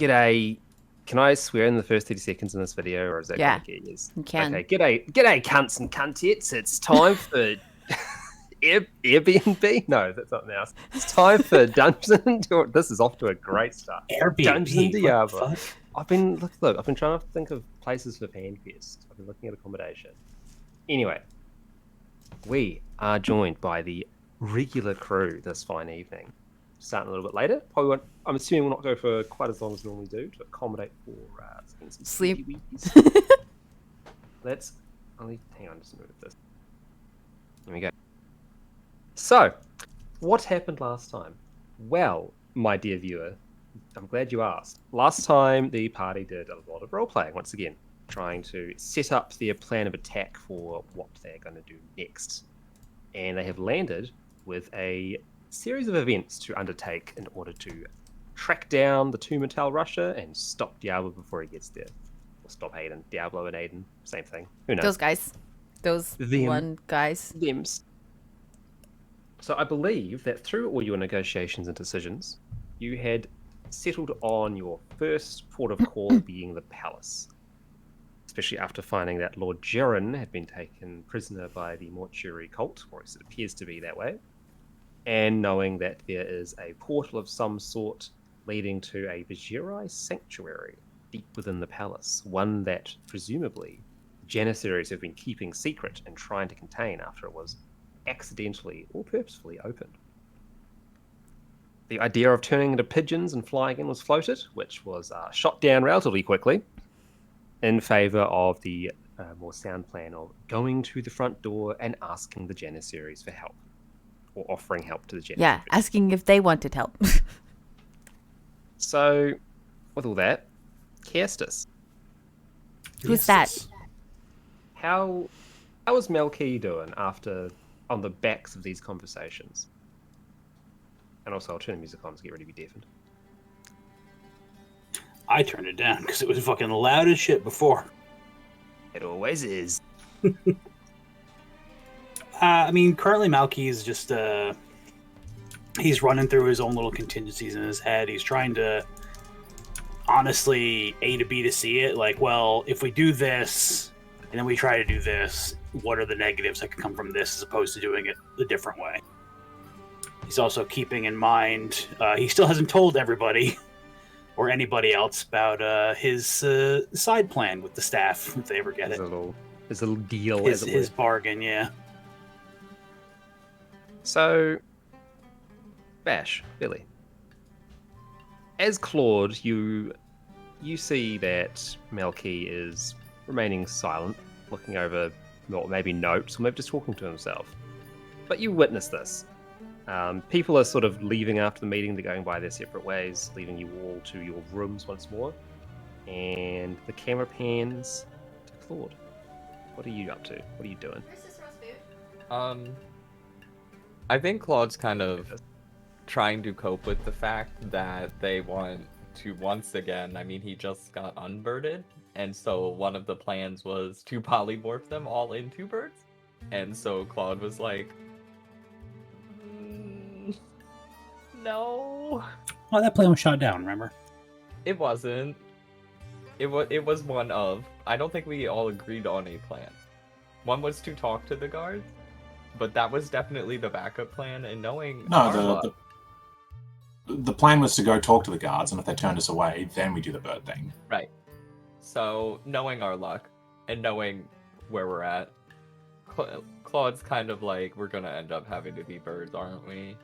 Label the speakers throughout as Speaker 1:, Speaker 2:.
Speaker 1: G'day. Can I swear in the first 30 seconds in this video, or is that
Speaker 2: Yeah,
Speaker 1: going to get years?
Speaker 2: you can.
Speaker 1: Okay, g'day cunts and cuntettes. It's time for Airbnb? No, that's not now. It's time for Dungeons. This is off to a great start.
Speaker 3: Airbnb.
Speaker 1: Dungeons and Diablo.
Speaker 3: What the fuck?
Speaker 1: I've been look. I've been trying to think of places for Panfest. I've been looking at accommodation. Anyway, we are joined by the regular crew this fine evening. Starting a little bit later. Probably won't, I'm assuming we'll not go for quite as long as we normally do to accommodate for some
Speaker 2: Sleep.
Speaker 1: Let's hang on, just move this. Here we go. So, what happened last time? Well, my dear viewer, I'm glad you asked. Last time the party did a lot of role playing once again, trying to set up their plan of attack for what they're going to do next, and they have landed with a series of events to undertake in order to track down the two Mattel Russia and stop Diablo before he gets there. Or stop Aiden. Diablo and Aiden, same thing. Who knows?
Speaker 2: Those guys. Those one guys.
Speaker 1: Thems. So I believe that through all your negotiations and decisions, you had settled on your first port of call being the palace. Especially after finding that Lord Jiren had been taken prisoner by the mortuary cult, or it appears to be that way. And knowing that there is a portal of some sort leading to a Vigirai sanctuary deep within the palace, one that presumably Janissaries have been keeping secret and trying to contain after it was accidentally or purposefully opened. The idea of turning into pigeons and flying in was floated, which was shot down relatively quickly in favour of the more sound plan of going to the front door and asking the Janissaries for help. Or offering help to the Janissaries.
Speaker 2: Yeah, asking if they wanted help.
Speaker 1: So, with all that, Kirstis.
Speaker 2: Who's that?
Speaker 1: How is Melky doing on the backs of these conversations? And also, I'll turn the music on to get ready to be deafened.
Speaker 3: I turned it down because it was fucking loud as shit before.
Speaker 1: It always is.
Speaker 3: I mean, currently Malky is just, he's running through his own little contingencies in his head. He's trying to, honestly, A to B to C it. Like, well, if we do this, and then we try to do this, what are the negatives that could come from this as opposed to doing it a different way? He's also keeping in mind, he still hasn't told everybody or anybody else about his side plan with the staff, if they ever get
Speaker 1: There's
Speaker 3: it.
Speaker 1: a little deal,
Speaker 3: His bargain, yeah.
Speaker 1: So, Bash, Billy. As Claude, you see that Melky is remaining silent, looking over maybe notes, or maybe just talking to himself. But you witness this. People are sort of leaving after the meeting, they're going by their separate ways, leaving you all to your rooms once more. And the camera pans to Claude. What are you up to? What are you doing?
Speaker 4: I think Claude's kind of trying to cope with the fact that they want to once again, I mean, he just got unbirded, and so one of the plans was to polymorph them all into birds. And so Claude was like, no.
Speaker 3: Well, that plan was shot down, remember?
Speaker 4: It wasn't. It was one of. I don't think we all agreed on a plan. One was to talk to the guards, but that was definitely the backup plan, and knowing
Speaker 5: the plan was to go talk to the guards, and if they turned us away, then we do the bird thing.
Speaker 4: Right. So, knowing our luck, and knowing where we're at, Claude's kind of like, we're gonna end up having to be birds, aren't we?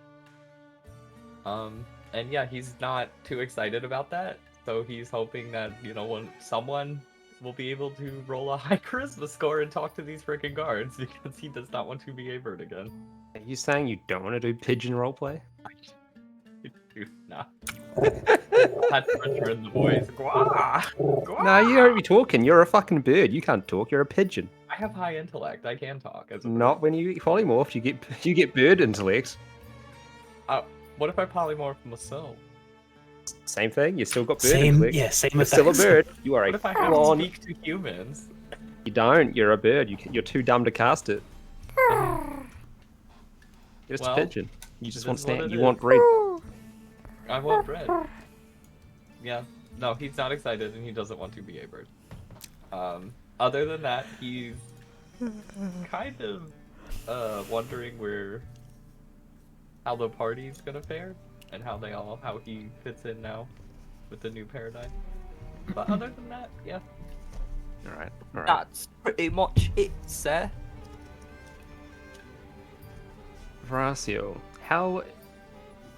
Speaker 4: And yeah, he's not too excited about that, so he's hoping that, when someone will be able to roll a high charisma score and talk to these freaking guards, because he does not want to be a bird again.
Speaker 1: Are you saying you don't want to do pigeon roleplay?
Speaker 4: I do not. Had pressure in the voice. Gwah! Gwah!
Speaker 1: No, you don't be talking. You're a fucking bird. You can't talk. You're a pigeon.
Speaker 4: I have high intellect. I can talk. As a bird.
Speaker 1: Not when you polymorph. You get bird intellect.
Speaker 4: What if I polymorph myself?
Speaker 1: Same thing. You still got bird intellect.
Speaker 3: Yeah, same
Speaker 1: You're still a
Speaker 3: effects.
Speaker 1: bird. You are
Speaker 4: What
Speaker 1: a
Speaker 4: if I have to
Speaker 1: full-on.
Speaker 4: speak to humans?
Speaker 1: You don't. You're a bird. You're too dumb to cast it. You're just
Speaker 4: Well,
Speaker 1: a pigeon. You just want
Speaker 4: this is what
Speaker 1: snack.
Speaker 4: it
Speaker 1: You
Speaker 4: is.
Speaker 1: want bread.
Speaker 4: I want bread. Yeah. No, he's not excited, and he doesn't want to be a bird. Other than that, he's kind of wondering how the party's gonna fare, and how he fits in now with the new paradigm. But other than that, yeah.
Speaker 1: All right. All right.
Speaker 6: That's pretty much it, sir.
Speaker 1: Horacio, how's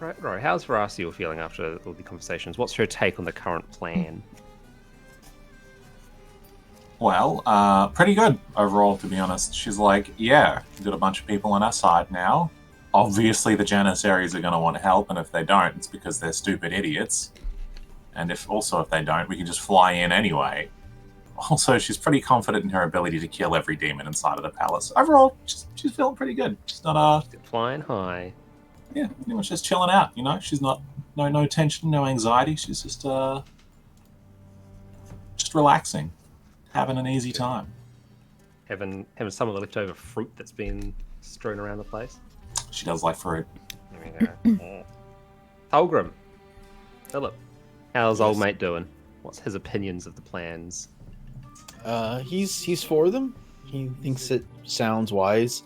Speaker 1: Horacio feeling after all the conversations? What's her take on the current plan?
Speaker 5: Well, pretty good overall, to be honest. She's like, yeah, we've got a bunch of people on our side now. Obviously, the Janissaries are going to want help, and if they don't, it's because they're stupid idiots. And if they don't, we can just fly in anyway. Also, she's pretty confident in her ability to kill every demon inside of the palace. Overall, she's feeling pretty good. She's not
Speaker 1: Flying high.
Speaker 5: yeah, pretty much just chilling out. You know, she's not no tension, no anxiety. She's just relaxing, having an easy time.
Speaker 1: Having some of the leftover fruit that's been strewn around the place.
Speaker 5: She does like fruit.
Speaker 1: There we go. Holgrim, Philip, how's old mate doing? What's his opinions of the plans?
Speaker 7: He's for them. He thinks it sounds wise.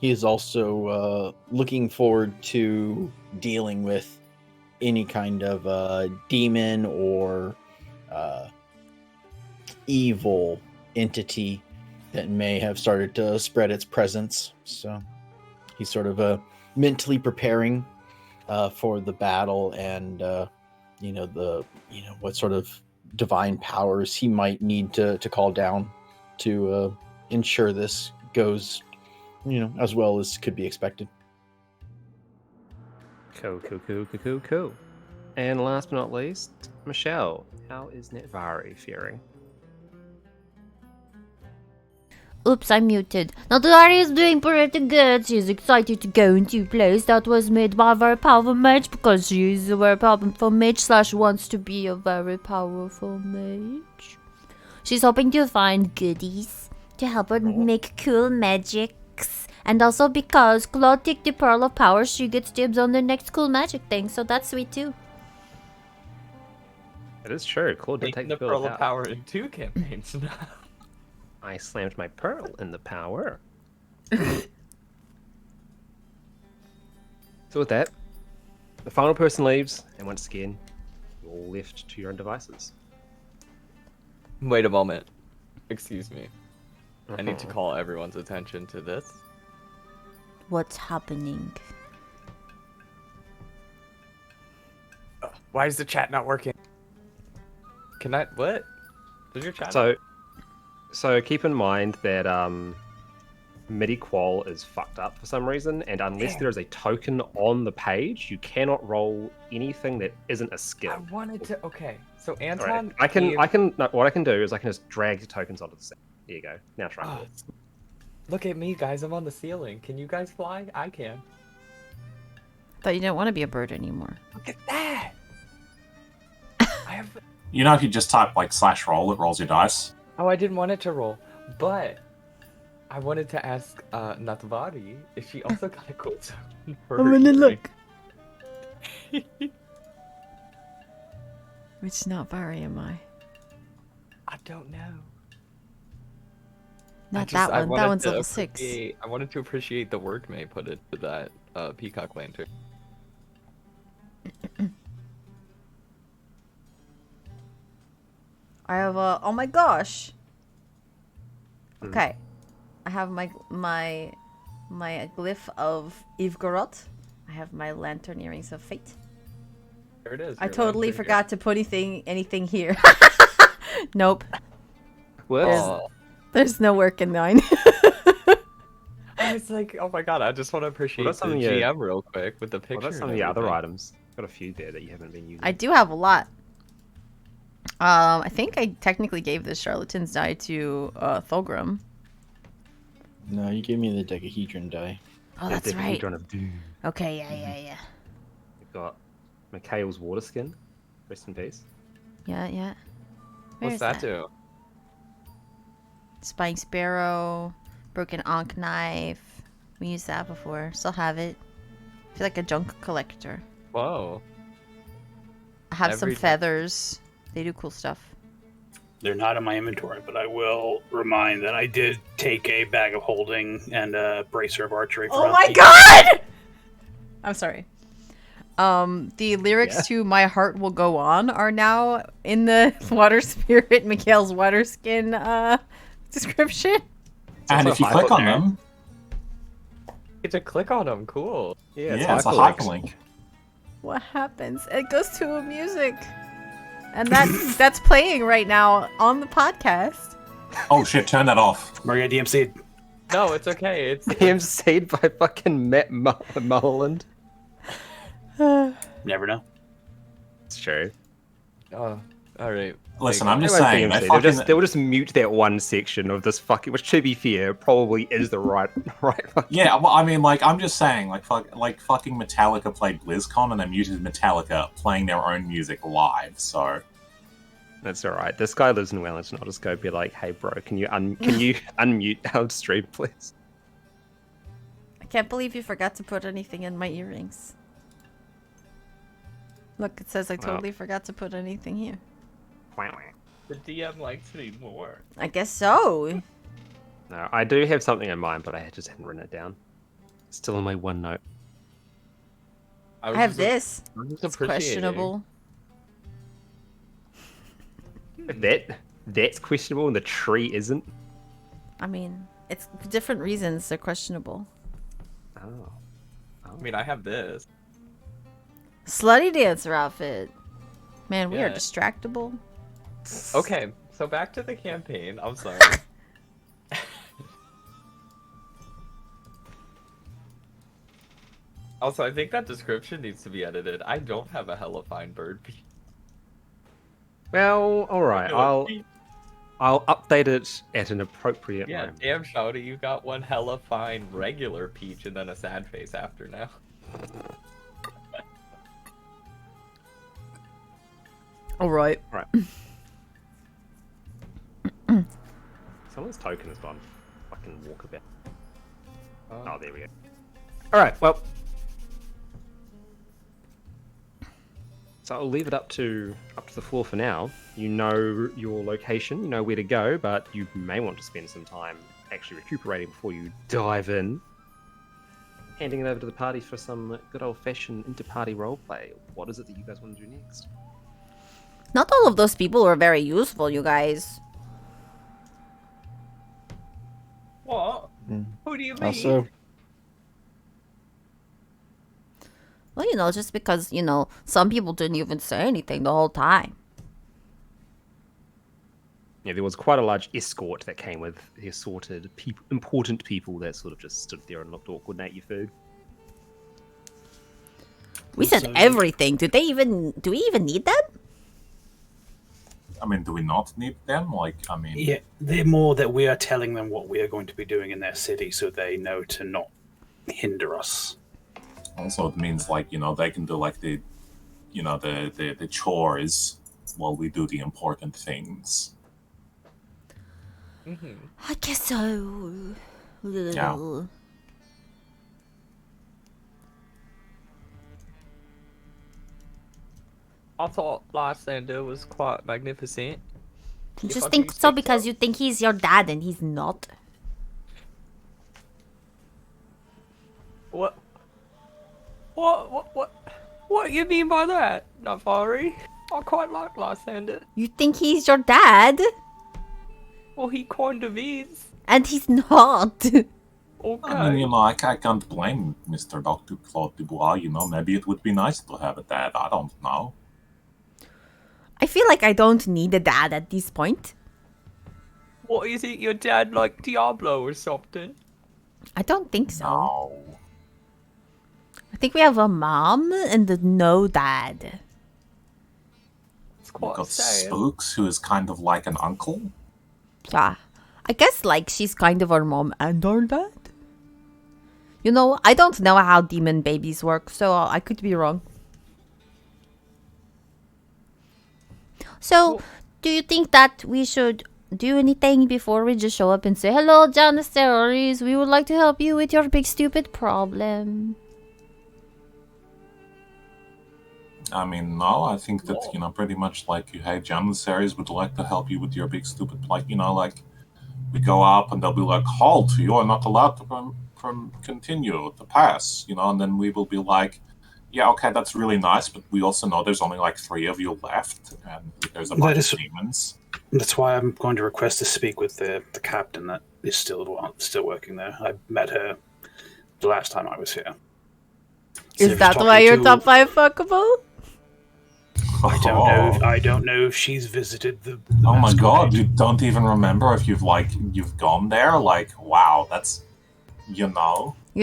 Speaker 7: He is also looking forward to dealing with any kind of demon or evil entity that may have started to spread its presence. So he's sort of mentally preparing for the battle and what sort of divine powers he might need to call down to ensure this goes as well as could be expected.
Speaker 1: Cool. And last but not least, Michelle, how is Netvari faring?
Speaker 2: Oops, I'm muted. Netvari is doing pretty good. She's excited to go into a place that was made by a very powerful mage because she's a very powerful mage / wants to be a very powerful mage. She's hoping to find goodies to help her make cool magics. And also because Claude took the Pearl of Power, she gets dibs on the next cool magic thing, so that's sweet too.
Speaker 1: It is true. Claude did take
Speaker 4: the Pearl of Power in 2 campaigns now.
Speaker 1: I slammed my pearl in the power. So with that, the final person leaves, and once again, you're all left to your own devices.
Speaker 4: Wait a moment. Excuse me. I need to call everyone's attention to this.
Speaker 2: What's happening?
Speaker 6: Why is the chat not working?
Speaker 4: Can I... What? Does your chat...
Speaker 1: So keep in mind that MIDI qual is fucked up for some reason, and unless there is a token on the page, you cannot roll anything that isn't a skill.
Speaker 4: I wanted to... Okay, so Anton...
Speaker 1: Right. What I can do is I can just drag the tokens onto the set. There you go. Now try.
Speaker 4: Oh, look at me, guys. I'm on the ceiling. Can you guys fly? I can.
Speaker 2: Thought you didn't want to be a bird anymore.
Speaker 4: Look at that! I have...
Speaker 5: You know, if you just type like /roll, it rolls your dice.
Speaker 4: Oh, I didn't want it to roll, but I wanted to ask Natvari if she also got a cool token for her
Speaker 2: I'm gonna
Speaker 4: earring.
Speaker 2: look. Which Netvari am I?
Speaker 4: I don't know.
Speaker 2: Not that one. That one's level 6.
Speaker 4: I wanted to appreciate the work May put into that peacock lantern.
Speaker 2: I have a... Oh my gosh! Okay. I have my glyph of Ivgorod. I have my lantern earrings of fate.
Speaker 4: There it is.
Speaker 2: I totally forgot to put anything here. Nope. There's no work in mine.
Speaker 4: I was like, oh my god, I just want to appreciate the GM real quick with the picture.
Speaker 1: What are some of the other items? Got a few there that you haven't been using.
Speaker 2: I do have a lot. I think I technically gave this Charlatan's die to Thulgrim.
Speaker 7: No, you gave me the Decahedron die.
Speaker 2: Oh, that's right.
Speaker 1: Of Doom.
Speaker 2: Okay, yeah.
Speaker 1: You've got Mikhail's water skin. Rest in peace.
Speaker 2: Yeah.
Speaker 4: What's that do?
Speaker 2: Spying Sparrow, Broken Ankh Knife. We used that before. Still have it. I feel like a junk collector.
Speaker 4: Whoa.
Speaker 2: I have some
Speaker 4: Every-
Speaker 2: feathers. They do cool stuff.
Speaker 3: They're not in my inventory, but I will remind that I did take a bag of holding and a bracer of archery. For
Speaker 2: Oh my
Speaker 3: upkeep.
Speaker 2: god! I'm sorry. The lyrics to My Heart Will Go On are now in the Water Spirit Mikhail's water skin description.
Speaker 5: And
Speaker 1: also
Speaker 5: if you
Speaker 1: hyperlink.
Speaker 5: click on them,
Speaker 4: Get to click on them. Cool.
Speaker 1: Yeah,
Speaker 5: it's a
Speaker 1: hyperlinks.
Speaker 5: hyperlink.
Speaker 2: What happens? It goes to a music. And that's playing right now on the podcast.
Speaker 5: Oh shit, turn that off.
Speaker 3: Maria DMC.
Speaker 4: No, it's okay. It's
Speaker 1: DMC'd by fucking Matt Mulland.
Speaker 3: Never know.
Speaker 1: It's true.
Speaker 4: all right.
Speaker 5: Listen,
Speaker 4: Like,
Speaker 5: I'm just
Speaker 1: They won't
Speaker 5: saying,
Speaker 1: DMC.
Speaker 5: they
Speaker 1: They'll just mute that one section of this fucking, which to be fair, probably is the right fucking.
Speaker 5: yeah, well, I mean, like, I'm just saying, like fucking Metallica played BlizzCon and they muted Metallica playing their own music live, so...
Speaker 1: That's alright. This guy lives in Wellington. I'll just go be like, hey bro, can you unmute our stream, please?
Speaker 2: I can't believe you forgot to put anything in my earrings. Look, it says I totally forgot to put anything here.
Speaker 4: The DM likes me more.
Speaker 2: I guess so.
Speaker 1: No, I do have something in mind, but I just haven't written it down. It's still in my OneNote.
Speaker 2: I have this.
Speaker 4: I'm just
Speaker 2: It's
Speaker 4: appreciating.
Speaker 2: questionable.
Speaker 1: That's questionable, and the tree isn't.
Speaker 2: I mean, it's for different reasons they're questionable.
Speaker 1: Oh.
Speaker 4: I mean, I have this.
Speaker 2: Slutty dancer outfit. Man, we are
Speaker 4: Yeah.
Speaker 2: distractible.
Speaker 4: Okay, so back to the campaign. I'm sorry. Also, I think that description needs to be edited. I don't have a hella fine bird peach.
Speaker 1: Well, all right. I'll update it at an appropriate
Speaker 4: Yeah,
Speaker 1: moment.
Speaker 4: damn shouty, you got one hella fine regular peach and then a sad face after now.
Speaker 2: All right.
Speaker 1: Right. Someone's token has gone fucking walkabout. Oh, there we go. All right. Well, so I'll leave it up to the floor for now. You know your location, you know where to go, but you may want to spend some time actually recuperating before you dive in. Handing it over to the party for some good old-fashioned inter-party roleplay. What is it that you guys want to do next?
Speaker 2: Not all of those people were very useful, you guys.
Speaker 4: What?
Speaker 7: Mm.
Speaker 4: Who do you mean?
Speaker 7: Also,
Speaker 2: Well, you know, just because, you know, some people didn't even say anything the whole time.
Speaker 1: Yeah, there was quite a large escort that came with the assorted important people that sort of just stood there and looked awkward and ate your food.
Speaker 2: We said
Speaker 3: So-
Speaker 2: everything. Do we even need them?
Speaker 5: I mean, do we not need them? Like, I mean...
Speaker 3: Yeah, they're more that we are telling them what we are going to be doing in their city, so they know to not hinder us.
Speaker 5: Also, it means, like, you know, they can do, like, the chores while we do the important things.
Speaker 4: Mm-hmm.
Speaker 2: I guess so.
Speaker 5: Yeah.
Speaker 4: I thought Lysander was quite magnificent.
Speaker 2: You
Speaker 4: If
Speaker 2: just
Speaker 4: I
Speaker 2: think
Speaker 4: do
Speaker 2: so
Speaker 4: say
Speaker 2: because
Speaker 4: so.
Speaker 2: you think he's your dad and he's not.
Speaker 4: What? What you mean by that, Navari? I quite like Lysander.
Speaker 2: You think he's your dad
Speaker 4: Well, he kind of is.
Speaker 2: and he's not.
Speaker 4: Okay.
Speaker 5: I mean, you know, I can't blame Mr. Dr. Claude Dubois, you know, maybe it would be nice to have a dad, I don't know.
Speaker 2: I feel like I don't need a dad at this point.
Speaker 4: What is it, your dad like Diablo or something?
Speaker 2: I don't think so.
Speaker 5: No.
Speaker 2: I think we have a mom and a no dad.
Speaker 4: It's
Speaker 5: We've
Speaker 4: quite
Speaker 5: got
Speaker 4: sad.
Speaker 5: Spooks, who is kind of like an uncle.
Speaker 2: Yeah. I guess like she's kind of our mom and our dad. You know, I don't know how demon babies work, so I could be wrong. So, do you think that we should do anything before we just show up and say, hello, Janissaries, we would like to help you with your big stupid problem?
Speaker 5: I mean, no, I think that, pretty much like, hey, Janissaries would like to help you with your big stupid, like, we go up and they'll be like, halt, you are not allowed to continue to pass, and then we will be like, yeah, okay, that's really nice, but we also know there's only like 3 of you left, and there's a bunch of demons.
Speaker 3: That's why I'm going to request to speak with the captain that is still working there. I met her the last time I was here.
Speaker 2: Is that why you're top 5 fuckable?
Speaker 3: I don't know if she's visited the
Speaker 5: oh my
Speaker 3: masquerade.
Speaker 5: god, you don't even remember if you've gone there? Like, wow, that's,
Speaker 2: Yeah,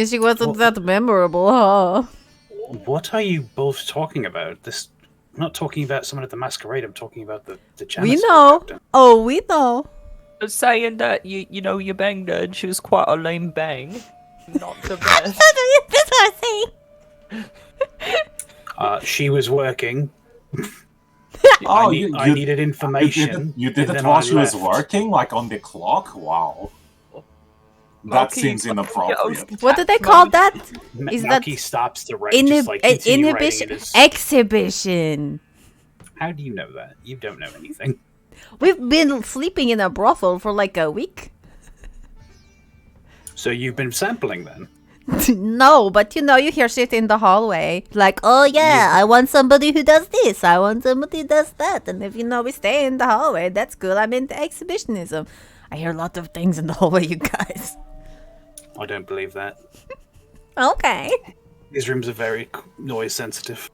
Speaker 2: she wasn't that memorable, huh?
Speaker 3: What are you both talking about? I'm not talking about someone at the masquerade, I'm talking about the
Speaker 2: We
Speaker 3: Janissary
Speaker 2: know.
Speaker 3: captain.
Speaker 2: Oh, we know.
Speaker 6: Saying that you banged her and she was quite a lame bang. Not the best.
Speaker 2: That's what I'm saying.
Speaker 3: She was working.
Speaker 5: oh,
Speaker 3: I needed information.
Speaker 5: You did it while she was working, like on the clock? Wow. That seems inappropriate.
Speaker 2: What do they call that? Is that
Speaker 3: Melky stops the rain, just like
Speaker 2: inhibition? Exhibition.
Speaker 3: How do you know that? You don't know anything.
Speaker 2: We've been sleeping in a brothel for like a week.
Speaker 3: So you've been sampling then?
Speaker 2: No, but you hear shit in the hallway. Like, oh yeah, I want somebody who does this. I want somebody who does that. And if we stay in the hallway, that's good. I'm into exhibitionism. I hear a lot of things in the hallway, you guys.
Speaker 3: I don't believe that.
Speaker 2: Okay.
Speaker 3: These rooms are very noise sensitive.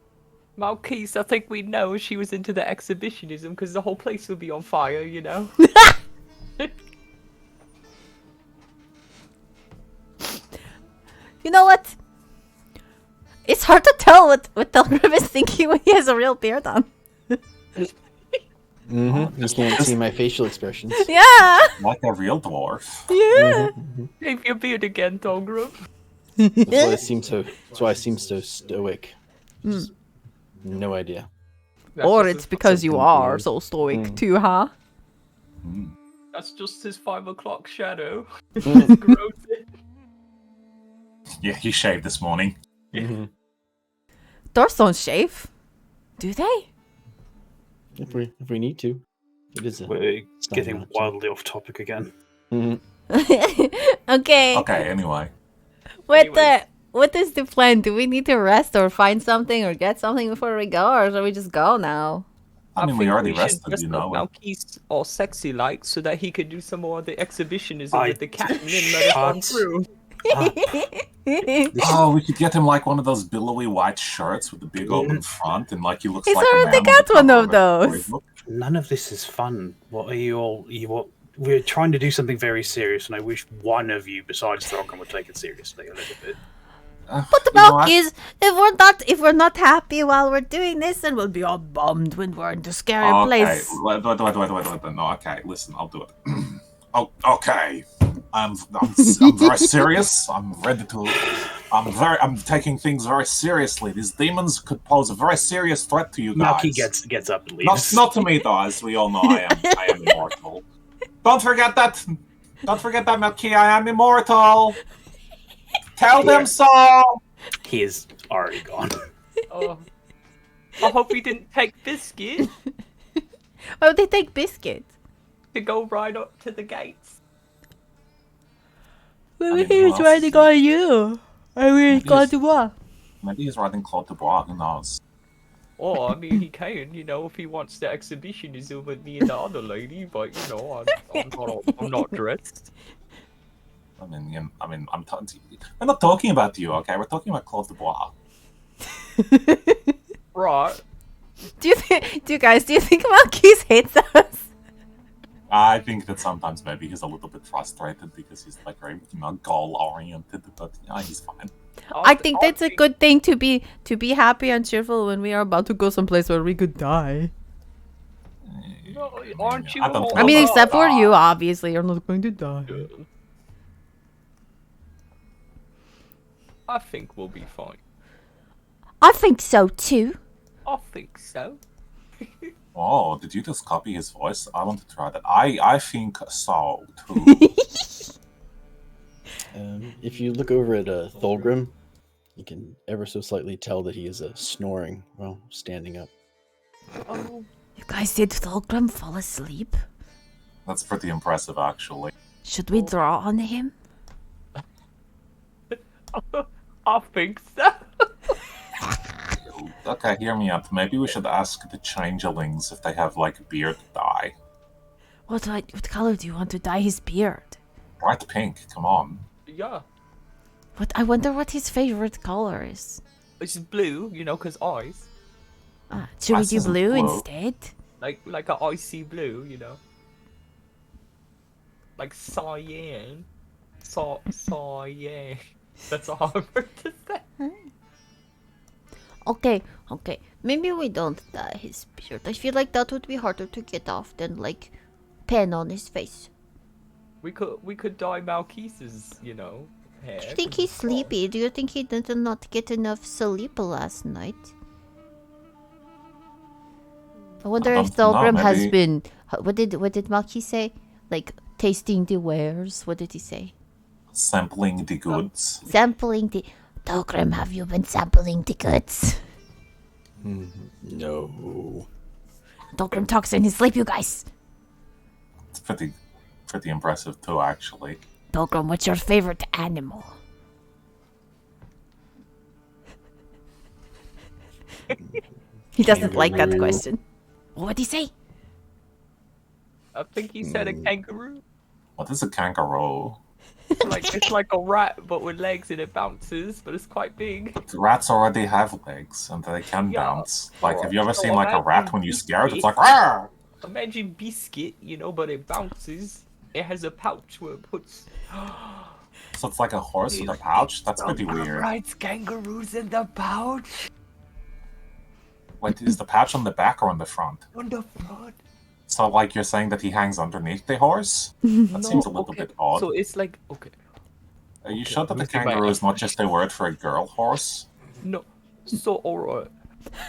Speaker 6: Malquise, I think we know she was into the exhibitionism because the whole place would be on fire,
Speaker 2: You know what? It's hard to tell what Telgrim is thinking when he has a real beard on.
Speaker 7: You can't see my facial expressions.
Speaker 2: Yeah.
Speaker 5: Like a real dwarf.
Speaker 2: Yeah.
Speaker 6: Shave your beard again, Telgrim.
Speaker 7: That's why I seem so stoic. No idea.
Speaker 2: Or it's because you are so stoic too, huh?
Speaker 6: That's just his 5 o'clock shadow.
Speaker 5: Yeah, he shaved this morning.
Speaker 2: Dwarves don't shave. Do they?
Speaker 7: If we need to. It is
Speaker 3: We're getting wildly off topic again.
Speaker 2: Okay.
Speaker 5: Okay, anyway.
Speaker 2: What is the plan? Do we need to rest or find something or get something before we go, or shall we just go now?
Speaker 5: I mean, we already
Speaker 6: should
Speaker 5: rested,
Speaker 6: rest Malquise all sexy like so that he could do some more of the exhibitionism with the captain and let it run through.
Speaker 5: Oh, we could get him like one of those billowy white shirts with the big open front, and like he looks
Speaker 2: He's
Speaker 5: like a
Speaker 2: already
Speaker 5: man
Speaker 2: got one of those.
Speaker 3: None of this is fun. What are you all? We're trying to do something very serious, and I wish one of you, besides Thorgan, would take it seriously a little bit.
Speaker 2: But the milk is, if we're not happy while we're doing this, then we'll be all bummed when we're in the scary place.
Speaker 5: Wait. No, okay, listen, I'll do it. Okay. I'm very serious. I'm taking things very seriously. These demons could pose a very serious threat to you guys.
Speaker 3: Malky gets up and leaves.
Speaker 5: Not to me though, as we all know I am immortal. Don't forget that, Malky, I am immortal. Tell them so.
Speaker 3: He is already gone.
Speaker 6: Oh, I hope he didn't take Biscuit
Speaker 2: Why would they take Biscuit?
Speaker 6: to go right up to the gates.
Speaker 2: Maybe he was riding on you. I mean, Claude Dubois.
Speaker 5: Maybe he's riding Claude Dubois, who knows?
Speaker 6: Or, I mean, he can, if he wants the exhibitionism with me and the other lady, but, I'm not dressed.
Speaker 5: We're not talking about you, okay? We're talking about Claude Dubois.
Speaker 6: Right.
Speaker 2: Do you think Malquise hates us?
Speaker 5: I think that sometimes maybe he's a little bit frustrated because he's like very goal-oriented, but he's fine.
Speaker 2: I think that's a good thing to be happy and cheerful when we are about to go someplace where we could die.
Speaker 6: No, aren't you?
Speaker 2: I mean, except for you, obviously, you're not going to die.
Speaker 6: I think we'll be fine.
Speaker 2: I think so too.
Speaker 6: I think so.
Speaker 5: Oh, did you just copy his voice? I want to try that. I think so too.
Speaker 7: If you look over at Thulgrim, You can ever so slightly tell that he is snoring while standing up.
Speaker 6: Oh,
Speaker 2: You guys, did Thulgrim fall asleep?
Speaker 5: That's pretty impressive, actually.
Speaker 2: Should we draw on him?
Speaker 6: I think so.
Speaker 5: Okay, hear me out. Maybe we should ask the changelings if they have, like, beard dye.
Speaker 2: What color do you want to dye his beard?
Speaker 5: Bright pink, come on.
Speaker 6: Yeah,
Speaker 2: I wonder what his favorite color is.
Speaker 6: it's blue, cause eyes.
Speaker 2: Should we
Speaker 5: Us
Speaker 2: do
Speaker 5: isn't
Speaker 2: blue
Speaker 5: blue.
Speaker 2: instead?
Speaker 6: Like a icy blue, Like cyan. Cyan. That's a hard word to say.
Speaker 2: Okay. Maybe we don't dye his beard. I feel like that would be harder to get off than like pen on his face.
Speaker 6: We could dye Malkise's, hair.
Speaker 2: Do you think
Speaker 6: 'cause
Speaker 2: he's
Speaker 6: it's
Speaker 2: sleepy? Do you think he did not get enough sleep last night? I wonder if
Speaker 5: don't know,
Speaker 2: Thulgrim has
Speaker 5: maybe-
Speaker 2: been. What did Maki say? Like tasting the wares. What did he say?
Speaker 5: Sampling the goods.
Speaker 2: Sampling the. Thulgrim, have you been sampling the goods?
Speaker 7: No.
Speaker 2: Thulgrim talks in his sleep, you guys.
Speaker 5: It's pretty impressive, too, actually.
Speaker 2: Thulgrim, what's your favorite animal? He doesn't like that
Speaker 7: Kangaroo.
Speaker 2: question. What did he say?
Speaker 6: I think he said a kangaroo.
Speaker 5: What is a kangaroo?
Speaker 6: It's like a rat, but with legs and it bounces, but it's quite big.
Speaker 5: But rats already have legs, and they can
Speaker 6: Yeah,
Speaker 5: bounce. Like, have you ever
Speaker 6: so
Speaker 5: seen, like, a rat
Speaker 6: imagine
Speaker 5: when you're
Speaker 6: you
Speaker 5: scared? It's
Speaker 6: eat-
Speaker 5: like, Rawr!
Speaker 6: Imagine biscuit, but it bounces. It has a pouch where it puts.
Speaker 5: So it's like a horse with a pouch? That's pretty weird.
Speaker 6: Rides kangaroos in the pouch
Speaker 5: Wait, is the pouch on the back or on the front?
Speaker 6: on the front.
Speaker 5: So, like, you're saying that he hangs underneath the horse? That seems a little
Speaker 6: okay.
Speaker 5: bit odd.
Speaker 6: So it's like okay.
Speaker 5: Are you sure that the
Speaker 6: let me see my
Speaker 5: kangaroo is not just a word for a girl horse?
Speaker 6: No. So alright.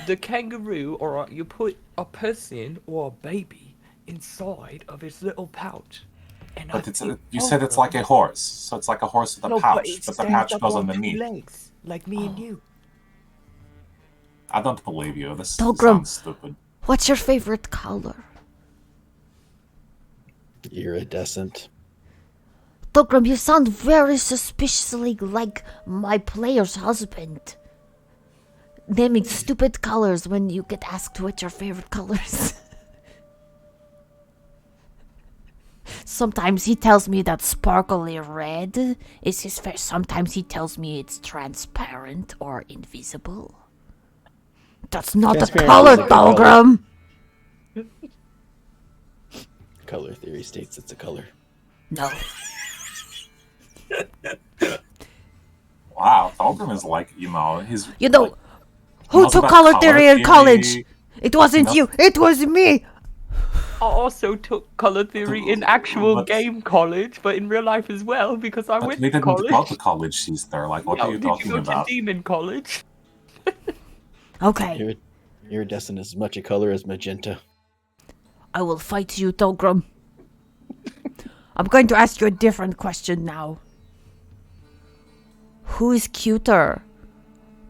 Speaker 6: The kangaroo, alright, you put a person or a baby inside of its little pouch. And
Speaker 5: But you said it's like a horse, so it's like a horse with a
Speaker 6: no,
Speaker 5: pouch,
Speaker 6: it
Speaker 5: but the
Speaker 6: stands
Speaker 5: pouch
Speaker 6: up
Speaker 5: goes
Speaker 6: on two
Speaker 5: underneath.
Speaker 6: legs, like me and you.
Speaker 5: I don't believe you. This
Speaker 2: Thulgrim.
Speaker 5: sounds stupid.
Speaker 2: What's your favorite color?
Speaker 7: Iridescent.
Speaker 2: Thulgrim, you sound very suspiciously like my player's husband. Naming stupid colors when you get asked what's your favorite colors. Sometimes he tells me that sparkly red is his favorite. Sometimes he tells me it's transparent or invisible. That's not a
Speaker 7: Transparent
Speaker 2: color,
Speaker 7: is a good color.
Speaker 2: Thulgrim!
Speaker 7: Color theory states it's a color.
Speaker 2: No.
Speaker 5: Wow, Thulgrim is like, he's...
Speaker 2: You know,
Speaker 5: like,
Speaker 2: who
Speaker 5: knows
Speaker 2: took
Speaker 5: about
Speaker 2: color theory in college?
Speaker 5: theory.
Speaker 2: It wasn't
Speaker 5: knows-
Speaker 2: you, it was me!
Speaker 6: I also took color theory in actual
Speaker 5: But-
Speaker 6: game college, but in real life as well, because I
Speaker 5: But
Speaker 6: went
Speaker 5: we
Speaker 6: to
Speaker 5: didn't
Speaker 6: college.
Speaker 5: go to college, sister. Like, what
Speaker 6: Yeah,
Speaker 5: are you
Speaker 6: did
Speaker 5: talking
Speaker 6: you go
Speaker 5: about?
Speaker 6: to demon college?
Speaker 2: Okay,
Speaker 7: Iridescent is as much a color as magenta.
Speaker 2: I will fight you, Thulgrim. I'm going to ask you a different question now. Who is cuter,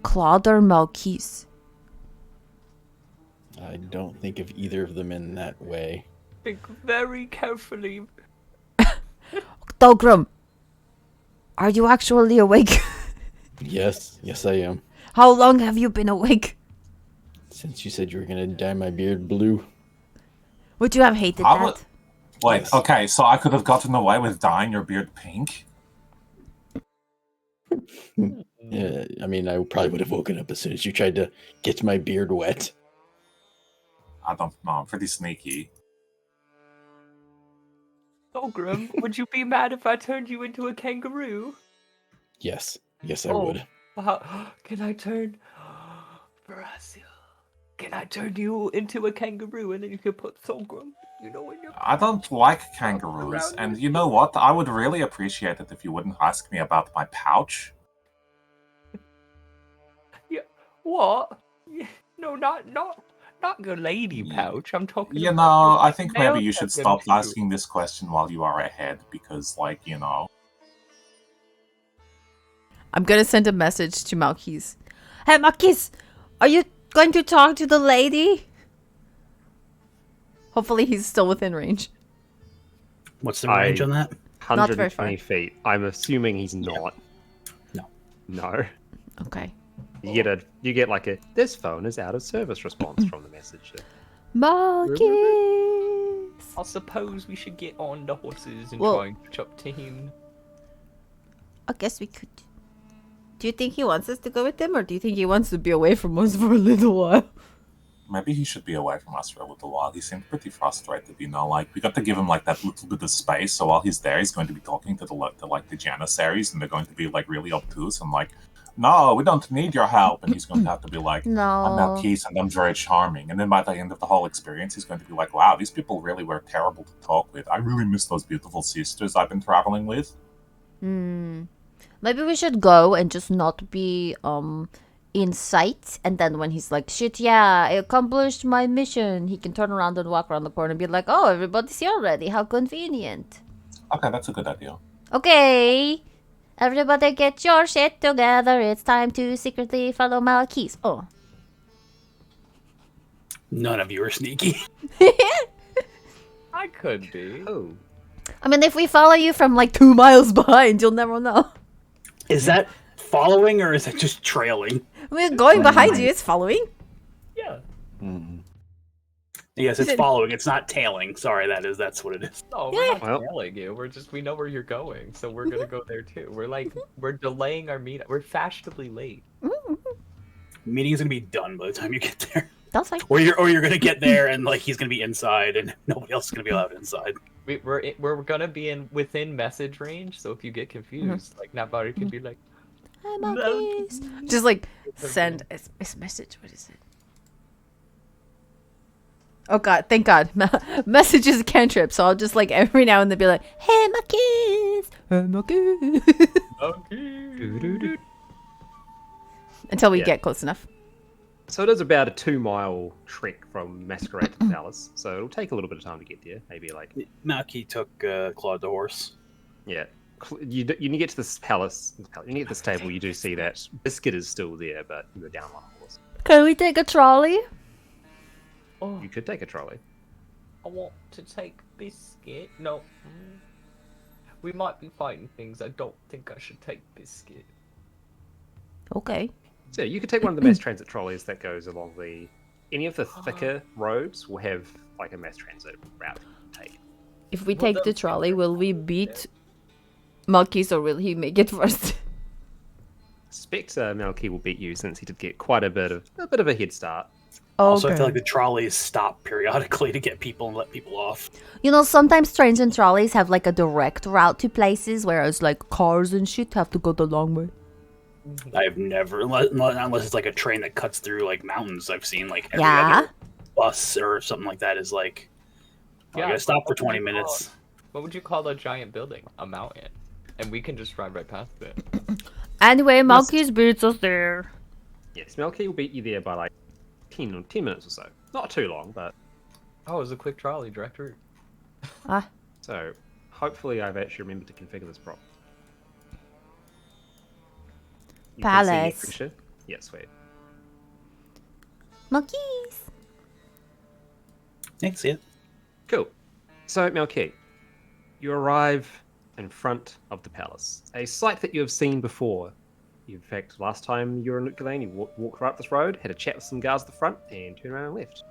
Speaker 2: Claude or Malkis?
Speaker 7: I don't think of either of them in that way.
Speaker 6: Think very carefully.
Speaker 2: Thulgrim, are you actually awake?
Speaker 7: Yes, I am.
Speaker 2: How long have you been awake?
Speaker 7: Since you said you were gonna dye my beard blue.
Speaker 2: Would you have hated
Speaker 5: I
Speaker 2: that?
Speaker 5: would- Wait,
Speaker 7: Yes.
Speaker 5: okay, so I could have gotten away with dyeing your beard pink?
Speaker 7: Yeah, I mean, I probably would have woken up as soon as you tried to get my beard wet.
Speaker 5: I don't know, I'm pretty sneaky.
Speaker 6: Thulgrim, would you be mad if I turned you into a kangaroo?
Speaker 7: Yes, I
Speaker 6: Oh.
Speaker 7: would.
Speaker 6: Can I turn Brazil? Can I turn you into a kangaroo and then you can put Thulgrim, in your
Speaker 5: I don't like kangaroos,
Speaker 6: Around
Speaker 5: and
Speaker 6: with
Speaker 5: you know what? I would really appreciate it if you wouldn't ask me about my pouch.
Speaker 6: what? No, not your lady pouch. I'm talking.
Speaker 5: You
Speaker 6: about
Speaker 5: know,
Speaker 6: your
Speaker 5: I think
Speaker 6: male
Speaker 5: maybe you should
Speaker 6: kangaroo.
Speaker 5: stop asking this question while you are ahead, because, like,
Speaker 2: I'm gonna send a message to Malkis. Hey, Malkis, are you going to talk to the lady? Hopefully he's still within range.
Speaker 3: What's the range on that?
Speaker 2: Not very
Speaker 1: 120 feet. I'm assuming he's not.
Speaker 3: No.
Speaker 1: No.
Speaker 2: Okay.
Speaker 1: You get like a this phone is out of service response from the message.
Speaker 2: Malkis!
Speaker 4: I suppose we should get on the horses and
Speaker 2: Well-
Speaker 4: try and catch up to him.
Speaker 2: I guess we could. Do you think he wants us to go with him, or do you think he wants to be away from us for a little while?
Speaker 5: Maybe he should be away from us for a little while. He seemed pretty frustrated, like we got to give him like that little bit of space. So while he's there, he's going to be talking to the Janissaries, and they're going to be like really obtuse and like, no, we don't need your help. And he's going to have to be like,
Speaker 2: No.
Speaker 5: I'm Malkis and I'm very charming. And then by the end of the whole experience, he's going to be like, wow, these people really were terrible to talk with. I really miss those beautiful sisters I've been traveling with.
Speaker 2: Maybe we should go and just not be in sight, and then when he's like, shit, yeah, I accomplished my mission, he can turn around and walk around the corner and be like, oh, everybody's here already, how convenient.
Speaker 5: Okay, that's a good idea.
Speaker 2: Okay, everybody get your shit together, it's time to secretly follow Malkis. Oh.
Speaker 3: None of you are sneaky.
Speaker 4: I could be.
Speaker 1: Oh.
Speaker 2: I mean, if we follow you from like 2 miles behind, you'll never know.
Speaker 3: Is that following or is it just trailing?
Speaker 2: We're going behind you, it's following.
Speaker 4: Yeah.
Speaker 3: Yes, it's following. It's not tailing. Sorry, that's what it is.
Speaker 4: No, we're not
Speaker 1: Well.
Speaker 4: telling you. We know where you're going, so we're gonna go there too. We're delaying our meet. We're fashionably late.
Speaker 3: Meeting is gonna be done by the time you get there,
Speaker 2: That's fine.
Speaker 3: or you're gonna get there and like he's gonna be inside and nobody else is gonna be allowed inside.
Speaker 4: We're gonna be within message range. So if you get confused, like Nabari could be like,
Speaker 2: Hi, Malkis. Just like send a message. What is it? Oh god, thank god. Message is a cantrip, so I'll just like every now and then be like, hey, Malkis. Hey, Malkis.
Speaker 4: okay.
Speaker 2: Until we
Speaker 1: Yeah.
Speaker 2: get close enough.
Speaker 1: So it is about a 2-mile trek from Masquerade to Palace, so it'll take a little bit of time to get there. Maybe like,
Speaker 3: Maki took Claude the horse.
Speaker 1: yeah. You get to this palace, you get to this table, you do see that Biscuit is still there, but you're down one horse.
Speaker 2: Can we take a trolley?
Speaker 4: Oh,
Speaker 1: You could take a trolley.
Speaker 4: I want to take Biscuit. No. We might be fighting things. I don't think I should take Biscuit.
Speaker 2: Okay.
Speaker 1: So you could take one of the mass transit trolleys that goes along any of the thicker roads will have like a mass transit route you can take.
Speaker 2: If we
Speaker 4: Well,
Speaker 2: take the
Speaker 4: that's
Speaker 2: trolley,
Speaker 4: different.
Speaker 2: will we beat Malkis or will he make it first?
Speaker 1: Suspect Malky will beat you since he did get quite a bit of a head start.
Speaker 3: Also, I feel like the trolleys stop periodically to get people and let people off.
Speaker 2: You know, sometimes trains and trolleys have like a direct route to places, whereas like cars and shit have to go the long way.
Speaker 3: I've never, unless it's like a train that cuts through like mountains. I've seen like every
Speaker 2: Yeah.
Speaker 3: other bus or something like that is like, I gotta stop for 20 minutes.
Speaker 4: What would you call a giant building? A mountain. And we can just ride right past it.
Speaker 2: Anyway, Malkis beats us there.
Speaker 1: Yes, Malky will beat you there by like 10 minutes or so. Not too long, but
Speaker 4: Oh, it was a quick trolley, direct route.
Speaker 2: Ah,
Speaker 1: so hopefully I've actually remembered to configure this prop. You can see the
Speaker 2: Palace.
Speaker 1: picture? Yeah, sweet.
Speaker 2: Malkis.
Speaker 3: Yeah, see it.
Speaker 1: Cool. So, Malky, you arrive in front of the palace. A sight that you have seen before. In fact, last time you were in Nukulane, you walked right up this road, had a chat with some guards at the front, and turned around and left.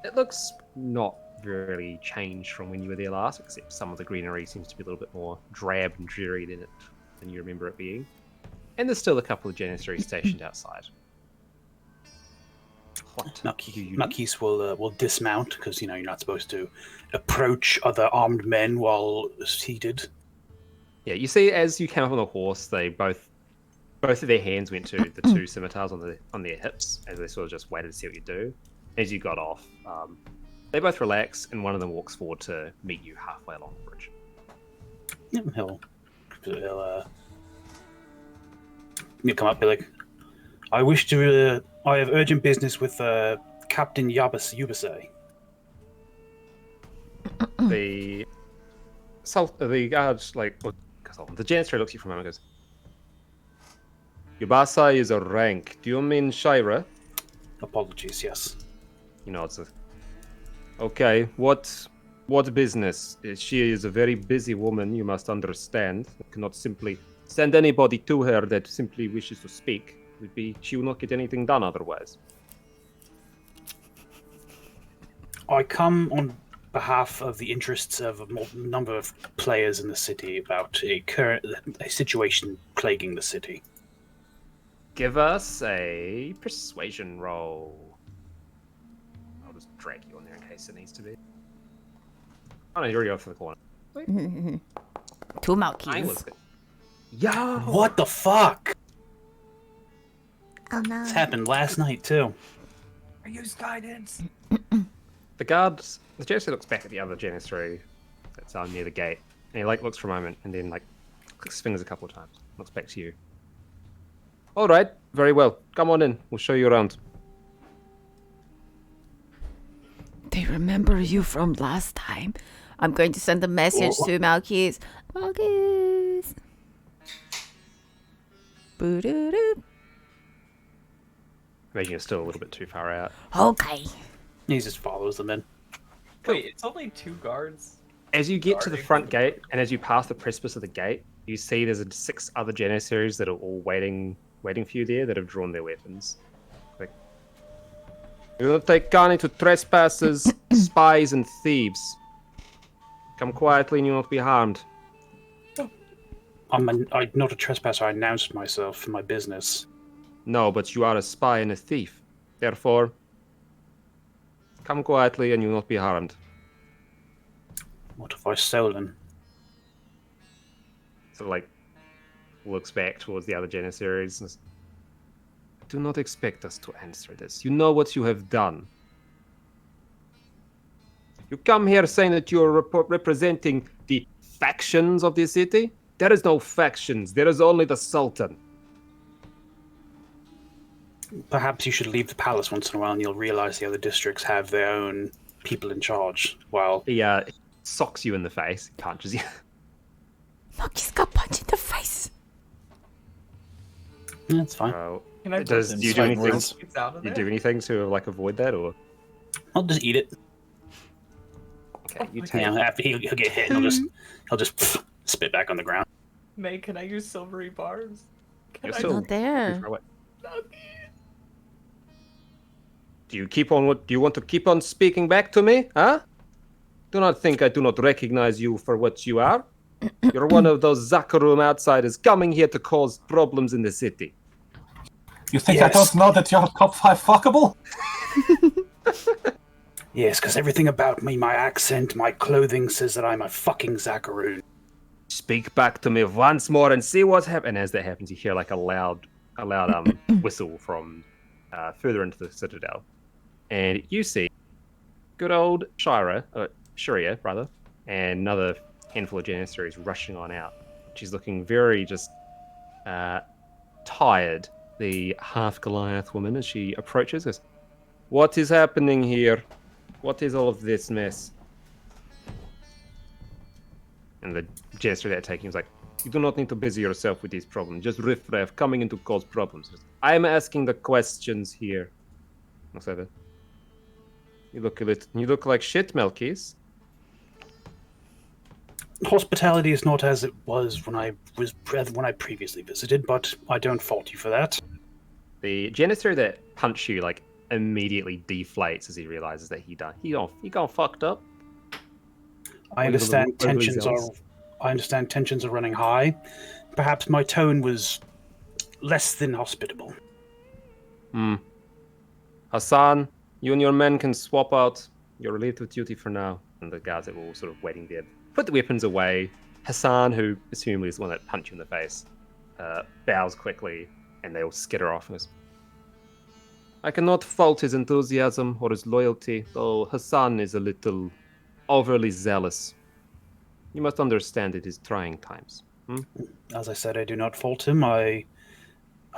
Speaker 1: It looks not really changed from when you were there last, except some of the greenery seems to be a little bit more drab and dreary than you remember it being. And there's still a couple of janissaries stationed outside. What do you do?
Speaker 3: Makis will dismount because you're not supposed to approach other armed men while seated.
Speaker 1: Yeah, you see, as you came up on the horse, they both of their hands went to the two scimitars on their hips, as they sort of just waited to see what you do. As you got off, they both relax, and one of them walks forward to meet you halfway along the bridge.
Speaker 3: Yeah, he'll come up, be like, I have urgent business with Captain Yubase.
Speaker 1: The guard, the janissary looks at you for a moment and goes, Yubasa is a rank. Do you mean Shira?
Speaker 3: Apologies, yes.
Speaker 1: You know, it's a... Okay, what business? She is a very busy woman, you must understand. You cannot simply send anybody to her that simply wishes to speak. She will not get anything done otherwise.
Speaker 3: I come on behalf of the interests of a number of players in the city about a situation plaguing the city.
Speaker 1: Give us a persuasion roll. I'll just drag you on there in case it needs to be. Oh no, you're already off to the corner.
Speaker 2: Two
Speaker 1: I
Speaker 2: Malkies.
Speaker 1: was good. Yo!
Speaker 3: What the fuck?
Speaker 2: Oh no.
Speaker 3: This happened last night too.
Speaker 6: I use guidance.
Speaker 1: The guards, the Jester looks back at the other Janissary that's near the gate, and he looks for a moment, and then clicks his fingers a couple of times. Looks back to you. All right, very well. Come on in. We'll show you around.
Speaker 2: They remember you from last time. I'm going to send a message to Malkies. Malkies. Boo-doo-doo.
Speaker 1: Imagine you're still a little bit too far out.
Speaker 2: Okay.
Speaker 3: He just follows them in.
Speaker 4: Wait, it's only 2 guards?
Speaker 1: As you get to the front gate, and as you pass the precipice of the gate, you see there's 6 other Janissaries that are all waiting for you there that have drawn their weapons. We will take Kani to trespassers, spies, and thieves. Come quietly and you will not be harmed.
Speaker 3: I'm not a trespasser. I announced myself for my business.
Speaker 1: No, but you are a spy and a thief. Therefore, come quietly and you will not be harmed.
Speaker 3: What have I stolen?
Speaker 1: So, looks back towards the other Janissaries and says, do not expect us to answer this. You know what you have done. You come here saying that you're representing the factions of the city? There is no factions. There is only the Sultan.
Speaker 3: Perhaps you should leave the palace once in a while and you'll realize the other districts have their own people in charge. While
Speaker 1: He socks you in the face, punches you.
Speaker 2: Malkies got punched in the face.
Speaker 3: that's fine.
Speaker 4: Can I
Speaker 1: Do you do
Speaker 7: Fight
Speaker 1: anything?
Speaker 7: words.
Speaker 4: It's out of
Speaker 1: You
Speaker 4: there?
Speaker 1: do anything to avoid that, or
Speaker 3: I'll just eat it.
Speaker 1: okay, you take.
Speaker 3: After he'll get hit, and he'll just spit back on the ground.
Speaker 4: May, can I use silvery bars? Can
Speaker 1: You're
Speaker 4: I
Speaker 1: still
Speaker 2: Not there.
Speaker 1: far away. Do you want to keep on speaking back to me? Huh? Do not think I do not recognize you for what you are. You're one of those Zakarum outsiders coming here to cause problems in the city.
Speaker 5: You think I don't know that you're top 5 fuckable?
Speaker 3: Yes, because everything about me, my accent, my clothing says that I'm a fucking Zakaroon.
Speaker 1: Speak back to me once more and see what's happening. And as that happens, you hear a loud whistle from further into the citadel, and you see good old Sharia, and another handful of Janissaries rushing on out. She's looking very just tired. The half Goliath woman, as she approaches, goes, "What is happening here? What is all of this mess?" And the Janissary that taking is like, "You do not need to busy yourself with these problems. Just riffraff coming in to cause problems. I am asking the questions here." What's that? You look like shit, Melkis.
Speaker 3: Hospitality is not as it was when I previously visited, but I don't fault you for that.
Speaker 1: The Janissary that punched you immediately deflates as he realizes that he got fucked up.
Speaker 3: I understand tensions are running high. Perhaps my tone was less than hospitable.
Speaker 1: Hassan, you and your men can swap out your relieved of duty for now. And the guards that were all sort of waiting there put the weapons away. Hassan, who assumably is the one that punched you in the face, bows quickly, and they all skitter off. And goes, I cannot fault his enthusiasm or his loyalty, though Hassan is a little overly zealous. You must understand it is trying times.
Speaker 3: As I said, I do not fault him. I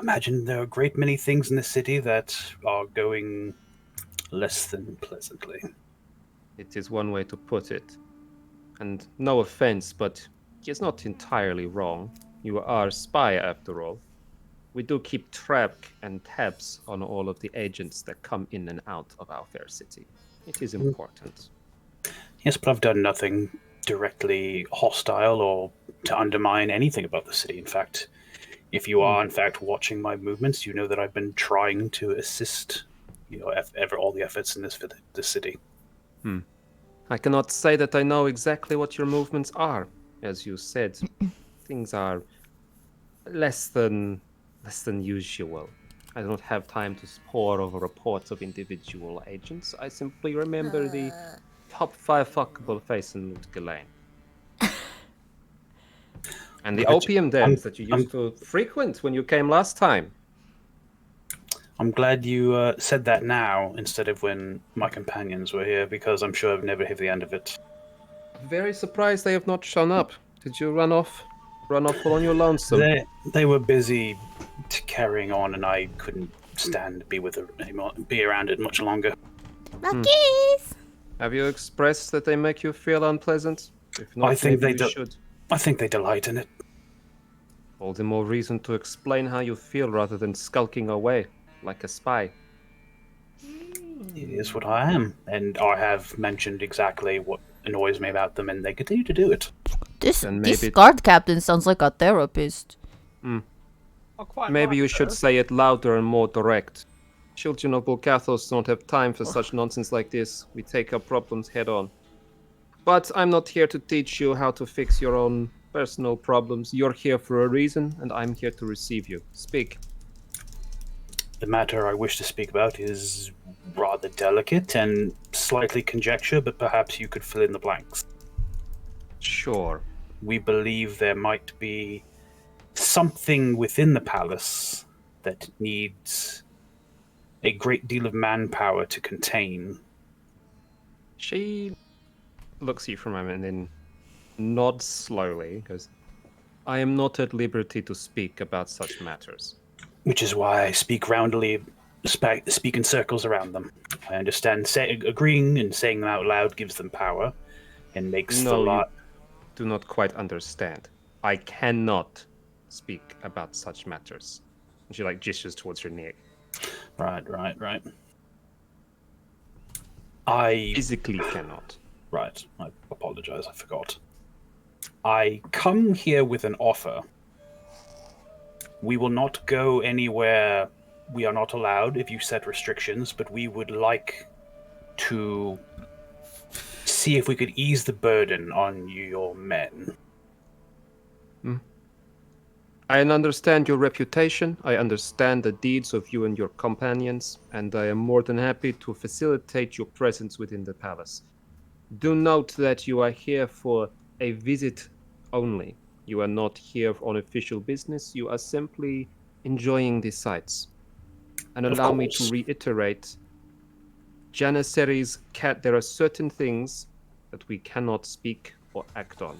Speaker 3: imagine there are a great many things in the city that are going less than pleasantly.
Speaker 1: It is one way to put it. And no offense, but he is not entirely wrong. You are a spy after all. we do keep track and tabs on all of the agents that come in and out of our fair city. It is important.
Speaker 3: Yes, but I've done nothing directly hostile or to undermine anything about the city. In fact, if you are in fact watching my movements, you know that I've been trying to assist, all the efforts in this city.
Speaker 1: I cannot say that I know exactly what your movements are. As you said, things are less than usual. I don't have time to pore over reports of individual agents. I simply remember the top 5 fuckable face in Loot Ghislaine. And the opium dens that you used to frequent when you came last time.
Speaker 3: I'm glad you said that now instead of when my companions were here, because I'm sure I've never hit the end of it.
Speaker 1: Very surprised they have not shown up. Did you run off all on your lonesome?
Speaker 3: They were busy carrying on, and I couldn't stand to be around it much longer.
Speaker 2: Monkeys!
Speaker 1: Have you expressed that they make you feel unpleasant? If not,
Speaker 3: I think
Speaker 1: maybe you should.
Speaker 3: I think they delight in it.
Speaker 1: All the more reason to explain how you feel rather than skulking away like a spy.
Speaker 3: It is what I am, and I have mentioned exactly what annoys me about them, and they continue to do it.
Speaker 2: This guard captain sounds like a therapist.
Speaker 1: Maybe you should say it louder and more direct. Children of Bulgathos don't have time for such nonsense like this. We take our problems head on. But I'm not here to teach you how to fix your own personal problems. You're here for a reason, and I'm here to receive you. Speak.
Speaker 3: The matter I wish to speak about is rather delicate and slightly conjecture, but perhaps you could fill in the blanks.
Speaker 1: Sure.
Speaker 3: We believe there might be something within the palace that needs a great deal of manpower to contain.
Speaker 1: She looks at you for a moment and then nods slowly, goes, I am not at liberty to speak about such matters.
Speaker 3: Which is why I speak roundly, speak in circles around them. I understand agreeing and saying them out loud gives them power and makes the lot...
Speaker 1: You do not quite understand. I cannot speak about such matters. And she gestures towards her neck.
Speaker 3: Right. I
Speaker 1: physically cannot.
Speaker 3: Right. I apologize. I forgot. I come here with an offer. We will not go anywhere we are not allowed if you set restrictions, but we would like to see if we could ease the burden on your men.
Speaker 1: I understand your reputation, I understand the deeds of you and your companions, and I am more than happy to facilitate your presence within the palace. Do note that you are here for a visit only. You are not here on official business, you are simply enjoying the sights. And allow me to reiterate, Janissaries there are certain things that we cannot speak or act on.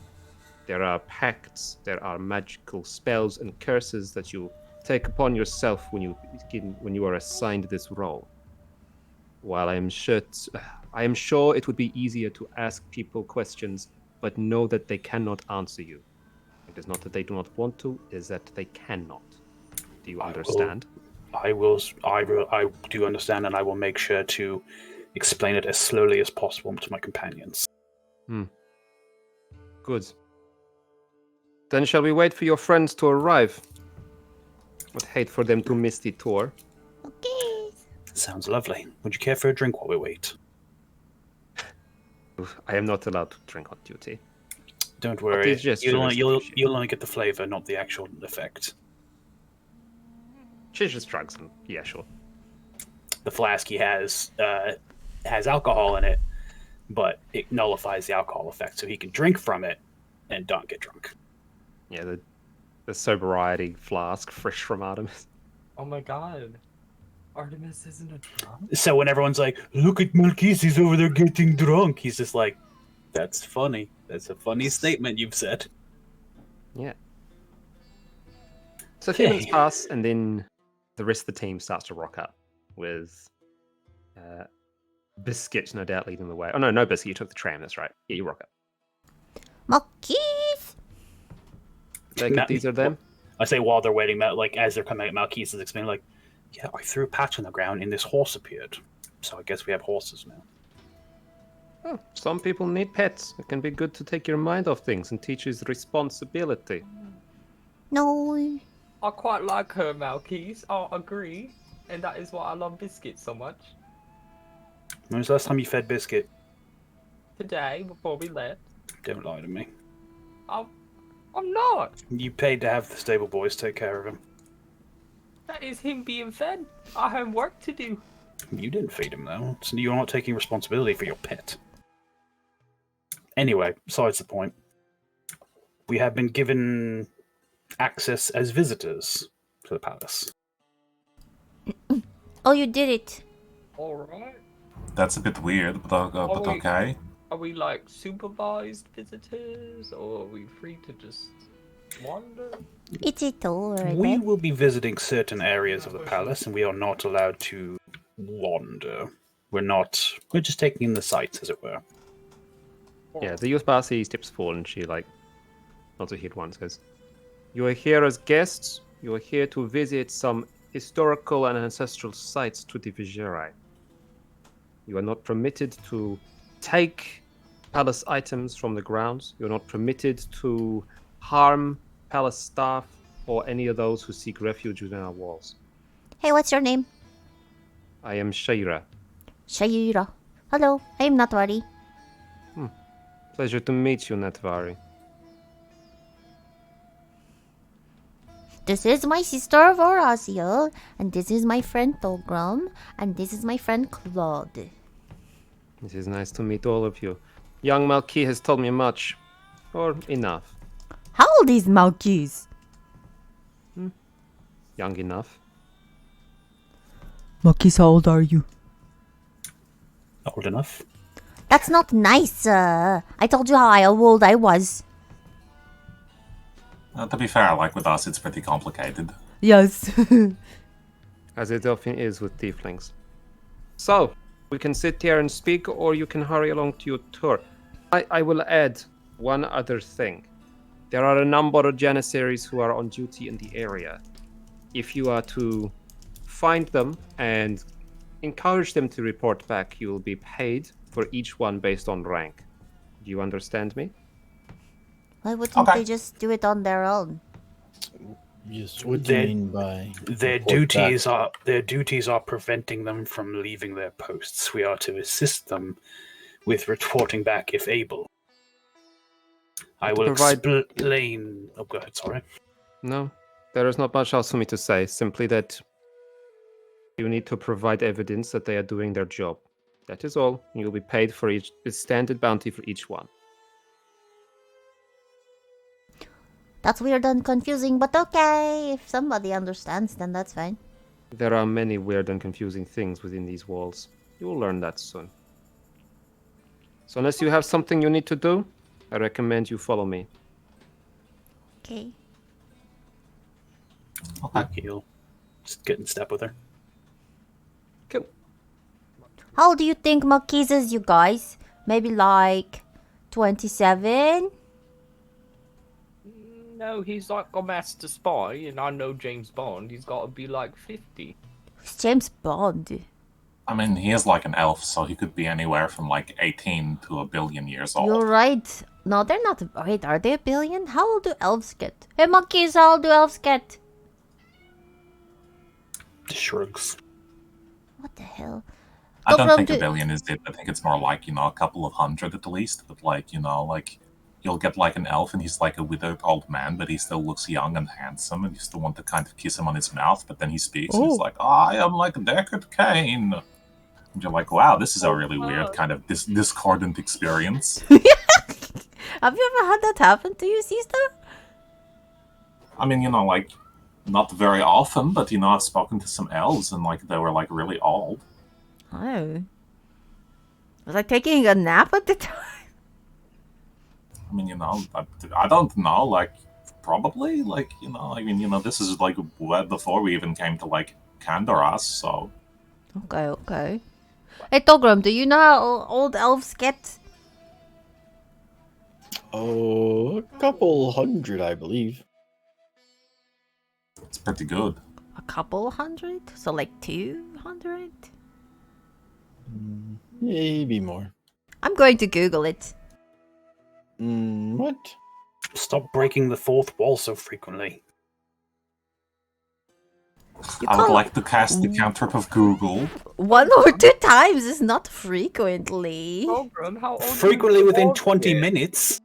Speaker 1: There are pacts, there are magical spells and curses that you take upon yourself when you are assigned this role. While I am sure it would be easier to ask people questions, but know that they cannot answer you. It is not that they do not want to, it is that they cannot. Do you understand?
Speaker 3: I do understand, and I will make sure to explain it as slowly as possible to my companions.
Speaker 1: Good. Then shall we wait for your friends to arrive? Would hate for them to miss the tour.
Speaker 2: Okay.
Speaker 3: Sounds lovely. Would you care for a drink while we wait?
Speaker 1: I am not allowed to drink on duty.
Speaker 3: Don't worry. You'll only get the flavor, not the actual effect.
Speaker 1: She just shrugs and yeah, sure.
Speaker 3: The flask he has alcohol in it, but it nullifies the alcohol effect, so he can drink from it and don't get drunk.
Speaker 1: Yeah, the sobriety flask fresh from Artemis.
Speaker 4: Oh my god. Artemis isn't a drunk?
Speaker 3: So when everyone's like, look at Melkis, he's over there getting drunk, he's just like, that's funny. That's a funny statement you've said.
Speaker 1: Yeah. So a few minutes pass, and then the rest of the team starts to rock up with Biscuit, no doubt, leading the way. Oh, no, Biscuit, you took the tram, that's right. Yeah, you rock up.
Speaker 2: Monkeys!
Speaker 1: These are them?
Speaker 3: I say while they're waiting, like as they're coming out, Malchus is explaining, like, yeah, I threw a patch on the ground and this horse appeared. So I guess we have horses now.
Speaker 1: Oh, some people need pets. It can be good to take your mind off things and teach you responsibility.
Speaker 2: No.
Speaker 6: I quite like her, Malchus. I agree. And that is why I love Biscuit so much.
Speaker 3: When was the last time you fed Biscuit?
Speaker 6: Today, before we left.
Speaker 3: Don't lie to me.
Speaker 6: I'm not.
Speaker 3: You paid to have the stable boys take care of him.
Speaker 6: That is him being fed. I have work to do.
Speaker 3: You didn't feed him, though. So you're not taking responsibility for your pet. Anyway, besides the point. We have been given access as visitors to the palace.
Speaker 2: Oh, you did it.
Speaker 6: Alright.
Speaker 5: That's a bit weird, but okay.
Speaker 6: Are we like supervised visitors, or are we free to just wander?
Speaker 2: It's alright.
Speaker 3: We will be visiting certain areas of the palace, and we are not allowed to wander. We're just taking in the sights, as it were.
Speaker 1: Yeah, the youth Barcy steps forward and she nods her head once, goes, "You are here as guests. You are here to visit some historical and ancestral sites to the Vigerai. You are not permitted to take palace items from the grounds. You are not permitted to harm palace staff or any of those who seek refuge within our walls.
Speaker 2: Hey, what's your name?
Speaker 1: I am Shaira.
Speaker 2: Shaira. Hello, I am Natwari.
Speaker 1: Pleasure to meet you, Natvari.
Speaker 2: This is my sister Voraziel, and this is my friend Togrom, and this is my friend Claude.
Speaker 1: It is nice to meet all of you. Young Malky has told me much, or enough.
Speaker 2: How old is Malchus?
Speaker 1: Young enough.
Speaker 8: Malchus, how old are you?
Speaker 3: Old enough.
Speaker 2: That's not nice. I told you how old I was.
Speaker 5: To be fair, like with us, it's pretty complicated.
Speaker 8: Yes.
Speaker 1: As it often is with tieflings. So, we can sit here and speak, or you can hurry along to your tour. I will add one other thing. There are a number of Janissaries who are on duty in the area. If you are to find them and encourage them to report back, you will be paid for each one based on rank. Do you understand me?
Speaker 2: Why wouldn't they just do it on their own?
Speaker 7: Yes, what do you mean by
Speaker 3: their duties are preventing them from leaving their posts. We are to assist them with reporting back if able. I will explain. Oh, go ahead. Sorry.
Speaker 1: No, there is not much else for me to say. Simply that you need to provide evidence that they are doing their job. That is all. You will be paid for each standard bounty for each one.
Speaker 2: That's weird and confusing, but okay. If somebody understands, then that's fine.
Speaker 1: There are many weird and confusing things within these walls. You will learn that soon. So unless you have something you need to do, I recommend you follow me.
Speaker 2: Okay.
Speaker 3: Okay, you'll just get in step with her.
Speaker 1: Cool.
Speaker 2: How old do you think Malchus is, you guys? Maybe like 27?
Speaker 6: No, he's like a master spy, and I know James Bond. He's got to be like 50.
Speaker 2: Who's James Bond?
Speaker 5: I mean, he is like an elf, so he could be anywhere from like 18 to a billion years old.
Speaker 2: You're right. No, they're not. Wait, are they a billion? How old do elves get? Hey, Malchus, how old do elves get?
Speaker 3: Shrugs.
Speaker 2: What the hell?
Speaker 5: I don't think a billion is it. I think it's more like, a couple of hundred at least. But like, you'll get like an elf and he's like a widowed old man, but he still looks young and handsome, and you still want to kind of kiss him on his mouth, but then he speaks and he's like, I am like Deckard Cain. And you're like, wow, this is a really weird kind of discordant experience.
Speaker 2: Have you ever had that happen to you, sister?
Speaker 5: I mean, like, not very often, but I've spoken to some elves and like they were like really old.
Speaker 2: Oh. Was I taking a nap at the time?
Speaker 5: I mean, I don't know, like, probably, like, I mean, this is, like, well before we even came to, like, Kandaras, so...
Speaker 2: Okay. Hey, Togrom, do you know how old elves get?
Speaker 7: Oh, a couple hundred, I believe.
Speaker 5: pretty good.
Speaker 2: A couple hundred? So like 200?
Speaker 7: Maybe more.
Speaker 2: I'm going to Google it.
Speaker 7: What?
Speaker 3: Stop breaking the fourth wall so frequently.
Speaker 2: You
Speaker 5: I would
Speaker 2: can't-
Speaker 5: like to cast the cantrip of Google.
Speaker 2: 1 or 2 times is not frequently.
Speaker 6: Program, how old are you
Speaker 3: Frequently within
Speaker 6: walking
Speaker 3: 20
Speaker 6: it?
Speaker 3: minutes.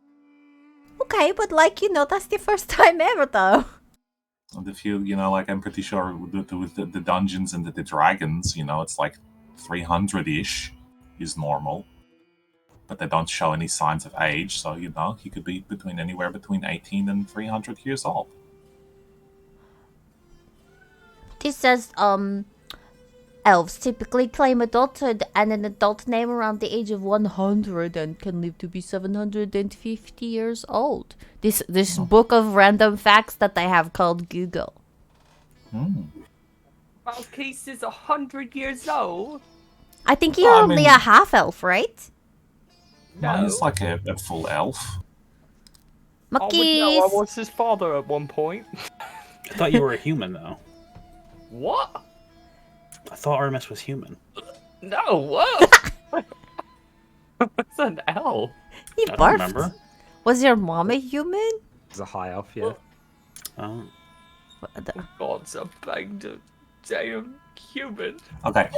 Speaker 2: Okay, but like, that's the first time ever though.
Speaker 5: And if you know, like, I'm pretty sure with the dungeons and the dragons, it's like 300-ish is normal. But they don't show any signs of age, so, he could be anywhere between 18 and 300 years old.
Speaker 2: This says, elves typically claim adulthood and an adult name around the age of 100 and can live to be 750 years old. This book of random facts that I have called Google.
Speaker 6: Malkeith is 100 years old.
Speaker 2: I think you're
Speaker 5: Well, I
Speaker 2: only
Speaker 5: mean-
Speaker 2: a half elf, right?
Speaker 5: No, he's like a full elf.
Speaker 6: I would know. I
Speaker 2: Mackies!
Speaker 6: was his father at one point.
Speaker 3: I thought you were a human, though.
Speaker 6: What?
Speaker 3: I thought Aramis was human.
Speaker 6: No, what? What's an elf?
Speaker 2: He
Speaker 3: I don't
Speaker 2: barfed.
Speaker 3: remember.
Speaker 2: Was your mom a human?
Speaker 1: He's a high elf, yeah.
Speaker 3: Oh.
Speaker 2: What the-
Speaker 6: God's a banged damn human.
Speaker 5: Okay.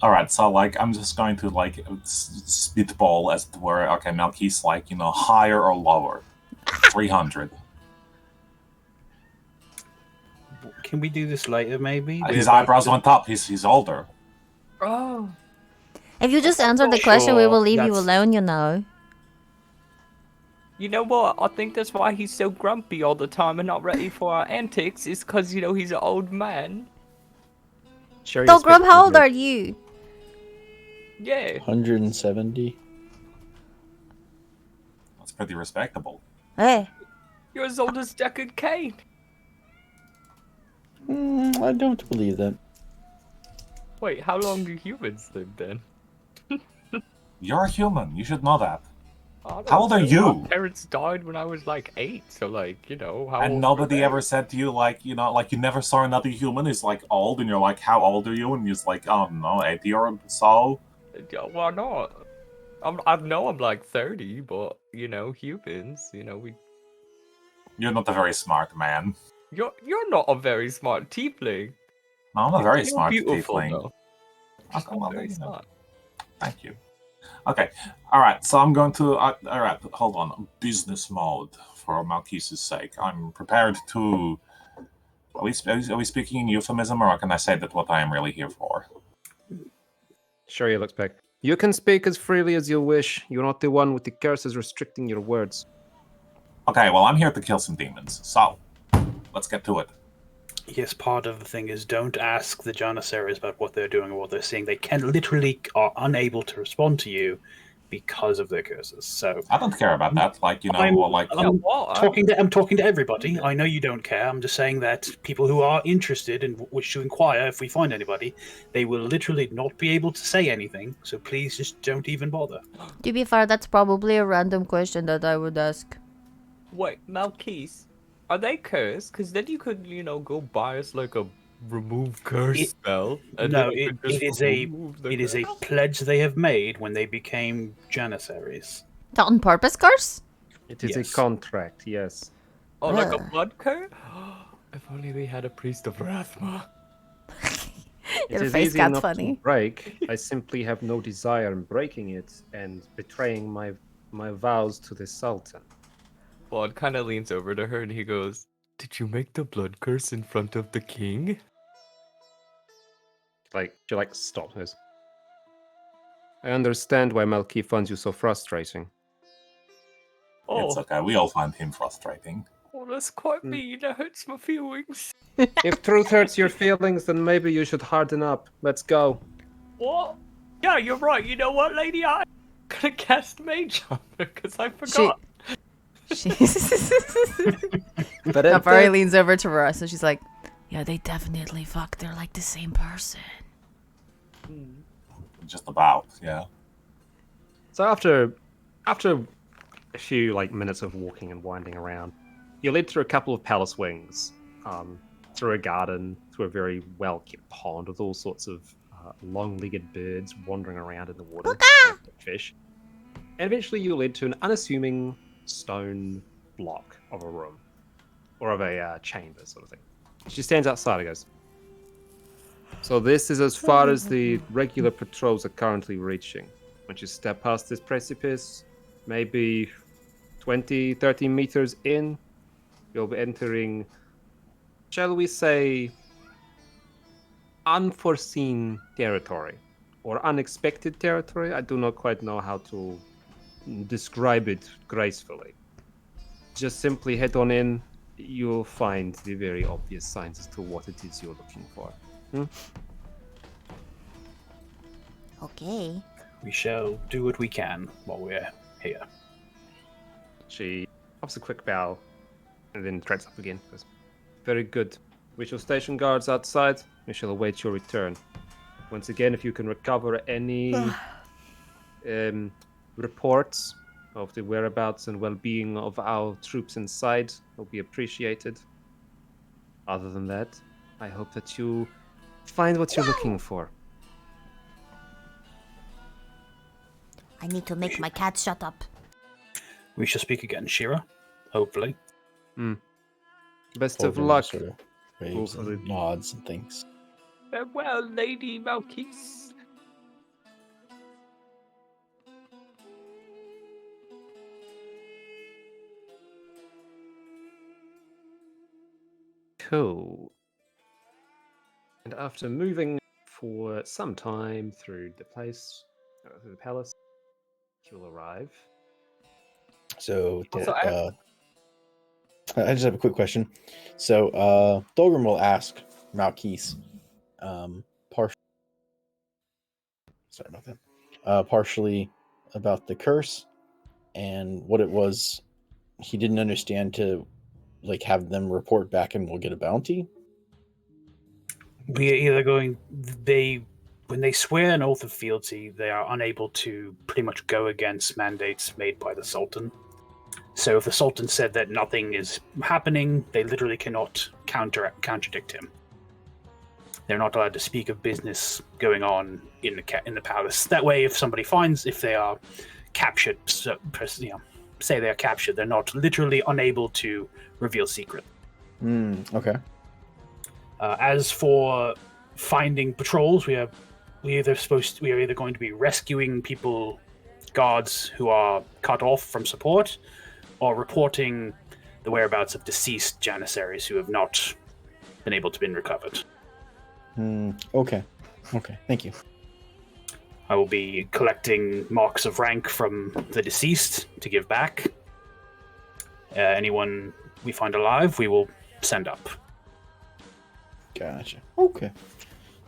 Speaker 5: Alright, so, like, I'm just going to, like, spitball, as it were. Okay, Malkeith's, like, higher or lower? 300.
Speaker 3: Can we do this later, maybe?
Speaker 5: His eyebrows went up. He's older.
Speaker 6: Oh.
Speaker 2: If you just answer the question, we
Speaker 3: Sure,
Speaker 2: will leave you
Speaker 3: that's-
Speaker 2: alone.
Speaker 6: You know what? I think that's why he's so grumpy all the time and not ready for our antics, is because, he's an old man.
Speaker 1: Sherry is
Speaker 2: Dogrum, how old
Speaker 1: speaking
Speaker 2: are you?
Speaker 6: Yeah.
Speaker 7: 170.
Speaker 5: That's pretty respectable.
Speaker 2: Hey,
Speaker 6: You're as old as Deckard Cain.
Speaker 7: I don't believe that.
Speaker 6: Wait, how long do humans live then?
Speaker 5: You're a human. You should know that.
Speaker 6: I don't
Speaker 5: How old are
Speaker 6: know.
Speaker 5: you?
Speaker 6: My parents died when I was like 8, so like, how old
Speaker 5: And
Speaker 6: were
Speaker 5: nobody
Speaker 6: they?
Speaker 5: ever said to you, like, like you never saw another human who's, like, old, and you're like, how old are you? And he's like, oh, no, 80 or so.
Speaker 6: Yeah, why not? I know I'm like 30, but humans, we.
Speaker 5: You're not a very smart man.
Speaker 6: You're not a very smart tiefling.
Speaker 5: No, I'm a very
Speaker 6: You're
Speaker 5: smart
Speaker 6: beautiful,
Speaker 5: tiefling.
Speaker 6: though.
Speaker 5: Okay,
Speaker 6: Not
Speaker 5: well,
Speaker 6: very smart.
Speaker 5: Thank you. Okay, alright, so I'm going to... alright, hold on. Business mode, for Malkeith's sake. I'm prepared to... Are we speaking in euphemism, or can I say that what I am really here for?
Speaker 1: Sherry looks back. You can speak as freely as you wish. You're not the one with the curses restricting your words.
Speaker 5: Okay, well, I'm here to kill some demons, so... Let's get to it.
Speaker 3: Yes, part of the thing is don't ask the Janissaries about what they're doing or what they're seeing. They can literally are unable to respond to you because of their curses. So
Speaker 5: I don't care about that. Like,
Speaker 3: I'm-
Speaker 5: well, like...
Speaker 3: I'm
Speaker 6: What?
Speaker 3: I'm talking to everybody. I know you don't care. I'm just saying that people who are interested and wish to inquire if we find anybody, they will literally not be able to say anything. So please just don't even bother.
Speaker 2: to be fair, that's probably a random question that I would ask.
Speaker 6: Wait, Malkeith, are they cursed? Because then you could, go buy us like a remove curse
Speaker 3: It-
Speaker 6: spell. And
Speaker 3: no,
Speaker 6: then we
Speaker 3: it-
Speaker 6: could just
Speaker 3: it is a-
Speaker 6: remove the
Speaker 3: It is a
Speaker 6: curse.
Speaker 3: pledge they have made when they became Janissaries.
Speaker 2: On purpose, curse?
Speaker 1: It is
Speaker 3: Yes.
Speaker 1: a contract, yes.
Speaker 6: Oh, like a
Speaker 2: Ugh.
Speaker 6: blood curse? If only we had a priest of Rathma.
Speaker 2: Your
Speaker 1: It is
Speaker 2: face
Speaker 1: easy
Speaker 2: got
Speaker 1: enough
Speaker 2: funny.
Speaker 1: to break. I simply have no desire in breaking it and betraying my vows to the Sultan.
Speaker 6: Claude kind of leans over to her and he goes, "Did you make the blood curse in front of the king?"
Speaker 1: She stop this. I understand why Malkeith finds you so frustrating.
Speaker 6: Oh,
Speaker 5: It's okay. We all find him frustrating.
Speaker 6: well, that's quite mean. That hurts my feelings.
Speaker 1: If truth hurts your feelings, then maybe you should harden up. Let's go.
Speaker 6: What? Yeah, you're right. You know what, lady? I'm gonna cast Mage on her because I forgot.
Speaker 1: But
Speaker 2: Nafari leans over to Russ and she's like, yeah, they definitely fuck. They're like the same person.
Speaker 5: Just about, yeah.
Speaker 1: So after a few minutes of walking and winding around, You're led through a couple of palace wings, through a garden, through a very well-kept pond with all sorts of long-legged birds wandering around in the water, like fish. And eventually you're led to an unassuming stone block of a room, or of a chamber sort of thing. She stands outside and goes, "So this is as far as the regular patrols are currently reaching. Once you step past this precipice, maybe 20, 30 meters in, you'll be entering, shall we say, unforeseen territory or unexpected territory. I do not quite know how to describe it gracefully. Just simply head on in. You'll find the very obvious signs as to what it is you're looking for."
Speaker 2: Okay.
Speaker 3: We shall do what we can while we're here.
Speaker 1: She pops a quick bow and then treads up again. Goes, "Very good. We shall station guards outside. We shall await your return. Once again, if you can recover any reports of the whereabouts and well-being of our troops inside, will be appreciated. Other than that, I hope that you find what you're looking for."
Speaker 2: I need to make my cat shut up.
Speaker 3: We shall speak again, Shira. Hopefully.
Speaker 1: Best of
Speaker 7: Tolkien
Speaker 1: luck.
Speaker 7: Sort of waves
Speaker 1: Hopefully.
Speaker 7: and nods and things.
Speaker 6: Farewell, Lady Malkis.
Speaker 1: Cool. And after moving for some time through the place, through the palace, you'll arrive.
Speaker 7: So,
Speaker 4: Also,
Speaker 7: I just have a quick question. So, Dolgrim will ask Malkis, partially about the curse and what it was he didn't understand to like have them report back and we'll get a bounty.
Speaker 3: We are either when they swear an oath of fealty, they are unable to pretty much go against mandates made by the Sultan. So if the Sultan said that nothing is happening, they literally cannot contradict him. They're not allowed to speak of business going on in the palace. That way, if they are captured, say they are captured, they're not literally unable to reveal secrets.
Speaker 7: Okay.
Speaker 3: As for finding patrols, we are either going to be rescuing guards who are cut off from support, or reporting the whereabouts of deceased janissaries who have not been able to be recovered.
Speaker 7: Okay. Thank you.
Speaker 3: I will be collecting marks of rank from the deceased to give back. Anyone we find alive, we will send up.
Speaker 7: Gotcha. Okay.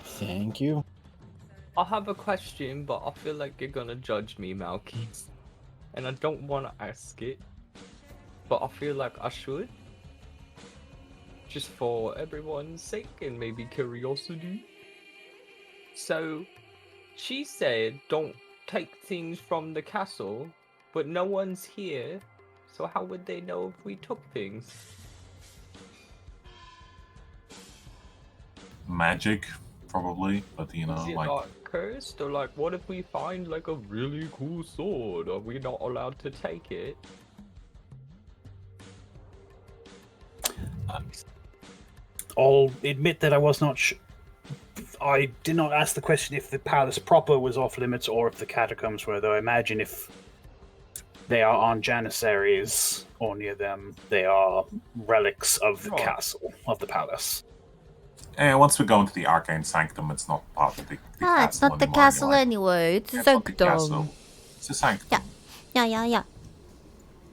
Speaker 7: Thank you.
Speaker 4: I have a question, but I feel like you're gonna judge me, Malkis. And I don't want to ask it, but I feel like I should. Just for everyone's sake and maybe curiosity. So, she said don't take things from the castle, but no one's here, so how would they know if we took things?
Speaker 5: Magic, probably, but
Speaker 4: Is it like cursed, or like what if we find like a really cool sword? Are we not allowed to take it?
Speaker 3: I'll admit that I was not I did not ask the question if the palace proper was off limits or if the catacombs were, though I imagine if they are on janissaries or near them, they are relics of the castle, of the palace.
Speaker 5: Once we go into the Arcane Sanctum, it's not part of the castle
Speaker 2: It's not the
Speaker 5: anymore,
Speaker 2: castle
Speaker 5: anyway.
Speaker 2: anyway. It's a
Speaker 5: It's not the castle.
Speaker 2: sanctum.
Speaker 5: It's a sanctum.
Speaker 2: Yeah.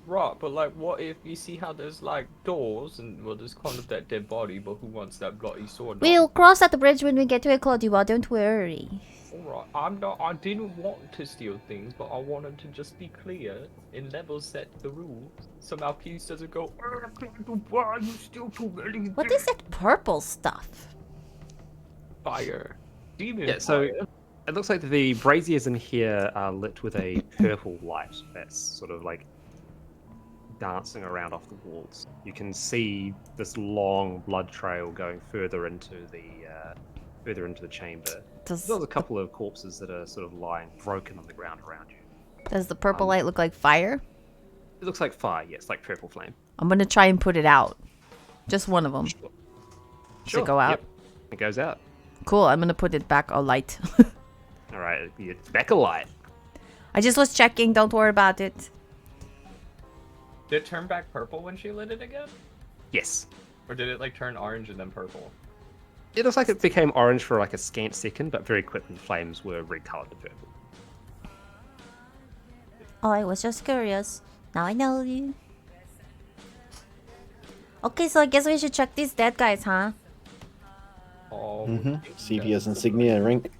Speaker 4: Right, but like what if you see how there's like doors and well there's kind of that dead body, but who wants that bloody sword?
Speaker 2: We'll cross that bridge when we get to Eclodiwa, don't worry.
Speaker 4: Alright, I didn't want to steal things, but I wanted to just be clear and level set the rules. So Malkis doesn't go, why you steal too many
Speaker 2: What is that purple stuff?
Speaker 4: fire? Demon
Speaker 1: Yeah, so
Speaker 4: fire.
Speaker 1: it looks like the braziers in here are lit with a purple light that's sort of like dancing around off the walls. You can see this long blood trail going further into the chamber. There's a couple of corpses that are sort of lying broken on the ground around you.
Speaker 2: Does the purple light look like fire?
Speaker 1: It looks like fire, yes, like purple flame.
Speaker 2: I'm gonna try and put it out. Just one of them.
Speaker 1: Sure.
Speaker 2: Does it go out?
Speaker 1: Yep. It goes out.
Speaker 2: Cool, I'm gonna put it back alight.
Speaker 1: All right, it's back alight.
Speaker 2: I just was checking, don't worry about it.
Speaker 4: Did it turn back purple when she lit it again?
Speaker 1: Yes.
Speaker 4: Or did it like turn orange and then purple?
Speaker 1: It looks like it became orange for like a scant second, but very quickly the flames were recolored to purple.
Speaker 2: Oh, I was just curious. Now I know you. Okay, so I guess we should check these dead guys, huh?
Speaker 4: Oh,
Speaker 7: See if he has insignia and rank.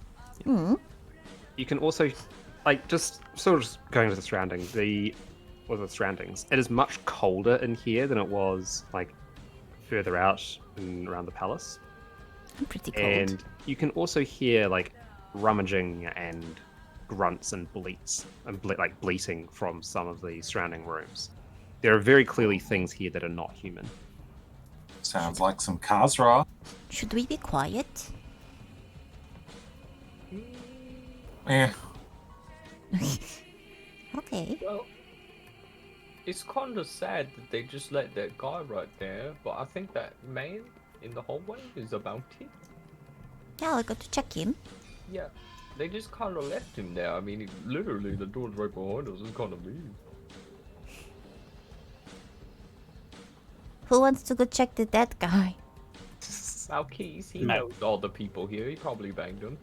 Speaker 1: You can also, like, just sort of going to the surroundings. The surroundings. It is much colder in here than it was like further out and around the palace.
Speaker 2: I'm pretty cold.
Speaker 1: And you can also hear like rummaging and grunts and bleats and bleating from some of the surrounding rooms. There are very clearly things here that are not human.
Speaker 5: Sounds like some Khazra.
Speaker 2: Should we be quiet?
Speaker 5: Eh.
Speaker 2: Okay.
Speaker 4: well, it's kind of sad that they just let that guy right there, but I think that man in the hallway is a bounty.
Speaker 2: Yeah, I'll go to check him.
Speaker 4: Yeah, they just kind of left him there. I mean, literally, the door's right behind us. It's kind of leave.
Speaker 2: Who wants to go check the dead guy?
Speaker 4: Malkeys, he
Speaker 3: No.
Speaker 4: knows all the people here. He probably banged them.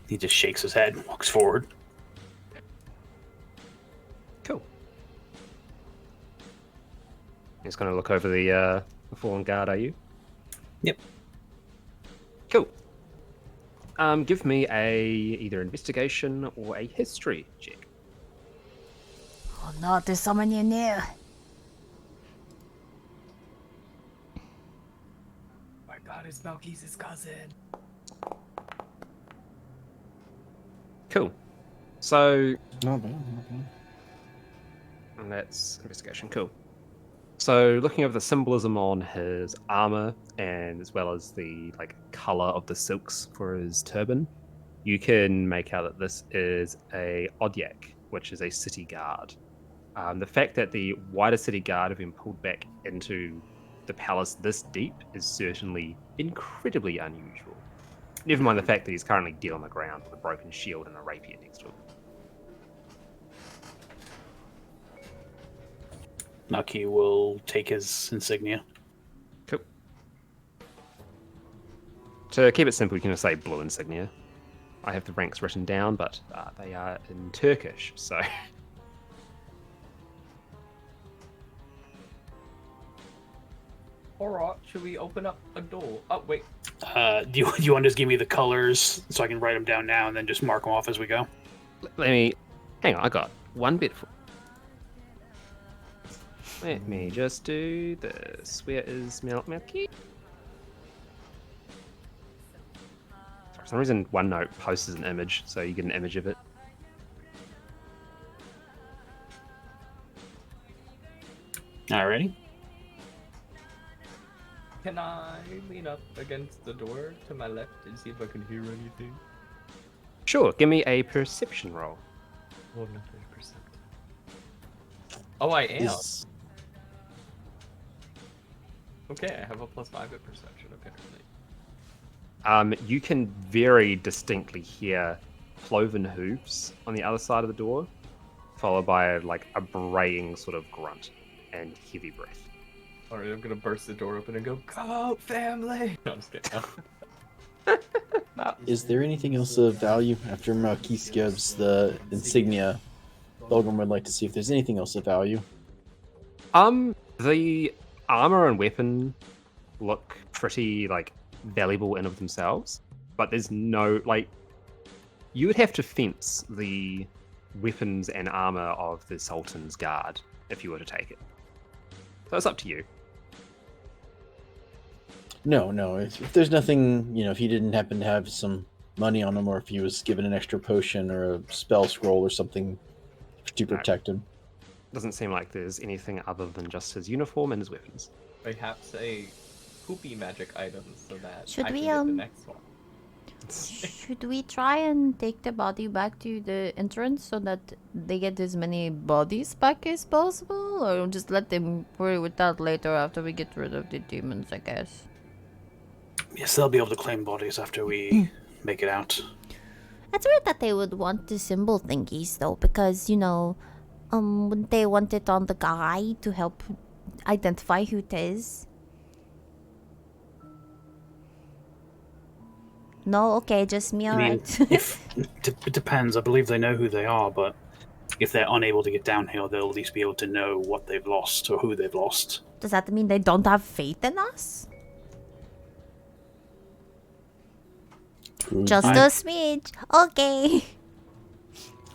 Speaker 3: He just shakes his head and walks forward.
Speaker 1: Cool. He's going to look over the fallen guard, are you?
Speaker 3: Yep.
Speaker 1: Cool. Give me a either investigation or a history check.
Speaker 2: Oh no, there's someone in there.
Speaker 6: My God, it's Malkeys' cousin.
Speaker 1: Cool. So
Speaker 7: Not bad, not bad.
Speaker 1: and that's investigation. Cool. So looking over the symbolism on his armor and as well as the like color of the silks for his turban, you can make out that this is a Odyak, which is a city guard. The fact that the wider city guard have been pulled back into the palace this deep is certainly incredibly unusual. Never mind the fact that he's currently dead on the ground with a broken shield and a rapier next to him.
Speaker 3: Nucky will take his insignia.
Speaker 1: Cool. To keep it simple, you can just say blue insignia. I have the ranks written down, but they are in Turkish, so...
Speaker 4: Alright, should we open up a door? Oh, wait.
Speaker 3: Do you want to just give me the colors so I can write them down now and then just mark them off as we go?
Speaker 1: Let me... Hang on, I got one bit for... Let me just do this. Where is Milky? For some reason, OneNote posts an image, so you get an image of it.
Speaker 3: Alrighty.
Speaker 4: Can I lean up against the door to my left and see if I can hear anything?
Speaker 1: Sure, give me a perception roll.
Speaker 4: Oh, not 30%. Oh, I am.
Speaker 7: Is-
Speaker 4: Okay, I have a +5 at perception, apparently.
Speaker 1: You can very distinctly hear cloven hooves on the other side of the door, followed by like a braying sort of grunt and heavy breath.
Speaker 4: Alright, I'm gonna burst the door open and go, "Come out, family!" No, I'm just kidding.
Speaker 7: Is there anything else of value after Marquise gives the insignia? Belgrim would like to see if there's anything else of value.
Speaker 1: The armor and weapon look pretty like valuable in of themselves, but there's no like you would have to fence the weapons and armor of the Sultan's guard if you were to take it. So it's up to you.
Speaker 7: No. If there's nothing, if he didn't happen to have some money on him, or if he was given an extra potion or a spell scroll or something to protect him.
Speaker 1: Doesn't seem like there's anything other than just his uniform and his weapons.
Speaker 4: Perhaps a poopy magic item so that
Speaker 2: Should
Speaker 4: I
Speaker 2: we,
Speaker 4: can get the next one.
Speaker 2: Should we try and take the body back to the entrance so that they get as many bodies back as possible? Or just let them worry with that later after we get rid of the demons, I guess?
Speaker 3: Yes, they'll be able to claim bodies after we make it out.
Speaker 2: It's weird that they would want the symbol thingies, though, because, you know, wouldn't they want it on the guy to help identify who it is? No? Okay, just me,
Speaker 3: I mean,
Speaker 2: alright.
Speaker 3: it depends. I believe they know who they are, but if they're unable to get down here, they'll at least be able to know what they've lost or who they've lost.
Speaker 2: Does that mean they don't have faith in us? Just a smidge. Okay.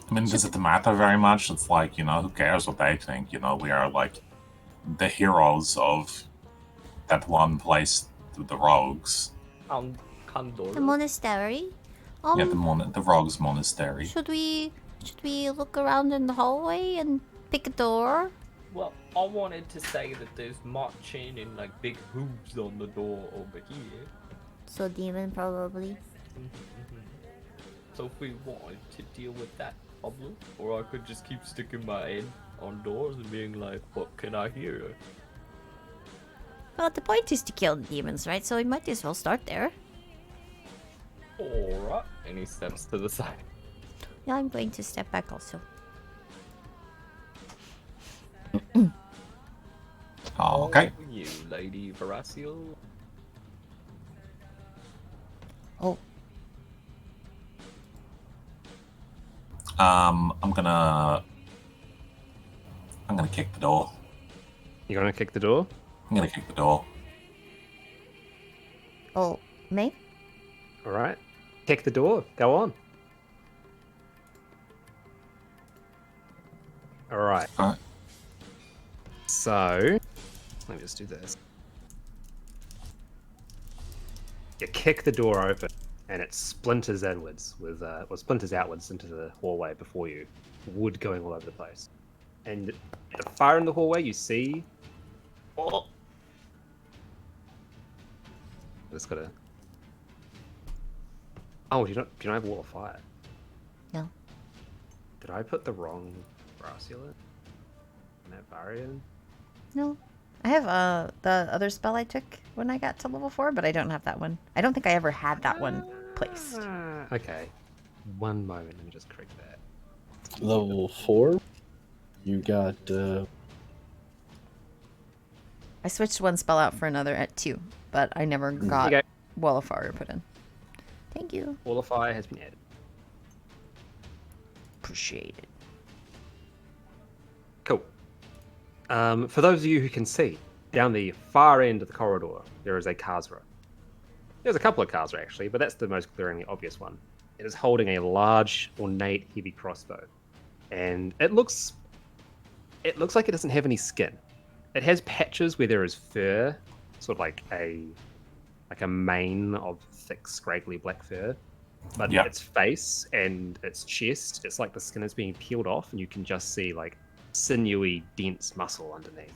Speaker 5: I mean, does it matter very much? It's like, you know, who cares what they think? You know, we are like the heroes of that one place, the rogues.
Speaker 2: The monastery?
Speaker 5: Yeah, the rogues monastery.
Speaker 2: Should we look around in the hallway and pick a door?
Speaker 6: Well, I wanted to say that there's marching and like big hooves on the door over here.
Speaker 2: So demon probably.
Speaker 6: So if we wanted to deal with that problem, or I could just keep sticking my head on doors and being like, what can I hear?
Speaker 2: Well, the point is to kill the demons, right? So we might as well start there.
Speaker 6: Alright.
Speaker 4: And he steps to the side.
Speaker 2: Yeah, I'm going to step back also.
Speaker 5: Oh, okay.
Speaker 4: You, Lady Veracial.
Speaker 2: Oh.
Speaker 5: I'm gonna kick the door.
Speaker 1: You're gonna kick the door?
Speaker 5: I'm gonna kick the door.
Speaker 2: Oh, me?
Speaker 1: Alright. Kick the door. Go on. Alright.
Speaker 5: Alright.
Speaker 1: So, let me just do this. You kick the door open, and it splinters inwards with, splinters outwards into the hallway before you. Wood going all over the place. And at the far in the hallway, you see. Oh! Just gotta. Oh, do you not have wall of fire?
Speaker 2: No.
Speaker 1: Did I put the wrong bracelet in that barrier?
Speaker 2: No. I have the other spell I took when I got to level 4, but I don't have that one. I don't think I ever had that one placed.
Speaker 1: Okay. One moment, let me just correct that.
Speaker 7: Level 4? You got,
Speaker 2: I switched one spell out for another at 2, but I never got
Speaker 1: Okay.
Speaker 2: Wall of Fire put in. Thank you.
Speaker 1: Wall of fire has been added.
Speaker 2: Appreciate it.
Speaker 1: Cool. For those of you who can see, down the far end of the corridor, there is a Khazra. There's a couple of Khazra actually, but that's the most glaringly obvious one. It is holding a large, ornate, heavy crossbow, and it looks like it doesn't have any skin. It has patches where there is fur, sort of like a mane of thick, scraggly black fur. But
Speaker 5: Yeah.
Speaker 1: its face and its chest, it's like the skin is being peeled off, and you can just see like sinewy, dense muscle underneath.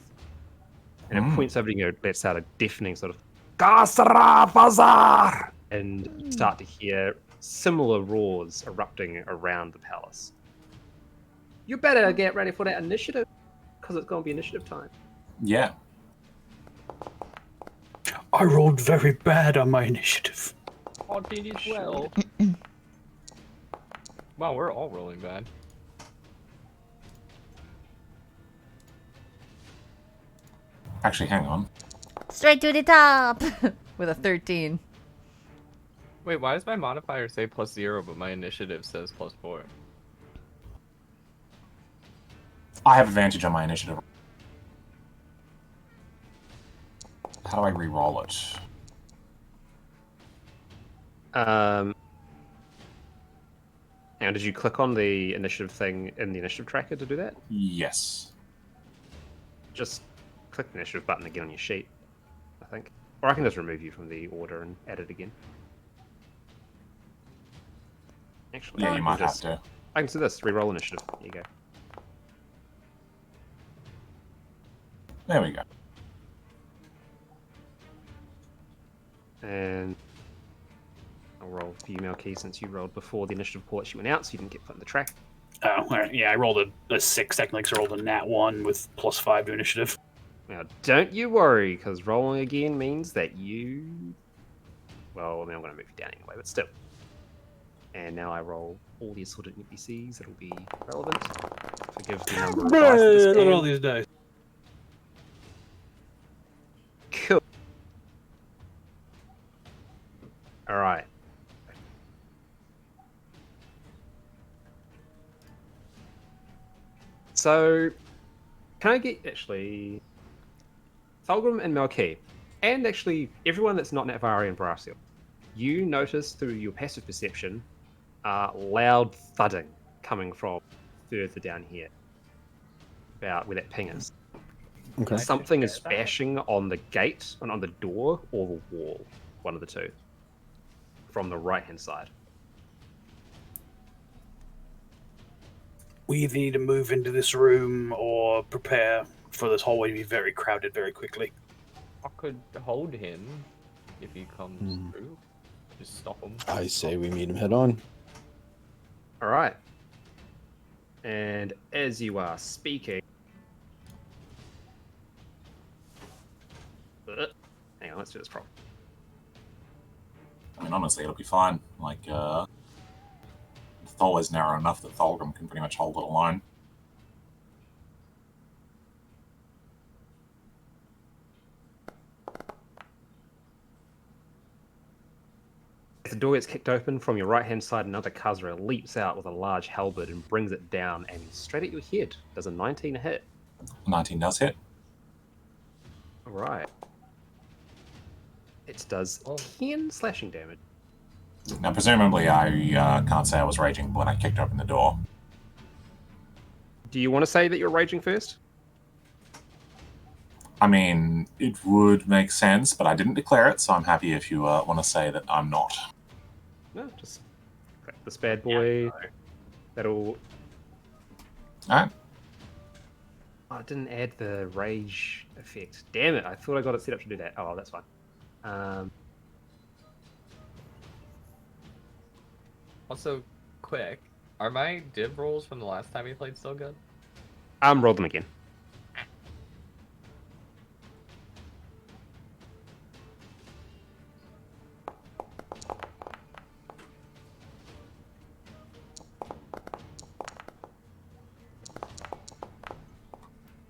Speaker 1: And it points over to you, lets out a deafening sort of Kasra Bazar! And you start to hear similar roars erupting around the palace. You better get ready for that initiative, because it's going to be initiative time.
Speaker 5: Yeah.
Speaker 3: I rolled very bad on my initiative.
Speaker 6: I did as well.
Speaker 4: Wow, we're all rolling bad.
Speaker 5: Actually, hang on.
Speaker 2: Straight to the top! With a 13.
Speaker 4: Wait, why does my modifier say +0, but my initiative says +4?
Speaker 5: I have advantage on my initiative. How do I re-roll it?
Speaker 1: Now, did you click on the initiative thing in the initiative tracker to do that?
Speaker 5: Yes.
Speaker 1: Just click the initiative button again on your sheet, I think. Or I can just remove you from the order and add it again. Actually,
Speaker 5: Yeah,
Speaker 1: I
Speaker 5: you
Speaker 1: can
Speaker 5: might have
Speaker 1: just-
Speaker 5: to.
Speaker 1: I can do this. Reroll initiative. There you go.
Speaker 5: There we go.
Speaker 1: And I'll roll for you, Malkey, since you rolled before the initiative call actually went out, so you didn't get put in the track.
Speaker 3: Oh, all right. Yeah, I rolled a 6 technically, because I rolled a nat 1 with +5 to initiative.
Speaker 1: Now, don't you worry, because rolling again means that you... Well, I mean, I'm going to move you down anyway, but still. And now I roll all the assorted NPCs that'll be relevant. Forgive the number of dice this
Speaker 3: Look at all
Speaker 1: game.
Speaker 3: these dice.
Speaker 1: Cool. Alright. So, can I get, actually... Thulgrim and Malkey, and actually everyone that's not Natvari and Brasil, you notice through your passive perception loud thudding coming from further down here, about where that ping is.
Speaker 7: Okay.
Speaker 1: Something is bashing on the gate, and on the door, or the wall, one of the two, from the right-hand side.
Speaker 3: We either need to move into this room or prepare for this hallway to be very crowded very quickly.
Speaker 4: I could hold him if he comes through. Just stop him.
Speaker 7: I say we meet him head on.
Speaker 1: Alright. And as you are speaking... Hang on, let's do this properly.
Speaker 5: I mean, honestly, it'll be fine. Like, the hallway's narrow enough that Thulgrim can pretty much hold it alone.
Speaker 1: As the door gets kicked open, from your right-hand side, another Khazra leaps out with a large halberd and brings it down, aiming straight at your head. Does a 19 hit?
Speaker 5: 19 does hit.
Speaker 1: Alright. It does 10 slashing damage.
Speaker 5: Now, presumably, I can't say I was raging when I kicked open the door.
Speaker 1: Do you want to say that you're raging first?
Speaker 5: I mean, it would make sense, but I didn't declare it, so I'm happy if you want to say that I'm not.
Speaker 1: No, just crack this bad boy.
Speaker 3: Yeah,
Speaker 1: That'll...
Speaker 5: Alright.
Speaker 1: Oh, I didn't add the rage effect. Damn it, I thought I got it set up to do that. Oh, well, that's fine.
Speaker 4: Also, quick, are my div rolls from the last time we played still good?
Speaker 1: Roll them again.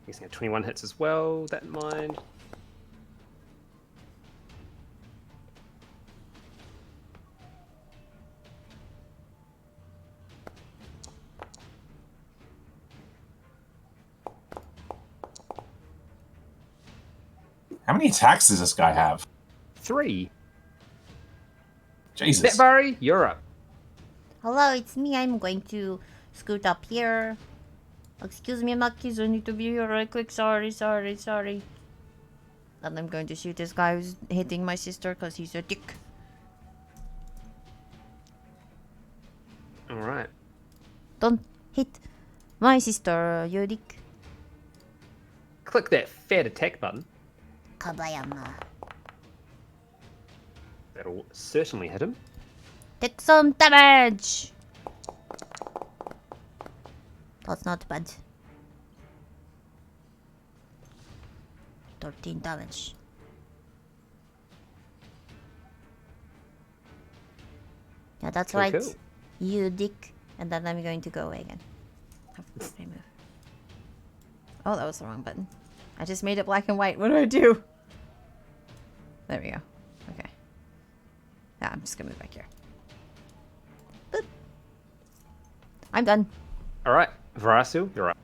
Speaker 1: Guessing a 21 hits as well, with that in mind.
Speaker 5: How many attacks does this guy have?
Speaker 1: 3.
Speaker 5: Jesus.
Speaker 1: Netvari, you're up.
Speaker 2: Hello, it's me. I'm going to scoot up here. Excuse me, Mackies. I need to be here right quick. Sorry. And I'm going to shoot this guy who's hitting my sister because he's a dick.
Speaker 1: Alright.
Speaker 2: Don't hit my sister, you dick.
Speaker 1: Click that fat attack button.
Speaker 2: Kabayama.
Speaker 1: That'll certainly hit him.
Speaker 2: Take some damage. That's not bad. 13 damage. Yeah, that's
Speaker 1: Cool,
Speaker 2: right.
Speaker 1: cool.
Speaker 2: You dick. And then I'm going to go away again. Remove. Oh, that was the wrong button. I just made it black and white. What do I do? There we go. Okay. Yeah, I'm just gonna move back here. Boop. I'm done.
Speaker 1: Alright, Varasil, you're up.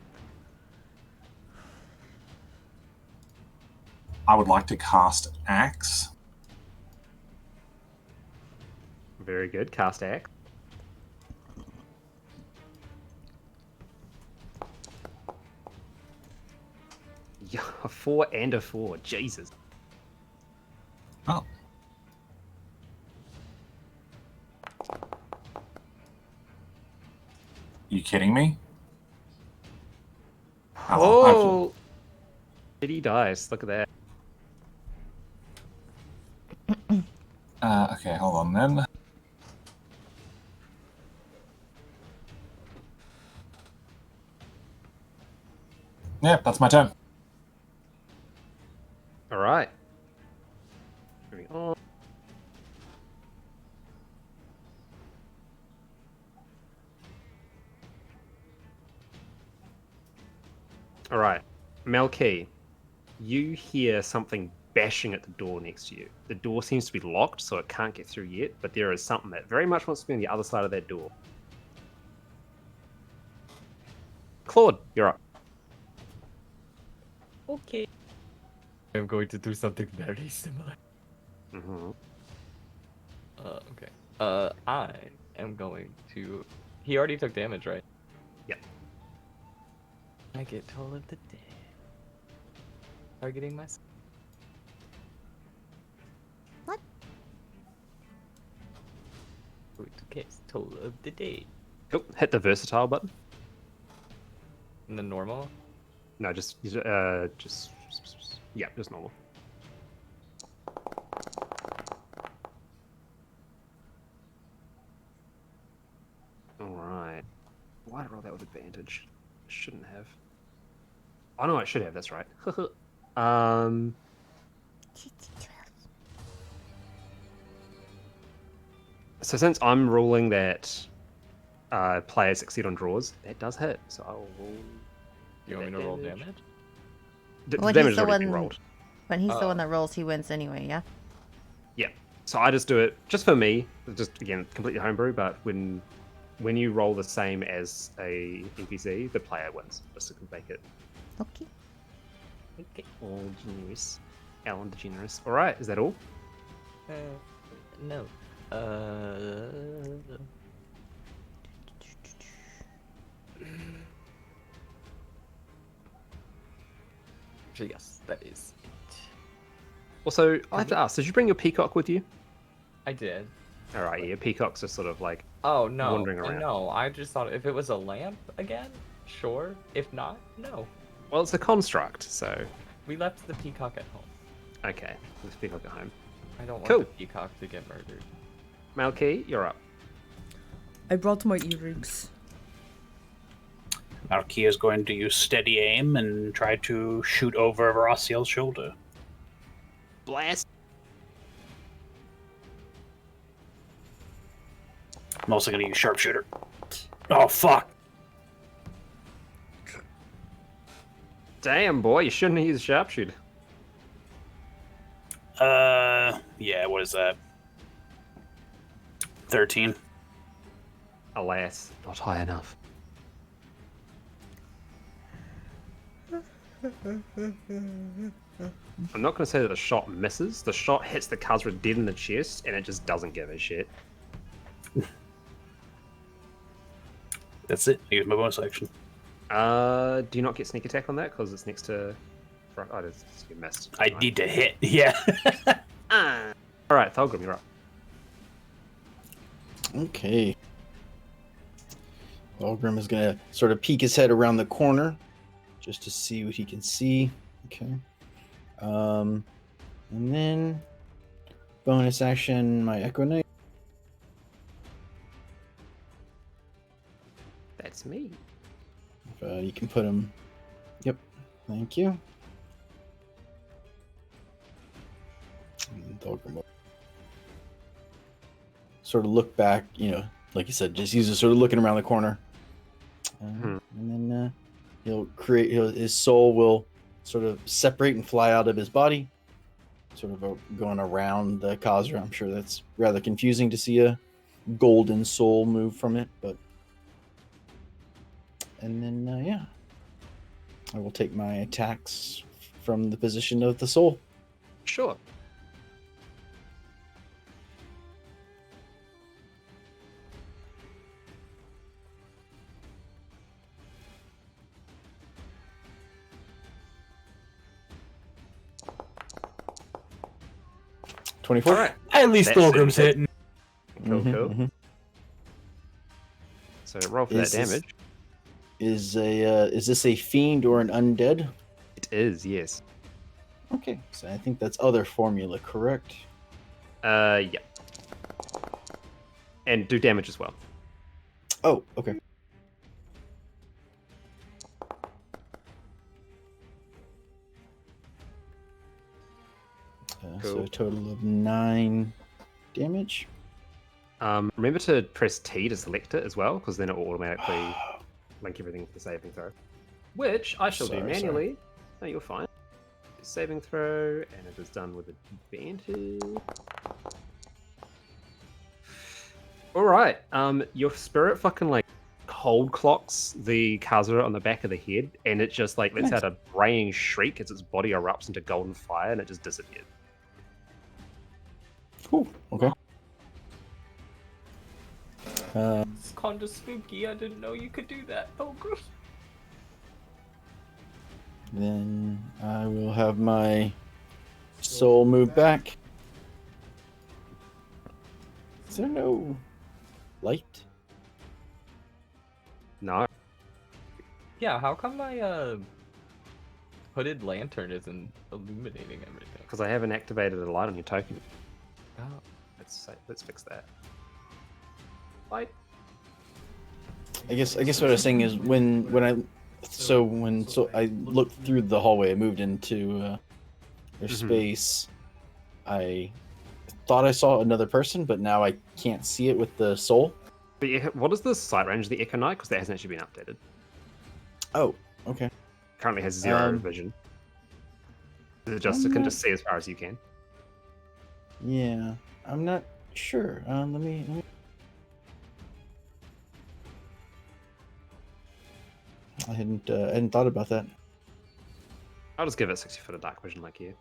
Speaker 5: I would like to cast Axe.
Speaker 1: Very good. Cast axe. Yeah, a 4 and a 4. Jesus.
Speaker 5: Oh. You kidding me?
Speaker 1: Oh! Pretty dice. Look at that.
Speaker 5: Okay, hold on then. Yep, that's my turn.
Speaker 1: All right. Moving on. All right, Melkey, you hear something bashing at the door next to you. The door seems to be locked, so it can't get through yet, but there is something that very much wants to be on the other side of that door. Claude, you're up.
Speaker 4: Okay. I'm going to do something very similar.
Speaker 1: Mm-hmm.
Speaker 4: Okay. I am going to. He already took damage, right?
Speaker 1: Yep.
Speaker 4: I get toll of the day. Targeting myself.
Speaker 2: What?
Speaker 4: Going to cast toll of the day.
Speaker 1: Cool. Hit the versatile button.
Speaker 4: And the normal.
Speaker 1: No, just yeah, just normal. All right. Why did I roll that with advantage? Shouldn't have. Oh no, I should have. That's right. So since I'm ruling that players succeed on draws, that does hit. So I'll roll.
Speaker 4: You want me to roll damage?
Speaker 1: The
Speaker 2: When
Speaker 1: damage
Speaker 2: he's
Speaker 1: has
Speaker 2: the
Speaker 1: already been
Speaker 2: one-
Speaker 1: rolled.
Speaker 2: When he's the
Speaker 4: Oh.
Speaker 2: one that rolls, he wins anyway, yeah?
Speaker 1: Yeah. So I just do it just for me. Just again, completely homebrew. But when you roll the same as a NPC, the player wins. Just to make it
Speaker 2: Okay.
Speaker 1: all generous. Alan DeGeneres. All right. Is that all?
Speaker 4: No. So yes, that is it.
Speaker 1: Also, I have to ask: did you bring your peacock with you?
Speaker 4: I did.
Speaker 1: All right. Yeah, peacock's just sort of like
Speaker 4: Oh no,
Speaker 1: Wandering around.
Speaker 4: no! I just thought if it was a lamp again, sure. If not, no.
Speaker 1: well, it's a construct. So
Speaker 4: We left the peacock at home.
Speaker 1: okay, let's peacock at home.
Speaker 4: I don't want
Speaker 1: Cool.
Speaker 4: the peacock to get murdered.
Speaker 1: Malky, you're up.
Speaker 8: I brought my earrings.
Speaker 3: Malkia is going to use steady aim and try to shoot over Veraciel's shoulder.
Speaker 1: Blast.
Speaker 3: I'm also going to use sharpshooter. Oh, fuck.
Speaker 1: Damn, boy, you shouldn't have used sharpshooter.
Speaker 3: Yeah, what is that? 13.
Speaker 1: Alas, not high enough. I'm not going to say that the shot misses. The shot hits the Khazra dead in the chest, and it just doesn't give a shit.
Speaker 3: That's it. I use my bonus action.
Speaker 1: Do you not get sneak attack on that because it's next to? Oh, it's you missed.
Speaker 3: I need to hit. Yeah.
Speaker 1: All right, Thulgrim, you're up.
Speaker 7: Okay. Walgrim is gonna sort of peek his head around the corner just to see what he can see. Okay. And then bonus action, my Echo Knight.
Speaker 1: That's me.
Speaker 7: You can put him. Yep. Thank you. And then Thulgrim will sort of look back, like you said, just he's just sort of looking around the corner. And then his soul will sort of separate and fly out of his body, sort of going around the Khazra. I'm sure that's rather confusing to see a golden soul move from it, but. And then, yeah, I will take my attacks from the position of the soul.
Speaker 1: Sure.
Speaker 7: $24.
Speaker 1: All right.
Speaker 3: At least
Speaker 1: That's
Speaker 3: Thulgrim's
Speaker 1: it.
Speaker 3: hitting.
Speaker 1: Cool,
Speaker 7: Mhm,
Speaker 1: cool.
Speaker 7: mhm.
Speaker 1: So roll for that
Speaker 7: Is this-
Speaker 1: damage.
Speaker 7: Is this a fiend or an undead?
Speaker 1: It is, yes.
Speaker 7: Okay, so I think that's other formula, correct?
Speaker 1: Yeah. And do damage as well.
Speaker 7: Oh, okay. So
Speaker 1: Cool.
Speaker 7: a total of 9 damage.
Speaker 1: Remember to press T to select it as well, because then it will automatically link everything for the saving throw. Which I shall do
Speaker 7: Sorry.
Speaker 1: manually. No, you're fine. Saving throw, and it is done with advantage. Alright, your spirit fucking like cold clocks the Kazura on the back of the head, and it just like lets
Speaker 7: Nice.
Speaker 1: out a braying shriek as its body erupts into golden fire, and it just disappears.
Speaker 7: Cool. Okay.
Speaker 4: It's kinda spooky. I didn't know you could do that. Oh, gross.
Speaker 7: Then I will have my soul move back. Is there no light?
Speaker 1: No.
Speaker 4: Yeah, how come my hooded lantern isn't illuminating everything?
Speaker 1: Because I haven't activated a light on your token.
Speaker 4: Oh.
Speaker 1: Let's fix that. Light.
Speaker 7: I guess what I was saying is when I looked through the hallway, I moved into their space. I thought I saw another person, but now I can't see it with the soul.
Speaker 1: What is the sight range of the Echo Knight? Because that hasn't actually been updated.
Speaker 7: Oh, okay.
Speaker 1: Currently has 0 vision. It can just see as far as you can.
Speaker 7: Yeah, I'm not sure. Let me. I hadn't thought about that.
Speaker 1: I'll just give it 60 foot of dark vision like you.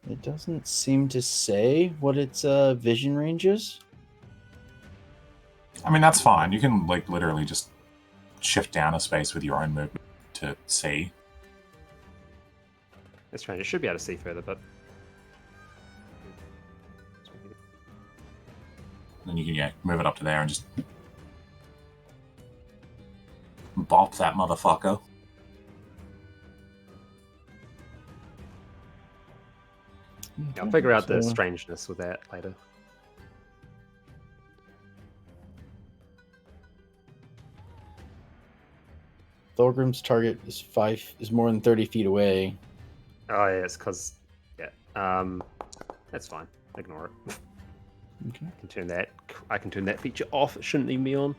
Speaker 7: It doesn't seem to say what its vision range is.
Speaker 5: I mean, that's fine. You can like literally just shift down a space with your own movement to see.
Speaker 1: That's strange. It should be able to see further, but
Speaker 5: Then you can move it up to there and just bop that motherfucker.
Speaker 1: I'll figure out the
Speaker 7: So-
Speaker 1: strangeness with that later.
Speaker 7: Thorgrim's target is more than 30 feet away.
Speaker 1: Oh yeah, it's because that's fine. Ignore it.
Speaker 7: Okay.
Speaker 1: I can turn that feature off. It shouldn't even be on.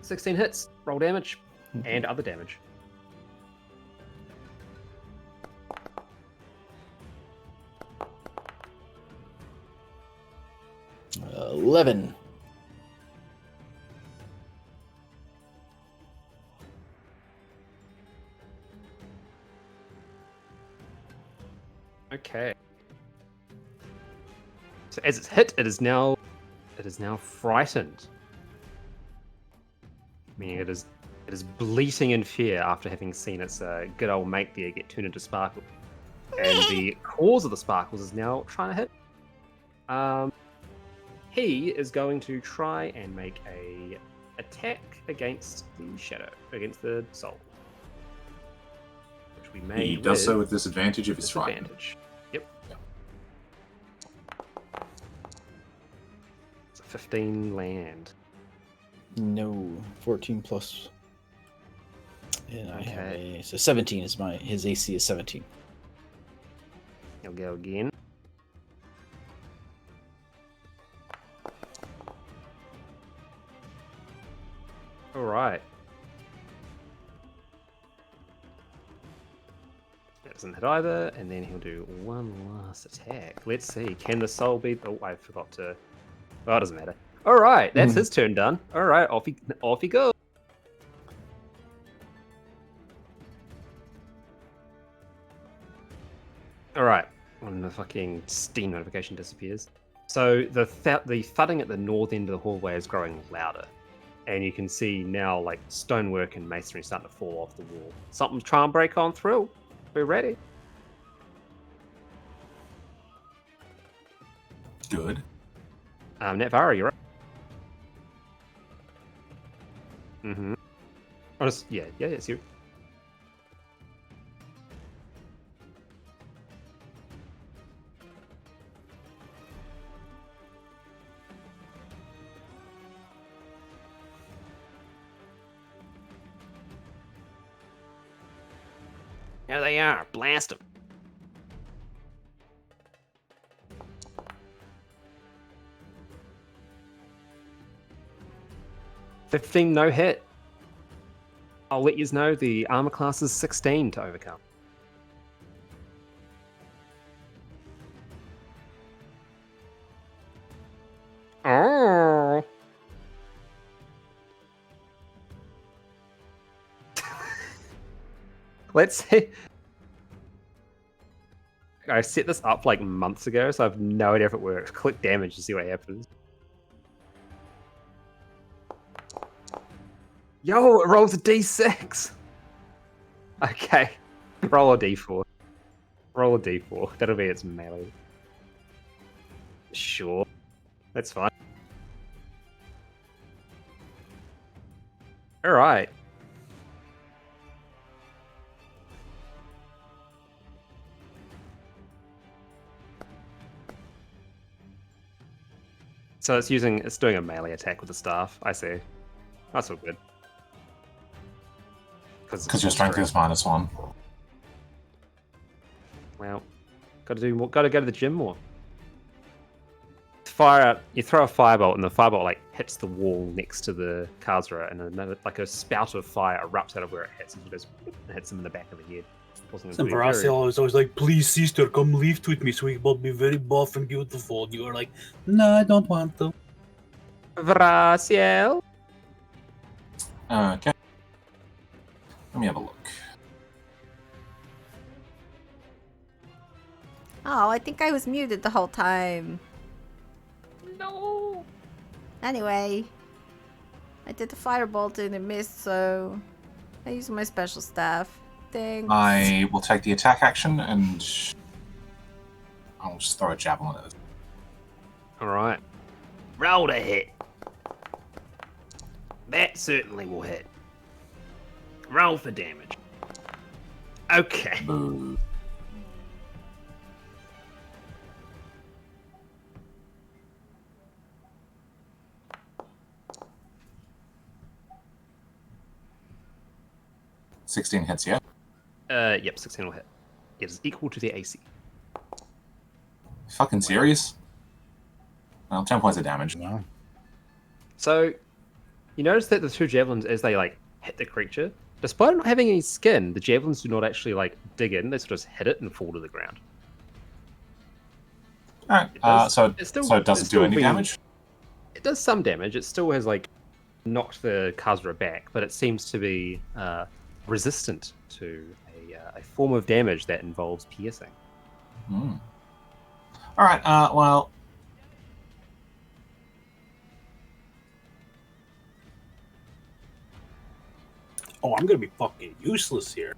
Speaker 1: 16 hits, roll damage, and other damage.
Speaker 7: Uh, 11.
Speaker 1: Okay. So as it's hit, it is now frightened. Meaning it is bleating in fear after having seen its good old mate there get turned into sparkles. And the cause of the sparkles is now trying to hit. He is going to try and make a attack against the shadow, against the soul. Which we may
Speaker 5: He does so with disadvantage if it's frightened.
Speaker 1: disadvantage. Yep. It's a 15 land.
Speaker 7: No, 14 plus. And I have
Speaker 1: Okay.
Speaker 7: so 17 is his AC is 17.
Speaker 1: He'll go again. All right. That doesn't hit either, and then he'll do one last attack. Let's see. Can the soul be? Oh, I forgot to. Oh, it doesn't matter. All right, that's his turn done. All right, off he goes. All right, when the fucking Steam notification disappears. So the thudding at the north end of the hallway is growing louder, and you can see now like stonework and masonry starting to fall off the wall. Something's trying to break on through. We're ready.
Speaker 5: good.
Speaker 1: Natvara, you're right. Mm-hmm. Yeah, it's you. There they are. Blast them. 15 no hit. I'll let you know the armor class is 16 to overcome. Oh. Let's see. I set this up like months ago, so I have no idea if it works. Click damage to see what happens. Yo, it rolls a d6. Okay. Roll a d4. Roll a d4. That'll be its melee. Sure. That's fine. Alright. So it's doing a melee attack with the staff. I see. That's all good.
Speaker 5: Because your strength is -1.
Speaker 1: Well, gotta do more. Gotta go to the gym more. You throw a firebolt, and the firebolt like hits the wall next to the Khazra, and another like a spout of fire erupts out of where it hits, and just hits him in the back of the head.
Speaker 3: And Varasiel was always like, "Please, sister, come lift with me, so we can both be very buff and beautiful." And you were like, "No, I don't want to."
Speaker 1: Varasiel.
Speaker 5: Okay. Let me have a look.
Speaker 2: Oh, I think I was muted the whole time.
Speaker 6: No.
Speaker 2: Anyway, I did the firebolt and it missed, so I used my special staff. Thanks.
Speaker 5: I will take the attack action and I'll just throw a javelin at it.
Speaker 1: Alright. Roll to hit. That certainly will hit. Roll for damage. Okay.
Speaker 5: Boo. $16 hits, yeah?
Speaker 1: Yep, 16 will hit. It is equal to the AC.
Speaker 5: Fucking serious? Well, 10 points of damage.
Speaker 7: Wow.
Speaker 1: So, you notice that the two javelins, as they like hit the creature, despite not having any skin, the javelins do not actually like dig in. They sort of just hit it and fall to the ground.
Speaker 5: Alright, so it doesn't do any damage?
Speaker 1: It does some damage. It still has like knocked the Khazra back, but it seems to be resistant to a form of damage that involves piercing.
Speaker 5: Hmm. Alright, well...
Speaker 3: Oh, I'm gonna be fucking useless here.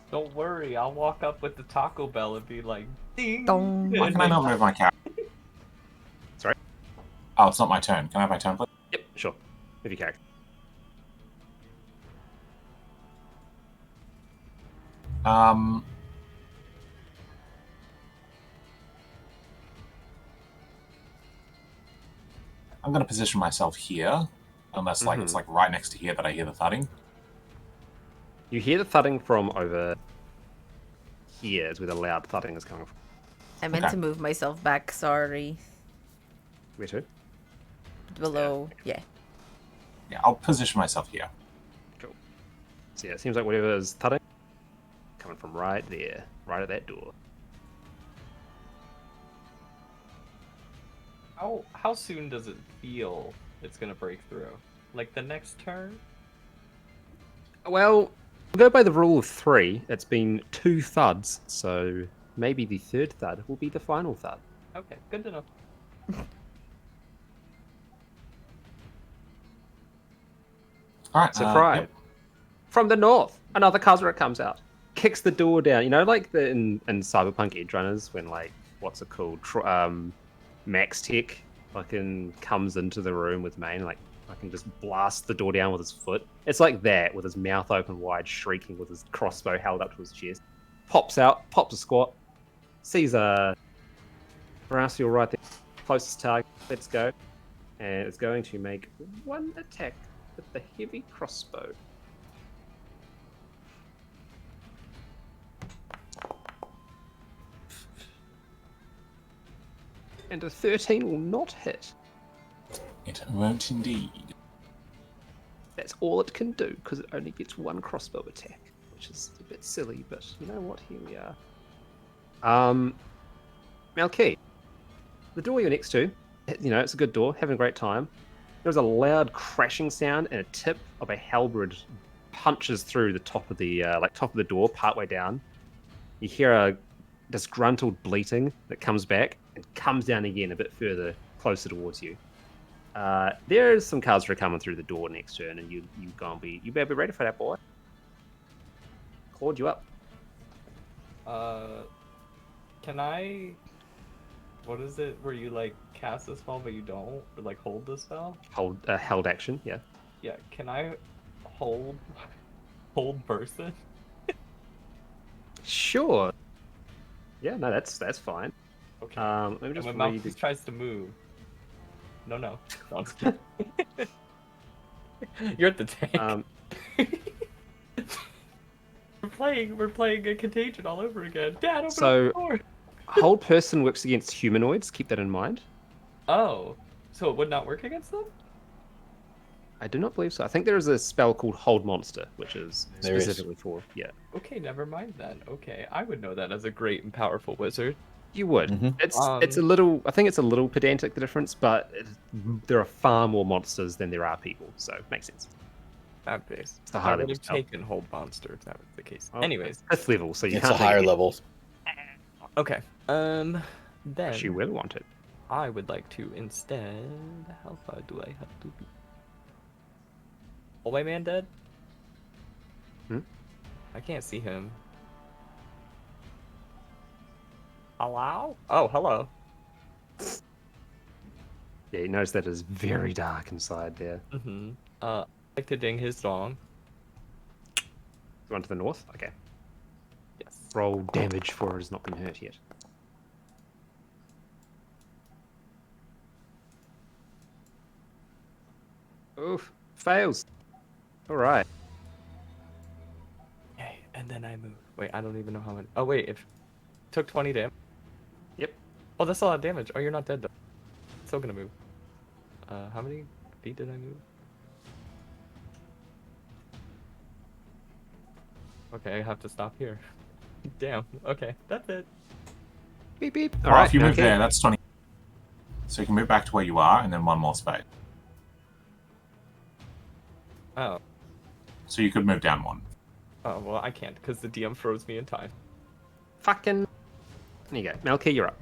Speaker 4: Don't worry, I'll walk up with the Taco Bell and be like, ding!
Speaker 2: Dong.
Speaker 5: Why can I not move my character?
Speaker 1: Sorry?
Speaker 5: Oh, it's not my turn. Can I have my turn, please?
Speaker 1: Yep, sure. Move your character.
Speaker 5: I'm going to position myself here, unless like it's like right next to here that I hear the thudding.
Speaker 1: You hear the thudding from over here is where the loud thudding is coming from.
Speaker 2: I meant
Speaker 5: Okay.
Speaker 2: to move myself back, sorry.
Speaker 1: Where to?
Speaker 2: Below, yeah.
Speaker 5: Yeah, I'll position myself here.
Speaker 1: Cool. So yeah, it seems like whatever is thudding, coming from right there, right at that door.
Speaker 4: How soon does it feel it's gonna break through? Like the next turn?
Speaker 1: Well, we'll go by the rule of 3. It's been 2 thuds, so maybe the third thud will be the final thud.
Speaker 4: Okay, good to know.
Speaker 5: Alright,
Speaker 1: So Fry,
Speaker 5: yep.
Speaker 1: from the north, another Khazra comes out, kicks the door down. You know, like in Cyberpunk Edge Runners, when like what's it called? Max Tech fucking comes into the room with Maine, like fucking just blasts the door down with his foot. It's like that, with his mouth open wide, shrieking with his crossbow held up to his chest. Pops out, pops a squat, sees a Horacio right there, closest target. Let's go. And it's going to make one attack with the heavy crossbow. And a 13 will not hit.
Speaker 5: It won't indeed.
Speaker 1: That's all it can do, because it only gets one crossbow attack, which is a bit silly, but you know what? Here we are. Malky, the door you're next to, you know, it's a good door, having a great time. There's a loud crashing sound, and a tip of a halberd punches through the top of the top of the door, partway down. You hear a disgruntled bleating that comes back and comes down again a bit further, closer towards you. There's some cards that are coming through the door next turn, and you better be ready for that, boy. Clawed you up.
Speaker 4: Can I? What is it where you like cast a spell but you don't, or like hold the spell?
Speaker 1: Held action, yeah.
Speaker 4: Yeah. Can I hold person?
Speaker 1: Sure. Yeah, no, that's fine.
Speaker 4: Okay.
Speaker 1: Let me
Speaker 4: And
Speaker 1: just
Speaker 4: when
Speaker 1: read.
Speaker 4: Malchus tries to move. No. I'm just kidding. You're at the tank. We're playing a Contagion all over again. Dad, open up the door.
Speaker 1: Hold person works against humanoids. Keep that in mind.
Speaker 4: Oh, so it would not work against them?
Speaker 1: I do not believe so. I think there is a spell called Hold Monster, which is
Speaker 7: There is.
Speaker 1: specifically for
Speaker 4: Okay, never mind then. Okay, I would know that as a great and powerful wizard.
Speaker 1: You would.
Speaker 7: Mhm.
Speaker 1: It's a little. I think it's a little pedantic, the difference, but there are far more monsters than there are people, so it makes sense.
Speaker 4: That base.
Speaker 1: It's the
Speaker 4: I
Speaker 1: higher
Speaker 4: would
Speaker 1: level
Speaker 4: have
Speaker 1: spell.
Speaker 4: taken Hold Monster if that was the case.
Speaker 1: Well,
Speaker 4: Anyways,
Speaker 1: 5th level, so you
Speaker 7: It's
Speaker 1: can't
Speaker 7: a higher
Speaker 1: take it.
Speaker 7: level.
Speaker 4: okay. Then
Speaker 1: She will want it.
Speaker 4: I would like to instead. How far do I have to be? Hallway man dead?
Speaker 1: Hmm?
Speaker 4: I can't see him. Hello? Oh, hello.
Speaker 1: Yeah, you notice that it's very dark inside there.
Speaker 4: Mm-hmm. I'd like to ding his dong.
Speaker 1: One to the north? Okay.
Speaker 4: Yes.
Speaker 1: Roll damage for it has not been hurt yet. Oof. Fails. Alright.
Speaker 4: Okay, and then I move. Wait, I don't even know how many. Oh, wait, if took 20 damage.
Speaker 1: Yep.
Speaker 4: Oh, that's a lot of damage. Oh, you're not dead, though. Still gonna move. How many feet did I move? Okay, I have to stop here. Damn. Okay, that's it.
Speaker 1: Beep beep.
Speaker 5: Well,
Speaker 1: Alright.
Speaker 5: if you move
Speaker 1: okay.
Speaker 5: there, that's 20. So you can move back to where you are, and then one more space.
Speaker 4: Oh.
Speaker 5: So you could move down one.
Speaker 4: Oh, well, I can't, because the DM froze me in time.
Speaker 1: Fucking. There you go. Malky, you're up.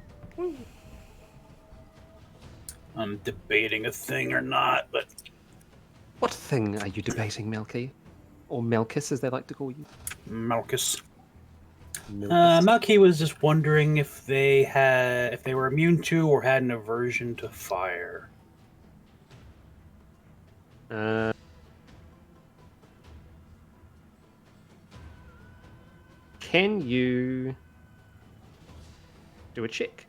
Speaker 3: I'm debating a thing or not, but
Speaker 1: What thing are you debating, Malky? Or Malchus, as they like to call you?
Speaker 3: Malchus.
Speaker 1: Malchus.
Speaker 3: Malky was just wondering if they were immune to or had an aversion to fire.
Speaker 1: Can you do a check?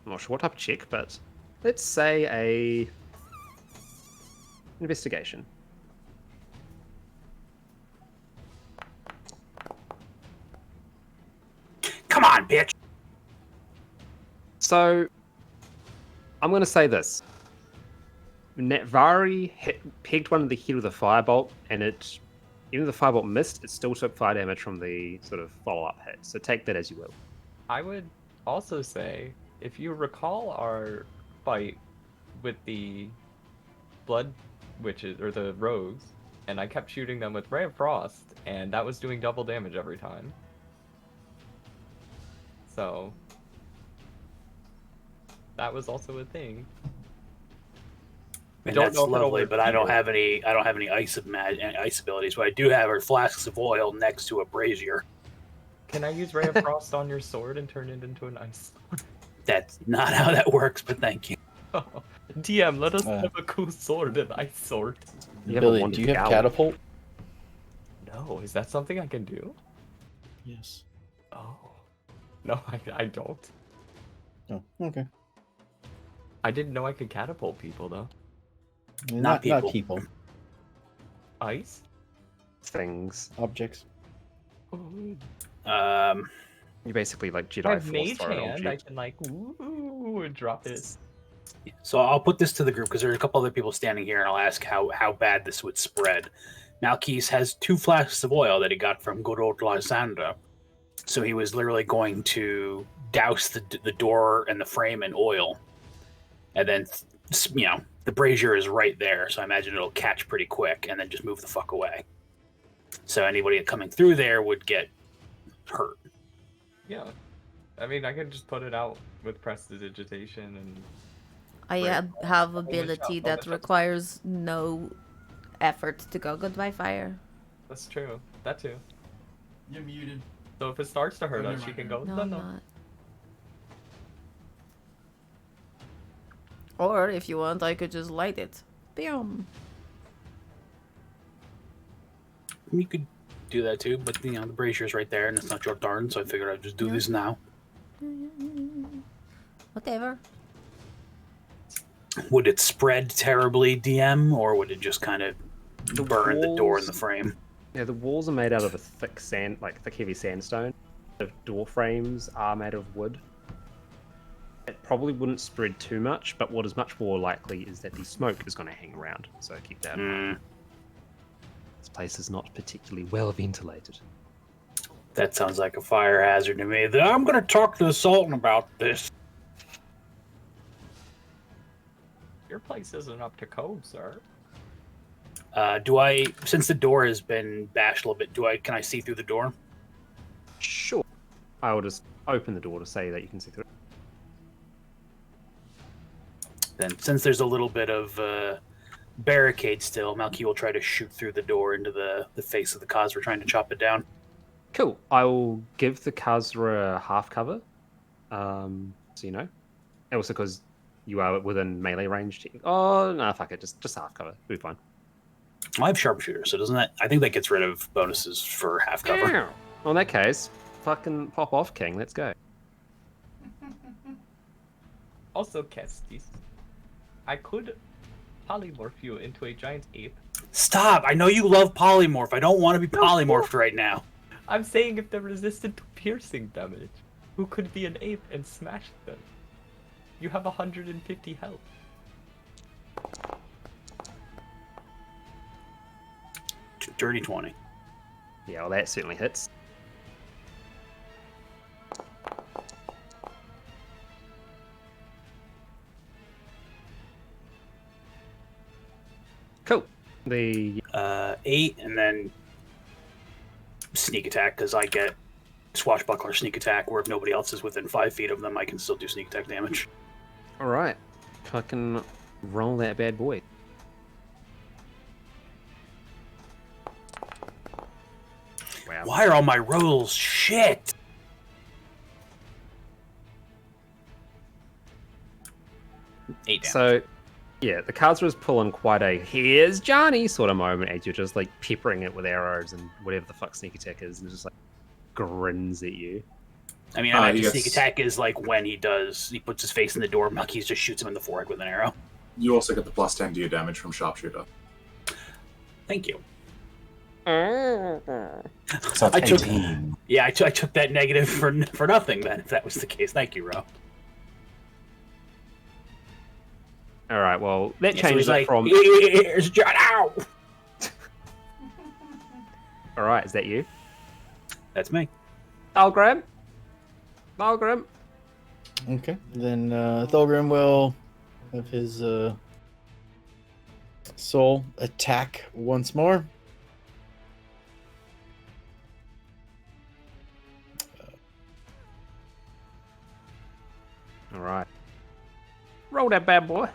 Speaker 1: I'm not sure what type of check, but let's say a investigation.
Speaker 3: Come on, bitch!
Speaker 1: So, I'm going to say this. Netvari pegged one in the head with a firebolt, and even though the firebolt missed, it still took fire damage from the sort of follow-up hit. So take that as you will.
Speaker 4: I would also say, if you recall our fight with the blood witches, or the rogues, and I kept shooting them with Ray of Frost, and that was doing double damage every time. So, that was also a thing.
Speaker 3: And
Speaker 4: Don't
Speaker 3: that's
Speaker 4: know if it'll
Speaker 3: lovely,
Speaker 4: work
Speaker 3: but I don't
Speaker 4: here.
Speaker 3: have any ice abilities. But I do have our flasks of oil next to a brazier.
Speaker 4: Can I use Ray of Frost on your sword and turn it into an ice?
Speaker 3: That's not how that works, but thank you.
Speaker 4: DM, let us
Speaker 7: Uh.
Speaker 4: have a cool sword, an ice sword.
Speaker 1: You have a
Speaker 7: Billy, do
Speaker 1: wonderful
Speaker 7: you have
Speaker 1: gal.
Speaker 7: catapult?
Speaker 4: No, is that something I can do?
Speaker 7: Yes.
Speaker 4: Oh. No, I don't.
Speaker 7: Oh, okay.
Speaker 4: I didn't know I could catapult people, though.
Speaker 3: Not
Speaker 7: Not
Speaker 3: people.
Speaker 7: people.
Speaker 4: Ice?
Speaker 1: Things.
Speaker 7: Objects.
Speaker 4: Ooh.
Speaker 1: You basically like
Speaker 4: I
Speaker 1: Jedi
Speaker 4: have
Speaker 1: Force
Speaker 4: mage
Speaker 1: throw an
Speaker 4: hand, I
Speaker 1: object.
Speaker 4: can like, ooh, drop it.
Speaker 3: So I'll put this to the group because there's a couple other people standing here, and I'll ask how bad this would spread. Malkis has 2 flasks of oil that he got from good old Lysander. So he was literally going to douse the door and the frame in oil. And then, the brazier is right there, so I imagine it'll catch pretty quick and then just move the fuck away. So anybody coming through there would get hurt.
Speaker 4: Yeah. I mean, I can just put it out with prestidigitation and...
Speaker 2: I
Speaker 4: Right.
Speaker 2: have
Speaker 4: Always
Speaker 2: ability
Speaker 4: out,
Speaker 2: that
Speaker 4: always out.
Speaker 2: requires no effort to go goodbye fire.
Speaker 4: That's true. That too.
Speaker 9: You're muted.
Speaker 4: So if it starts to hurt
Speaker 9: Oh,
Speaker 4: us,
Speaker 9: never
Speaker 4: she can
Speaker 9: mind.
Speaker 4: go,
Speaker 2: No,
Speaker 4: no.
Speaker 2: I'm not. Or if you want, I could just light it. Boom.
Speaker 3: You could do that too, but the brazier's right there and it's not your turn, so I figured I'd just do this now.
Speaker 2: Whatever.
Speaker 3: Would it spread terribly, DM, or would it just kind of burn the door and the
Speaker 1: walls-
Speaker 3: frame?
Speaker 1: Yeah, the walls are made out of a thick thick heavy sandstone. The door frames are made of wood. It probably wouldn't spread too much, but what is much more likely is that the smoke is going to hang around. So keep that in mind. This place is not particularly well ventilated.
Speaker 3: That sounds like a fire hazard to me. I'm going to talk to the Sultan about this.
Speaker 4: Your place isn't up to code, sir.
Speaker 3: Since the door has been bashed a little bit, can I see through the door?
Speaker 1: Sure. I will just open the door to say that you can see through.
Speaker 3: Then, since there's a little bit of barricade still, Malky will try to shoot through the door into the face of the cause we're trying to chop it down.
Speaker 1: Cool. I will give the Khazra half cover, so you know. And also because you are within melee range. Oh, no, fuck it. Just half cover. We'll be fine.
Speaker 3: I have sharpshooter, so doesn't that... I think that gets rid of bonuses for half cover.
Speaker 1: Yeah. Well, in that case, fucking pop off, King. Let's go.
Speaker 4: Also, Kestis, I could polymorph you into a giant ape.
Speaker 3: Stop! I know you love polymorph. I don't want to be polymorphed right now.
Speaker 4: I'm saying if they're resistant to piercing damage, who could be an ape and smash them? You have 150 health.
Speaker 3: Dirty 20.
Speaker 1: Yeah, well, that certainly hits. Cool. The
Speaker 3: 8, and then sneak attack, because I get swashbuckler sneak attack, where if nobody else is within 5 feet of them, I can still do sneak attack damage.
Speaker 1: all right, fucking roll that bad boy. Wow.
Speaker 3: Why are all my rolls shit? Eight damage.
Speaker 1: So, yeah, the Khazra's pulling quite a "here's Johnny" sort of moment as you're just like peppering it with arrows and whatever the fuck sneak attack is, and it just like grins at you.
Speaker 3: I mean, I imagine
Speaker 5: yes.
Speaker 3: sneak attack is like when he puts his face in the door, Malkis just shoots him in the forehead with an arrow.
Speaker 5: You also get the plus 10 to your damage from sharpshooter.
Speaker 3: Thank you.
Speaker 5: So it's
Speaker 3: I took-
Speaker 5: 18.
Speaker 3: Yeah, I took that negative for nothing then, if that was the case. Thank you, Ro.
Speaker 1: All right, well that
Speaker 3: Yeah, so
Speaker 1: changes
Speaker 3: he's
Speaker 1: it
Speaker 3: like,
Speaker 1: from.
Speaker 3: here's John, ow!
Speaker 1: All right, is that you,
Speaker 3: That's me.
Speaker 1: Algrim? Algrim.
Speaker 7: Okay. Then Thulgrim will have his soul attack once more.
Speaker 1: All right, roll that bad boy.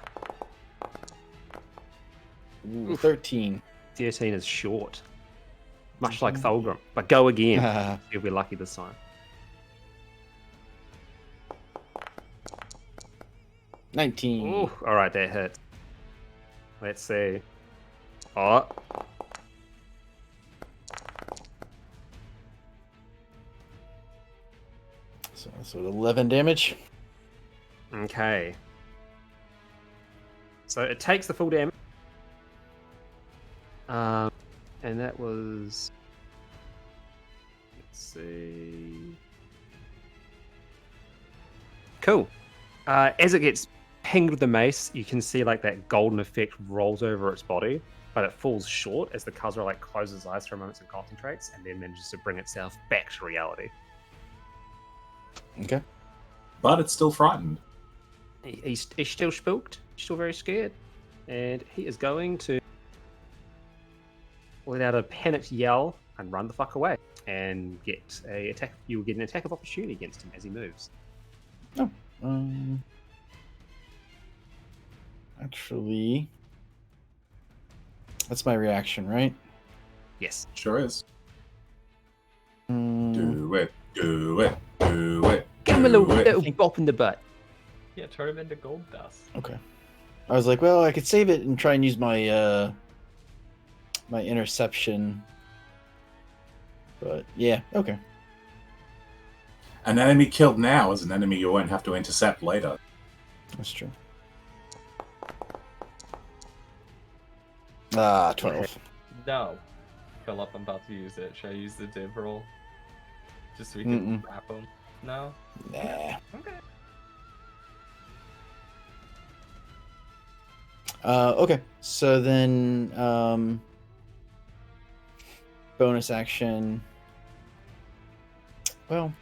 Speaker 7: Ooh, 13.
Speaker 1: 13 is short, much like Thulgrim, but go again.
Speaker 7: Ah,
Speaker 1: You'll be lucky this time.
Speaker 7: 19.
Speaker 1: Ooh, all right, that hits. Let's see. Oh,
Speaker 7: So 11 damage.
Speaker 1: okay. So it takes the full damage. And that was. Let's see. Cool. As it gets pinged with the mace, you can see like that golden effect rolls over its body, but it falls short as the Khazra like closes its eyes for a moment and concentrates, and then manages to bring itself back to reality.
Speaker 7: Okay.
Speaker 5: But it's still frightened.
Speaker 1: He's still spooked. He's still very scared, and he is going to let out a panicked yell and run the fuck away, and get a attack. You will get an attack of opportunity against him as he moves.
Speaker 7: Oh. Actually, that's my reaction, right?
Speaker 1: Yes.
Speaker 5: Sure is.
Speaker 7: Mm,
Speaker 5: Do it. Do it. Do it.
Speaker 1: Give him a little,
Speaker 5: do it.
Speaker 1: little bop in the butt.
Speaker 4: Yeah, turn him into gold dust.
Speaker 7: okay. I was like, well, I could save it and try and use my my interception. But yeah, okay.
Speaker 5: An enemy killed now is an enemy you won't have to intercept later.
Speaker 7: That's true. 12.
Speaker 4: No. Philip, I'm about to use it. Should I use the div roll? Just so we can wrap him? No?
Speaker 7: Nah.
Speaker 4: Okay.
Speaker 7: Okay. So then, bonus action. Well,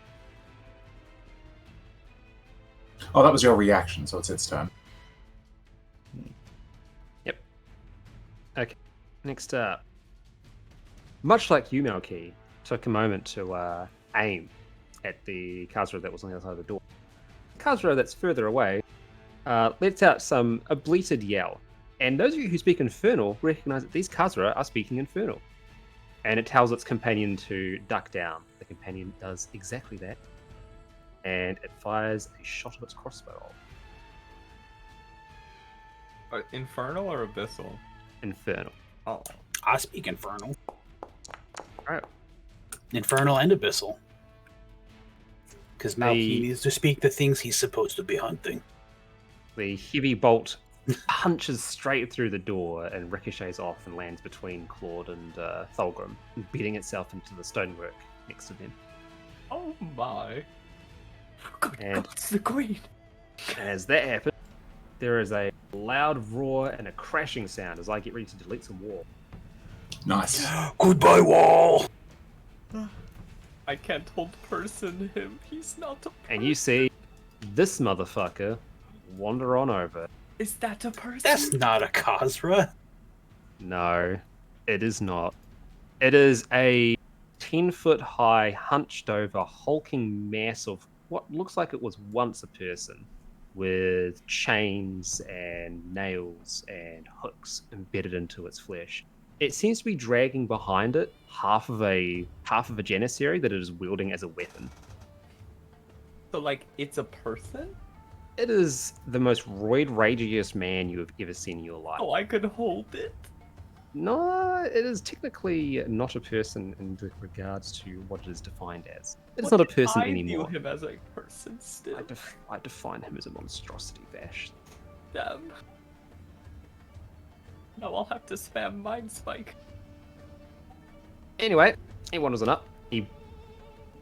Speaker 5: Oh, that was your reaction, so it's its turn.
Speaker 1: Okay. Next up. Much like you, Malky, took a moment to aim at the Khazra that was on the other side of the door. The Khazra that's further away lets out a bleated yell. And those of you who speak Infernal recognize that these Khazra are speaking Infernal. And it tells its companion to duck down. The companion does exactly that. And it fires a shot of its crossbow.
Speaker 4: Infernal or Abyssal?
Speaker 1: Infernal.
Speaker 4: Oh.
Speaker 3: I speak Infernal.
Speaker 1: Right.
Speaker 3: Infernal and Abyssal. Because Malky needs to speak the things he's supposed to be hunting.
Speaker 1: The heavy bolt punches straight through the door and ricochets off and lands between Claude and Thulgrim, beating itself into the stonework next to them.
Speaker 4: Oh my.
Speaker 6: Good
Speaker 1: And-
Speaker 6: God's the Queen.
Speaker 1: And as that happens, there is a loud roar and a crashing sound as I get ready to delete some wall.
Speaker 5: Nice.
Speaker 3: Goodbye, wall!
Speaker 4: I can't hold person him. He's not a person.
Speaker 1: And you see this motherfucker wander on over.
Speaker 6: Is that a person?
Speaker 3: That's not a Khazra.
Speaker 1: No, it is not. It is a 10-foot high, hunched over, hulking mass of what looks like it was once a person, with chains and nails and hooks embedded into its flesh. It seems to be dragging behind it half of a janissary that it is wielding as a weapon.
Speaker 4: So, like, it's a person?
Speaker 1: It is the most roid-ragiest man you have ever seen in your life.
Speaker 4: Oh, I could hold it.
Speaker 1: No, it is technically not a person in regards to what it is defined as. It's
Speaker 4: What
Speaker 1: not a
Speaker 4: if
Speaker 1: person
Speaker 4: I
Speaker 1: anymore.
Speaker 4: view him as a person still.
Speaker 1: I define him as a monstrosity, Bash.
Speaker 4: Damn. Now I'll have to spam Mind Spike.
Speaker 1: Anyway, he wanders on up. He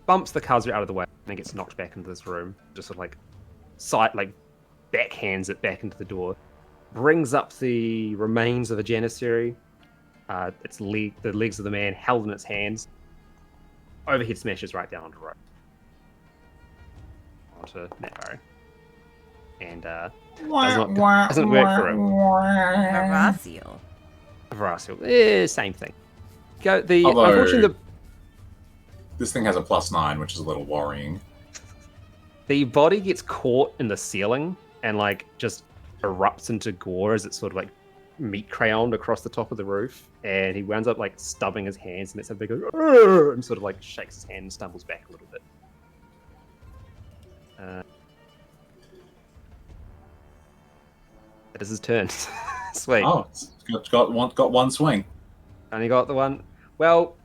Speaker 1: bumps the Khazra out of the way and then gets knocked back into this room. Just sort of backhands it back into the door. Brings up the remains of a janissary. The legs of the man held in its hands. Overhead smashes right down onto rope. Onto Matt Barry. And doesn't work for him.
Speaker 2: Horacio.
Speaker 1: Horacio. Same thing.
Speaker 5: Although-
Speaker 1: Unfortunately,
Speaker 5: This thing has a +9, which is a little worrying.
Speaker 1: the body gets caught in the ceiling and just erupts into gore as it's sort of meat crayoned across the top of the roof, and he winds up stubbing his hands, and it's a big "Arr!" and sort of shakes his hand and stumbles back a little bit. It is his turn. Sweet.
Speaker 5: Oh, it's got one swing.
Speaker 1: Only got the one. Well,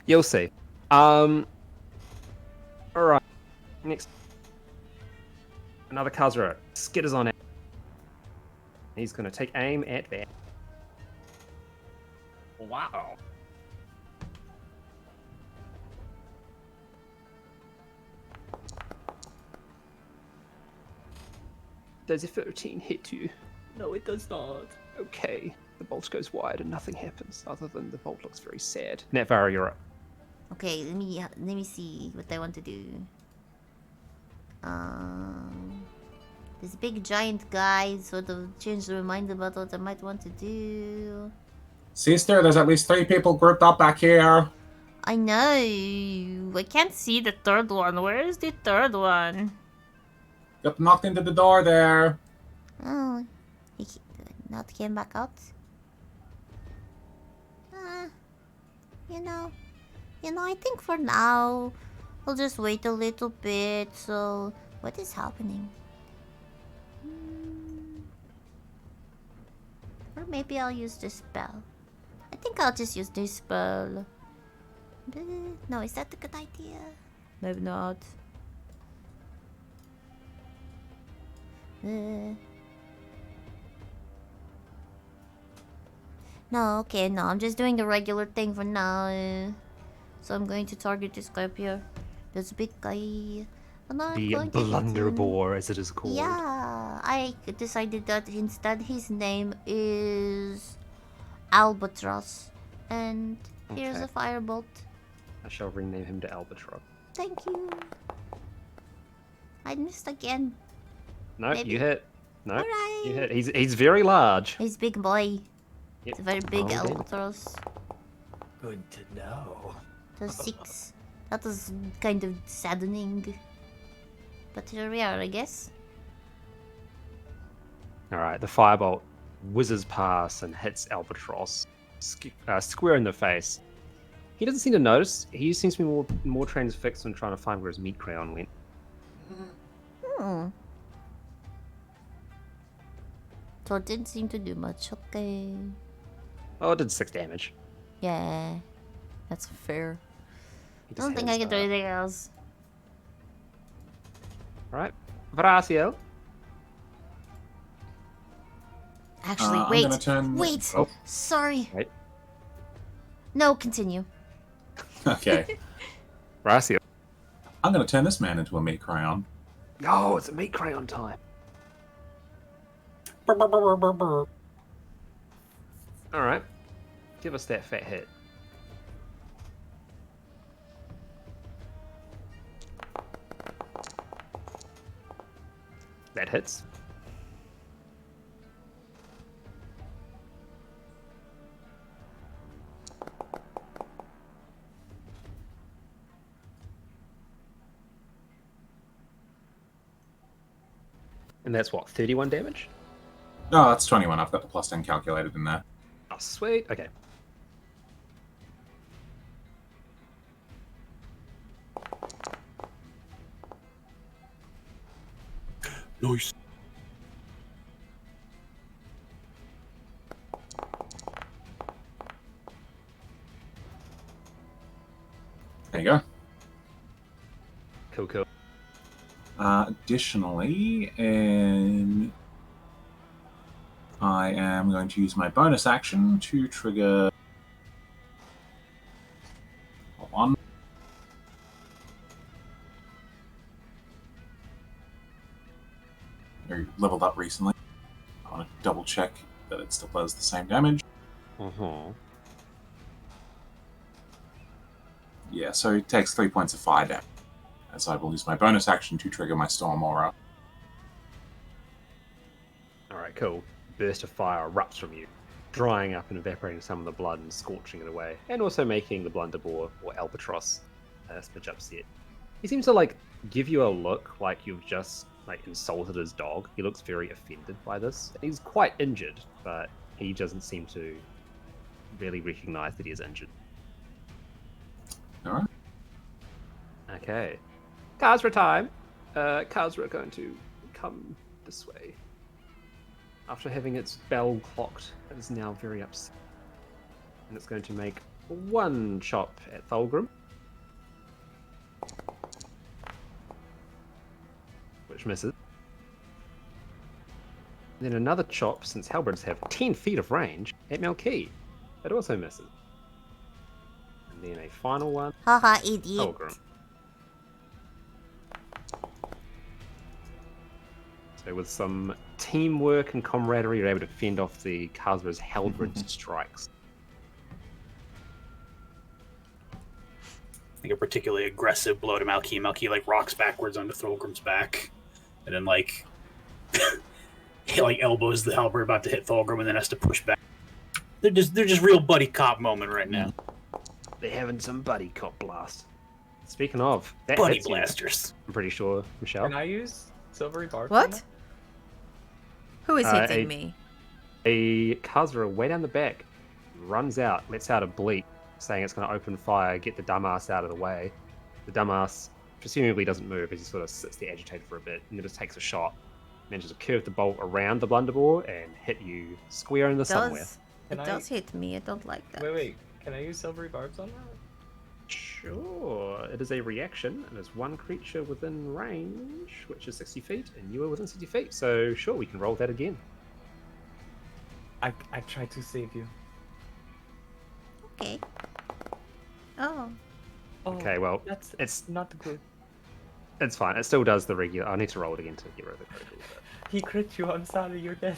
Speaker 1: you'll see. All right. Next, another Kazura skitters on it. He's going to take aim at that. Wow. Does a 13 hit you?
Speaker 6: No, it does not.
Speaker 1: Okay. The bolt goes wide and nothing happens other than the bolt looks very sad. Netvara, you're up.
Speaker 2: Okay, let me see what I want to do. This big giant guy sort of changed my mind about what I might want to do.
Speaker 5: Sister, there's at least 3 people grouped up back here.
Speaker 2: I know. I can't see the third one. Where is the third one?
Speaker 5: Got knocked into the door there.
Speaker 2: Oh, he not came back out. You know, I think for now, I'll just wait a little bit. So, what is happening? Or maybe I'll use this spell. I think I'll just use this spell. No, is that a good idea? Maybe not. No, okay, no, I'm just doing the regular thing for now. So I'm going to target this guy up here. This big guy. And I'm
Speaker 1: The
Speaker 2: going to hit him.
Speaker 1: Blunderbore, as it is called.
Speaker 2: Yeah, I decided that instead his name is Albatross. And here's
Speaker 1: Okay.
Speaker 2: a firebolt.
Speaker 1: I shall rename him to Albatross.
Speaker 2: Thank you. I missed again.
Speaker 1: No,
Speaker 2: Maybe.
Speaker 1: you hit. No,
Speaker 2: Alright.
Speaker 1: you hit. He's very large.
Speaker 2: He's big boy.
Speaker 1: Yep.
Speaker 2: It's a very big
Speaker 1: Oh, damn.
Speaker 2: Albatross.
Speaker 6: Good to know.
Speaker 2: So 6. That was kind of saddening. But here we are, I guess.
Speaker 1: All right, the firebolt whizzes past and hits Albatross square in the face. He doesn't seem to notice. He seems to be more transfixed and trying to find where his meat crayon went.
Speaker 2: So it didn't seem to do much. Okay.
Speaker 1: Oh, it did 6 damage.
Speaker 2: Yeah. That's fair.
Speaker 1: He
Speaker 2: I don't
Speaker 1: just
Speaker 2: think I
Speaker 1: has,
Speaker 2: can do anything else.
Speaker 1: All right, Varaciel.
Speaker 2: Actually,
Speaker 5: I'm
Speaker 2: wait.
Speaker 5: gonna turn-
Speaker 2: Wait.
Speaker 1: Oh.
Speaker 2: Sorry.
Speaker 1: Wait.
Speaker 2: No, continue.
Speaker 5: Okay.
Speaker 1: Varaciel.
Speaker 5: I'm going to turn this man into a meat crayon.
Speaker 1: Oh, it's a meat crayon time. All right, give us that fat hit. That hits. And that's what, 31 damage?
Speaker 5: No, that's 21. I've got the plus 10 calculated in there.
Speaker 1: Oh, sweet. Okay.
Speaker 3: Nice.
Speaker 5: There you go.
Speaker 1: Cool, cool.
Speaker 5: Additionally, I am going to use my bonus action to trigger. Hold on. I leveled up recently. I want to double check that it still does the same damage. Yeah, so it takes 3 points of fire damage. As I will use my bonus action to trigger my Storm Aura.
Speaker 1: Alright, cool. Burst of fire erupts from you, drying up and evaporating some of the blood and scorching it away, and also making the Blunderbore, or Albatross, smidge upset. He seems to, like, give you a look like you've just, like, insulted his dog. He looks very offended by this. He's quite injured, but he doesn't seem to really recognize that he is injured.
Speaker 5: Alright.
Speaker 1: Okay. Kazra time. Kazra going to come this way. After having its bell clocked, it is now very upset. And it's going to make one chop at Thulgrim. Which misses. Then another chop, since halberds have 10 feet of range, at Melky. It also misses. And then a final one.
Speaker 2: Haha, idiot.
Speaker 1: Thulgrim. So with some teamwork and camaraderie, you're able to fend off the Khazra's halberd strikes.
Speaker 3: Like a particularly aggressive blow to Malky. Malky like rocks backwards onto Thulgrim's back, and then like he like elbows the halberd about to hit Thulgrim, and then has to push back. They're just real buddy cop moment right now.
Speaker 1: They're having some buddy cop blast. Speaking of, that
Speaker 3: Buddy
Speaker 1: hits you,
Speaker 3: blasters.
Speaker 1: I'm pretty sure, Michelle.
Speaker 4: Can I use silvery barbs?
Speaker 8: What? Who is hitting
Speaker 1: a-
Speaker 8: me?
Speaker 1: A Khazra way down the back runs out, lets out a bleat, saying it's going to open fire, get the dumbass out of the way. The dumbass presumably doesn't move as he sort of sits there agitated for a bit, and then just takes a shot, manages to curve the bolt around the blunderbore and hit you square in the somewhere.
Speaker 2: It
Speaker 4: Can I-
Speaker 2: does hit me. I don't like that.
Speaker 4: Wait. Can I use silvery barbs on that?
Speaker 1: Sure, it is a reaction, and there's one creature within range, which is 60 feet, and you are within 60 feet, so sure, we can roll that again.
Speaker 4: I tried to save you.
Speaker 2: Okay. Oh.
Speaker 4: Oh,
Speaker 1: Okay, well,
Speaker 4: that's
Speaker 1: it's
Speaker 4: not good.
Speaker 1: it's fine. It still does the regular. I need to roll it again to get rid of the critical.
Speaker 4: He crit you. I'm sorry, you're dead.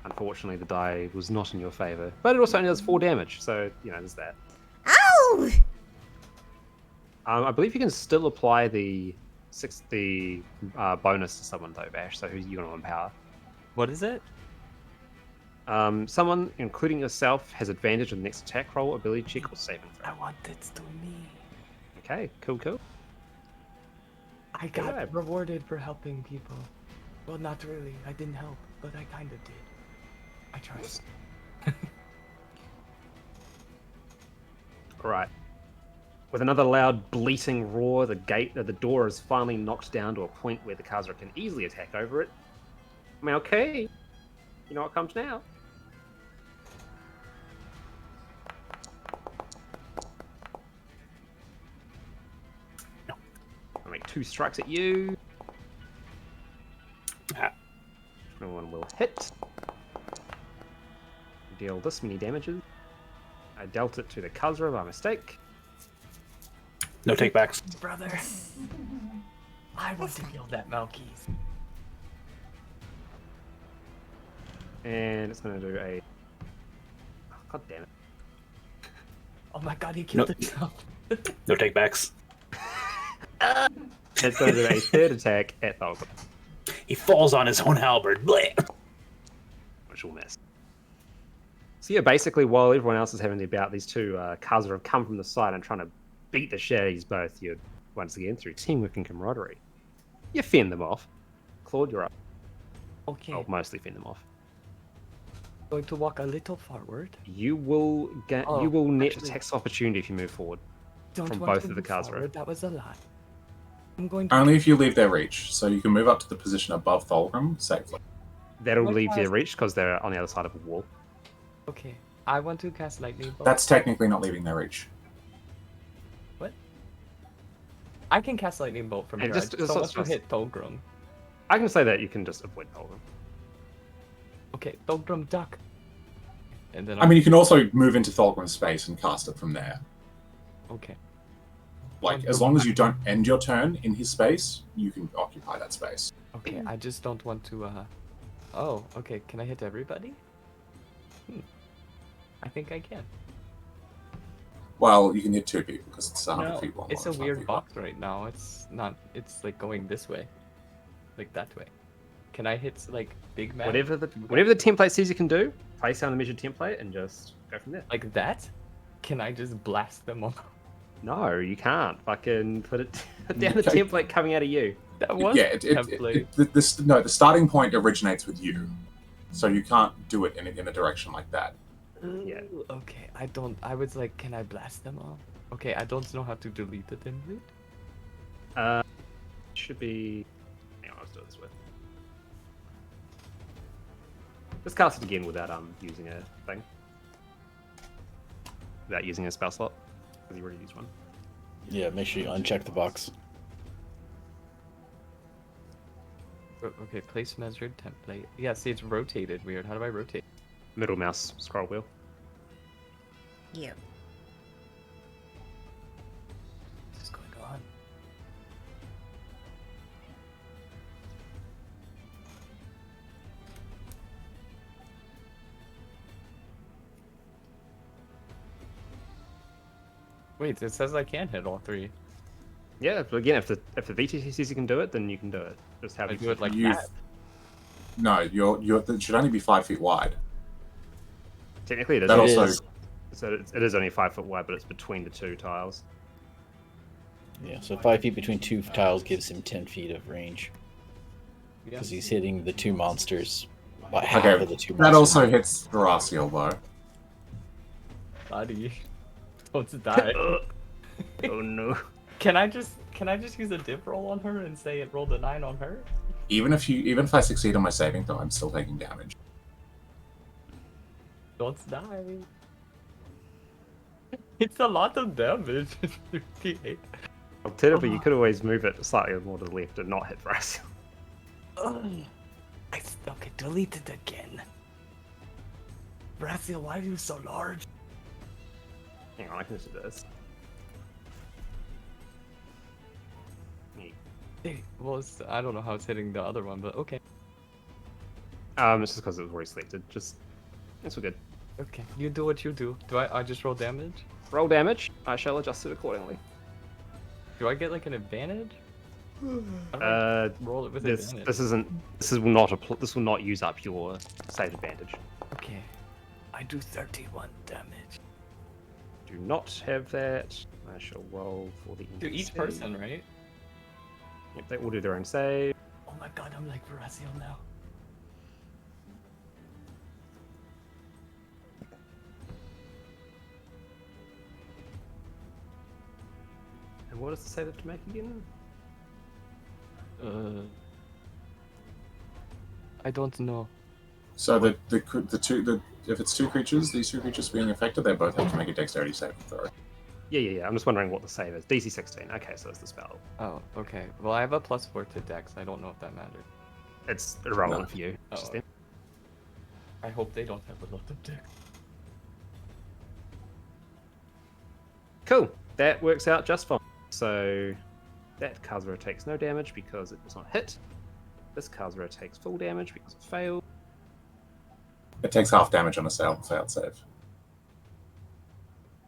Speaker 1: Unfortunately, the die was not in your favor, but it also only does 4 damage, so you know there's that.
Speaker 2: Ow!
Speaker 1: I believe you can still apply the bonus to someone though, Bash. So who's you going to empower?
Speaker 4: What is it?
Speaker 1: Someone, including yourself, has advantage on the next attack roll, ability check, or saving throw.
Speaker 4: I want this to me.
Speaker 1: Okay, cool.
Speaker 4: I got
Speaker 1: Good.
Speaker 4: rewarded for helping people. Well, not really. I didn't help, but I kind of did. I tried.
Speaker 1: All right. With another loud bleating roar, the door is finally knocked down to a point where the Khazra can easily attack over it. I mean, okay. You know what comes now? I'll make 2 strikes at you. No one will hit. Deal this many damages. I dealt it to the Khazra by mistake.
Speaker 3: No takebacks.
Speaker 4: Brother, I want to kill that Malkeith.
Speaker 1: And it's going to do a... Oh, God damn it.
Speaker 4: Oh my god, he killed
Speaker 3: Nope.
Speaker 4: himself.
Speaker 3: No takebacks.
Speaker 1: It's going to do a 3rd attack at Thulgrim,
Speaker 3: He falls on his own halberd. Bleh.
Speaker 1: which will miss. So yeah, basically, while everyone else is having the bout, these two Khazra have come from the side and trying to beat the shit out of these both. You once again through teamwork and camaraderie. You fend them off. Claude, you're up.
Speaker 4: Okay,
Speaker 1: I'll mostly fend them off.
Speaker 4: going to walk a little forward.
Speaker 1: You will get.
Speaker 4: Oh,
Speaker 1: you will net
Speaker 4: actually-
Speaker 1: attacks opportunity if you move forward.
Speaker 4: Don't
Speaker 1: From
Speaker 4: want
Speaker 1: both
Speaker 4: to
Speaker 1: of the
Speaker 4: move
Speaker 1: Khazra.
Speaker 4: forward, that was a lie. I'm going to.
Speaker 5: Only if you leave their reach, so you can move up to the position above Thulgrim safely.
Speaker 1: That'll
Speaker 4: What
Speaker 1: leave their
Speaker 4: was-
Speaker 1: reach because they're on the other side of a wall.
Speaker 4: Okay, I want to cast lightning bolt.
Speaker 5: That's technically not leaving their reach.
Speaker 4: What? I can cast lightning bolt from
Speaker 1: And
Speaker 4: here.
Speaker 1: just-
Speaker 4: I just don't want
Speaker 1: just-
Speaker 4: to hit Thulgrim.
Speaker 1: I can say that you can just avoid Thulgrim.
Speaker 4: Okay, Thulgrim duck. And then
Speaker 5: I mean, you can also move into Thulgrim's space and cast it from there.
Speaker 4: okay.
Speaker 5: Like, as long as you don't end your turn in his space, you can occupy that space.
Speaker 4: Okay, I just don't want to, Oh, okay, can I hit everybody? I think I can.
Speaker 5: Well, you can hit 2 people because it's 100
Speaker 4: No,
Speaker 5: feet long.
Speaker 4: it's a
Speaker 5: 100
Speaker 4: weird
Speaker 5: feet
Speaker 4: box right now. It's not, it's like going this way. Like that way. Can I hit, like, big man?
Speaker 1: Whatever the template says you can do, place down the measured template and just go from there.
Speaker 4: Like that? Can I just blast them all?
Speaker 1: No, you can't. Fucking put it down the
Speaker 5: Okay.
Speaker 1: template coming out of you.
Speaker 4: That was
Speaker 5: Yeah,
Speaker 4: template.
Speaker 5: the starting point originates with you, so you can't do it in a direction like that.
Speaker 1: Yeah.
Speaker 4: Ooh, okay, I was like, can I blast them all? Okay, I don't know how to delete the template.
Speaker 1: Should be. Hang on, let's do it this way. Just cast it again without using a thing. Without using a spell slot. Because you already used one.
Speaker 7: Yeah, make sure you uncheck the box.
Speaker 4: Okay, place measured template. Yeah, see, it's rotated. Weird. How do I rotate?
Speaker 1: Middle mouse scroll wheel.
Speaker 8: Yeah.
Speaker 4: What's going on? Wait, it says I can hit all three.
Speaker 1: Yeah, but again, if the VTT says you can do it, then you can do it. Just have
Speaker 4: I
Speaker 1: you
Speaker 4: do it like
Speaker 5: You've-
Speaker 4: that.
Speaker 5: No, it should only be 5 feet wide.
Speaker 1: Technically, it is.
Speaker 5: That
Speaker 7: It
Speaker 5: also,
Speaker 7: is.
Speaker 1: So it is only 5 foot wide, but it's between the two tiles.
Speaker 7: Yeah, so 5 feet between two tiles gives him 10 feet of range.
Speaker 4: Yeah.
Speaker 7: Because he's hitting the two monsters. About half
Speaker 5: okay,
Speaker 7: of the two
Speaker 5: that
Speaker 7: monsters.
Speaker 5: also hits Horacio though.
Speaker 4: Buddy. Don't die.
Speaker 1: Oh no.
Speaker 4: Can I just use a div roll on her and say it rolled a 9 on her?
Speaker 5: Even if I succeed on my saving throw, I'm still taking damage.
Speaker 4: Don't die. It's a lot of damage. 58.
Speaker 1: Alternatively, you could always move it slightly more to the left and not hit Brasil.
Speaker 6: Okay, delete it again. Brasil, why are you so large?
Speaker 1: Hang on, I can just do this.
Speaker 4: Hey, well, I don't know how it's hitting the other one, but okay.
Speaker 1: It's just because it was already selected. Just, it's all good.
Speaker 4: Okay, you do what you do. Do I just roll damage?
Speaker 1: Roll damage. I shall adjust it accordingly.
Speaker 4: Do I get like an advantage? I roll it with advantage.
Speaker 1: This will not use up your save advantage.
Speaker 6: Okay. I do 31 damage.
Speaker 1: Do not have that. I shall roll for the
Speaker 4: To each
Speaker 1: save.
Speaker 4: person, right?
Speaker 1: Yep, they all do their own save.
Speaker 6: Oh my god, I'm like Brasil now.
Speaker 1: And what does the save have to make again?
Speaker 4: I don't know.
Speaker 5: So if it's two creatures, these two creatures being affected, they both have to make a dexterity saving throw.
Speaker 1: Yeah. I'm just wondering what the save is. DC 16. Okay, so it's the spell.
Speaker 4: Oh, okay. Well, I have a +4 to Dex. I don't know if that matters.
Speaker 1: It's irrelevant
Speaker 5: No.
Speaker 1: for you. It's just
Speaker 4: Oh.
Speaker 1: them.
Speaker 4: I hope they don't have a lot of Dex.
Speaker 1: Cool. That works out just fine. So that Kazura takes no damage because it was not hit. This Kazura takes full damage because it failed.
Speaker 5: It takes half damage on a failed save.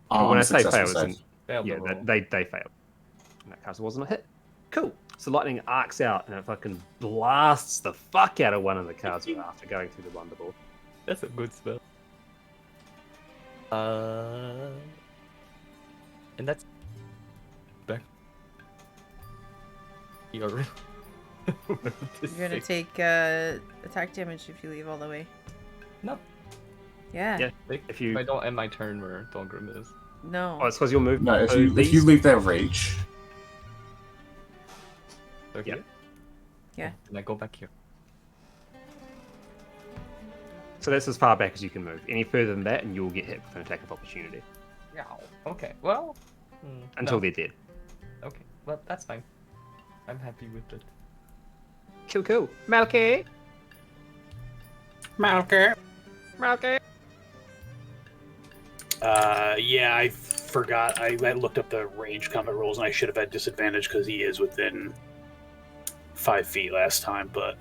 Speaker 1: But when
Speaker 5: On
Speaker 1: I
Speaker 5: a
Speaker 1: say
Speaker 5: successful
Speaker 1: fail, it's
Speaker 5: save.
Speaker 4: Failed
Speaker 1: yeah,
Speaker 4: the roll.
Speaker 1: they failed. And that Kazura wasn't a hit. Cool. So lightning arcs out and it fucking blasts the fuck out of one of the Kazura after going through the Wonder Ball.
Speaker 4: That's a good spell. And that's back. You're
Speaker 8: You're gonna take attack damage if you leave all the way.
Speaker 4: No.
Speaker 8: Yeah.
Speaker 1: Yeah.
Speaker 4: If
Speaker 1: If you
Speaker 4: I don't end my turn where Dahlgrim is.
Speaker 8: No.
Speaker 1: Oh, it's because you'll move.
Speaker 5: No, if
Speaker 1: so
Speaker 5: you
Speaker 1: these-
Speaker 5: leave their reach,
Speaker 4: Okay.
Speaker 1: Yeah.
Speaker 8: Yeah.
Speaker 4: And I go back here.
Speaker 1: So that's as far back as you can move. Any further than that, and you'll get hit with an attack of opportunity
Speaker 4: Yeah. Okay. Well.
Speaker 1: until
Speaker 4: no.
Speaker 1: they're dead.
Speaker 4: Okay. Well, that's fine. I'm happy with it.
Speaker 1: Cool. Malky.
Speaker 3: Yeah, I forgot. I looked up the range combat rules, and I should have had disadvantage because he is within 5 feet last time. But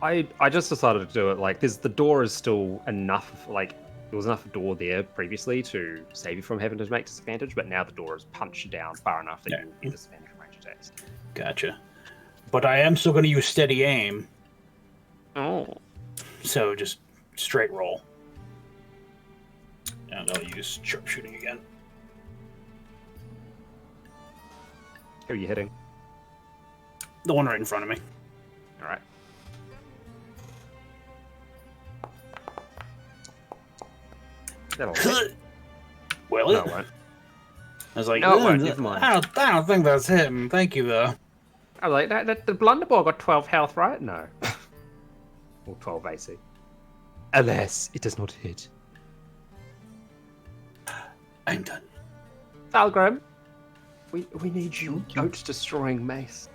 Speaker 1: I just decided to do it like the door is still enough, like there was enough door there previously to save you from having to make disadvantage, but now the door is punched down far enough that
Speaker 3: Yeah.
Speaker 1: you will get disadvantage from range attacks.
Speaker 3: gotcha. But I am still going to use steady aim,
Speaker 1: Oh.
Speaker 3: so just straight roll. And I'll use sharpshooting again.
Speaker 1: Who are you hitting?
Speaker 3: The one right in front of me.
Speaker 1: Alright. That'll hit.
Speaker 3: Well,
Speaker 1: No, it won't.
Speaker 3: I was like,
Speaker 1: No, it won't.
Speaker 3: "Ugh,
Speaker 1: Never mind."
Speaker 3: I don't think that's him. Thank you, though.
Speaker 1: I was like, the blunderball got 12 health, right? No. Or 12 AC. Alas, it does not hit.
Speaker 3: Anton.
Speaker 1: Falgrim, we need you goat destroying mace.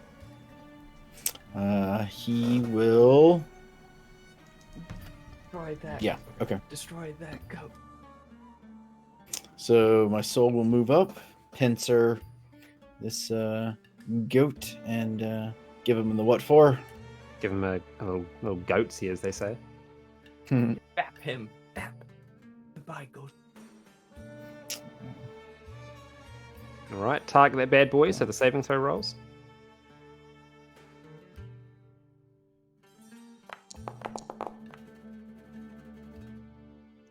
Speaker 7: He will.
Speaker 6: Destroy that.
Speaker 7: Yeah. Okay.
Speaker 6: Destroy that goat.
Speaker 7: So my soul will move up, pincer this goat, and give him the what for?
Speaker 1: Give him a little goatsy, as they say.
Speaker 6: Bap him. Bap. Goodbye, goat.
Speaker 1: All right, target that bad boy. So the saving throw rolls.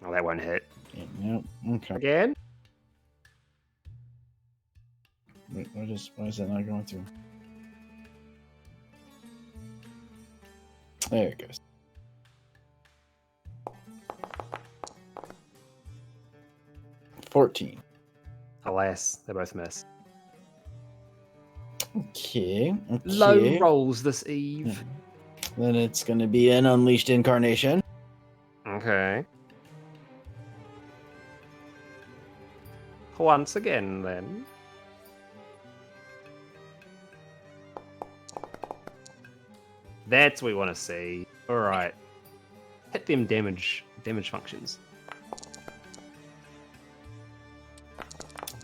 Speaker 1: Oh, that won't hit.
Speaker 7: Yep. Okay.
Speaker 1: Again?
Speaker 7: Wait, why is that not going through? There it goes. $14.
Speaker 1: Alas, they both miss.
Speaker 7: Okay.
Speaker 1: Low rolls this eve.
Speaker 7: Then it's going to be an Unleashed Incarnation.
Speaker 1: Okay. Once again, then. That's what we want to see. All right. Hit them damage functions.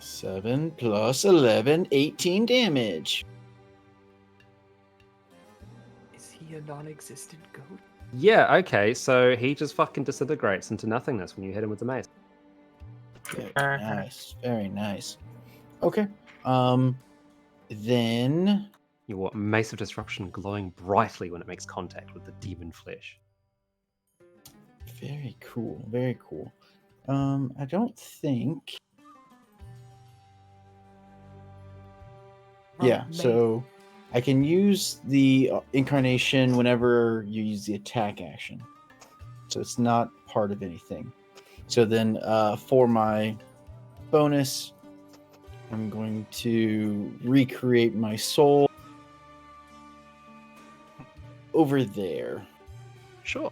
Speaker 7: 7 plus 11, 18 damage.
Speaker 6: Is he a non-existent goat?
Speaker 1: Yeah, okay, so he just fucking disintegrates into nothingness when you hit him with the mace.
Speaker 7: Very nice. Very nice. Okay. Then
Speaker 1: Your mace of disruption glowing brightly when it makes contact with the demon flesh.
Speaker 7: very cool. Very cool. I don't think. Yeah, so I can use the incarnation whenever you use the attack action. So it's not part of anything. So then for my bonus, I'm going to recreate my soul over there.
Speaker 1: Sure.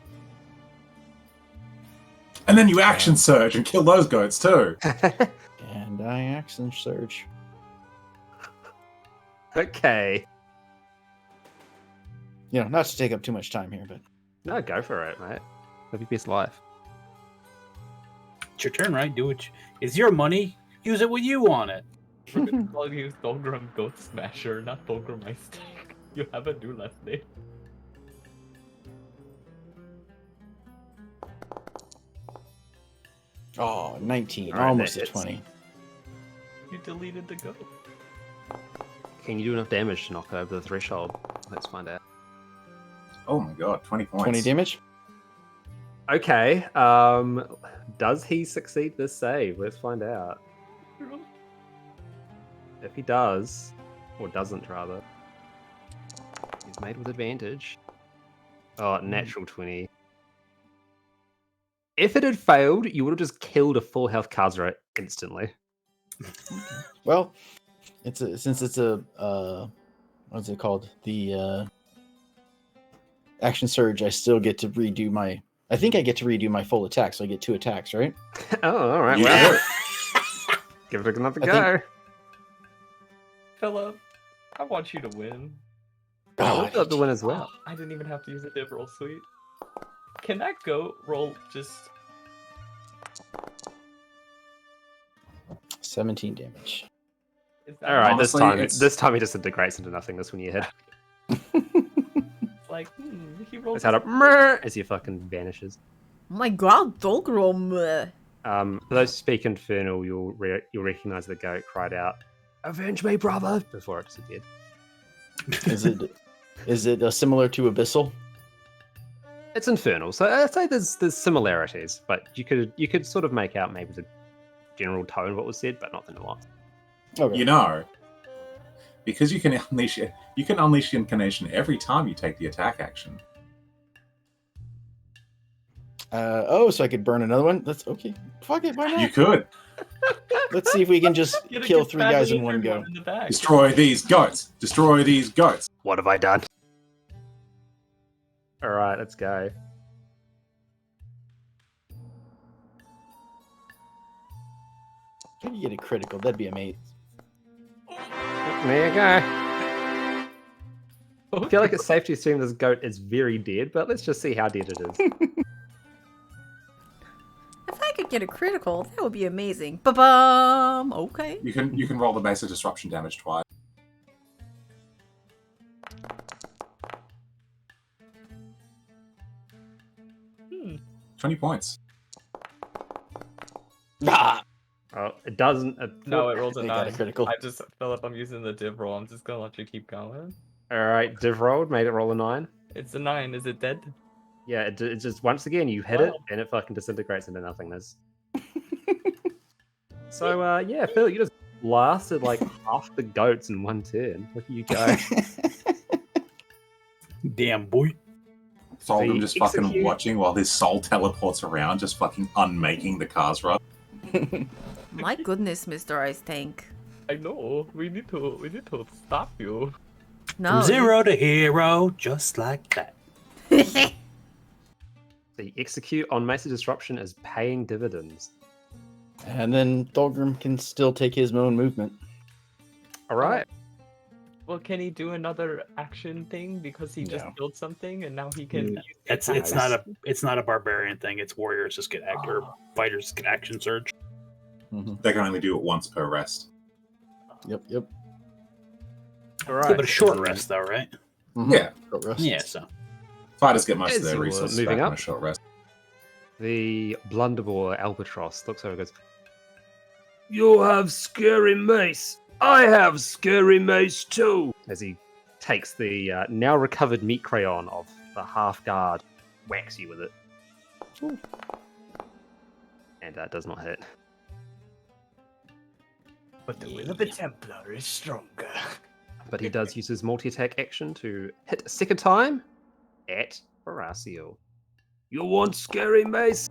Speaker 5: And then you action surge and kill those goats too.
Speaker 7: And I action surge.
Speaker 1: Okay.
Speaker 7: You know, not to take up too much time here, but
Speaker 1: No, go for it, mate. Live your best life.
Speaker 3: It's your turn, right? Do it. It's your money. Use it when you want it.
Speaker 4: We're gonna call you Thulgrim Goat Smasher, not Thulgrim Meister. You have a new last name.
Speaker 7: oh, 19,
Speaker 1: All right,
Speaker 7: almost
Speaker 1: that
Speaker 7: a
Speaker 1: hits.
Speaker 7: 20.
Speaker 4: You deleted the goat.
Speaker 1: Can you do enough damage to knock over the threshold? Let's find out.
Speaker 5: Oh my god, 20 points.
Speaker 7: 20 damage?
Speaker 1: Okay. Does he succeed this save? Let's find out. If he does, or doesn't rather, he's made with advantage. Oh, natural 20. If it had failed, you would have just killed a full health Khazra instantly.
Speaker 7: Well, since it's a what's it called? The action surge, I still get to redo my I think I get to redo my full attack, so I get 2 attacks, right?
Speaker 1: Oh, all right.
Speaker 5: Yeah.
Speaker 1: Well, give it another
Speaker 7: I
Speaker 1: go.
Speaker 4: Philip, I want you to win.
Speaker 1: I would love to win as well.
Speaker 4: I didn't even have to use a div roll, sweet. Can that goat roll just
Speaker 7: 17 damage.
Speaker 4: is that
Speaker 1: All right,
Speaker 5: Honestly,
Speaker 1: this time he disintegrates into nothingness when you hit.
Speaker 4: like he rolls
Speaker 1: It's out of meh as he fucking vanishes.
Speaker 8: Oh my god, Dolgrom.
Speaker 1: For those who speak Infernal, you'll recognize the goat cried out, "Avenge me, brother!" before it disappeared.
Speaker 7: Is it similar to Abyssal?
Speaker 1: It's Infernal, so I'd say there's similarities, but you could sort of make out maybe the general tone of what was said, but not the nuance.
Speaker 7: Okay.
Speaker 5: You know, because you can unleash the incarnation every time you take the attack action.
Speaker 7: So I could burn another one? That's okay. Fuck it, why
Speaker 5: You
Speaker 7: not?
Speaker 5: could
Speaker 7: Let's see if we can just
Speaker 4: Get a
Speaker 7: kill 3 guys in one
Speaker 4: contaminated
Speaker 7: go.
Speaker 4: in the back.
Speaker 5: destroy these goats. Destroy these goats.
Speaker 1: What have I done? All right, let's go.
Speaker 7: Can you get a critical? That'd be amazing.
Speaker 1: There you go. I feel like it's safe to assume this goat is very dead, but let's just see how dead it is.
Speaker 8: If I could get a critical, that would be amazing. Ba-bum! Okay.
Speaker 5: You can roll the basic disruption damage twice. 20 points.
Speaker 7: Ah!
Speaker 1: Oh, it doesn't.
Speaker 4: No, it rolls a
Speaker 7: They got a
Speaker 4: 9.
Speaker 7: critical.
Speaker 4: I just, Philip, I'm using the div roll. I'm just gonna let you keep going.
Speaker 1: Alright, div rolled, made it roll a 9.
Speaker 4: It's a 9. Is it dead?
Speaker 1: Yeah, it just, once again, you hit it, and it fucking disintegrates into nothingness. So, yeah, Phil, you just blasted like half the goats in one turn. Look at you go.
Speaker 3: Damn boy.
Speaker 5: Solgrim
Speaker 1: The
Speaker 5: just fucking
Speaker 1: execute-
Speaker 5: watching while his soul teleports around, just fucking unmaking the cars run.
Speaker 8: My goodness, Mr. Ice Tank.
Speaker 4: I know. We need to stop you.
Speaker 8: No.
Speaker 3: From 0 to hero, just like that.
Speaker 1: The execute on Mesa Disruption is paying dividends.
Speaker 7: And then Thulgrim can still take his own movement.
Speaker 1: Alright.
Speaker 4: Well, can he do another action thing because he just
Speaker 7: No.
Speaker 4: built something and now he can?
Speaker 7: No.
Speaker 3: It's not a barbarian thing. It's warriors just get or fighters get action surge.
Speaker 5: They can only do it once per rest.
Speaker 7: Yep.
Speaker 1: Alright.
Speaker 3: Yeah, but a short rest though, right?
Speaker 5: Yeah.
Speaker 7: Short rest.
Speaker 3: Yeah. So
Speaker 5: Fighters get most
Speaker 1: As
Speaker 5: of their
Speaker 1: you're
Speaker 5: resources
Speaker 1: moving
Speaker 5: back on
Speaker 1: up.
Speaker 5: a short rest.
Speaker 1: The blunderbore albatross looks over and goes, "You have scary mace. I have scary mace too." As he takes the now recovered meat crayon of the half guard, whacks you with it.
Speaker 7: Ooh.
Speaker 1: And does not hit.
Speaker 6: But the will of the Templar is stronger.
Speaker 1: But he does use his multi-attack action to hit a second time at Horacio. You want scary mace?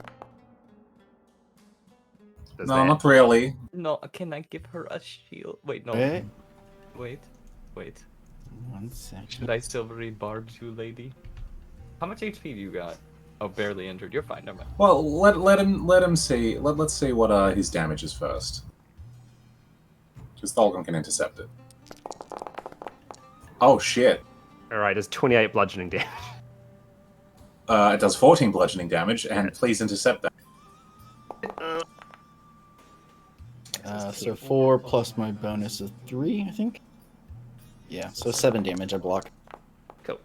Speaker 1: Does
Speaker 5: No,
Speaker 1: that-
Speaker 5: not really.
Speaker 4: No, can I give her a shield? Wait, no.
Speaker 7: Wait.
Speaker 4: Wait.
Speaker 7: 1 second.
Speaker 4: Should I silvery barb you, lady? How much HP do you got? Oh, barely injured. You're fine. Never mind.
Speaker 5: Well, let him see. Let's see what his damage is first. Because Thulgrim can intercept it. Oh shit!
Speaker 1: Alright, it's 28 bludgeoning damage.
Speaker 5: It does 14 bludgeoning damage, and please intercept that.
Speaker 7: So 4 plus my bonus of 3, I think. Yeah, so 7 damage I block.
Speaker 1: Cool.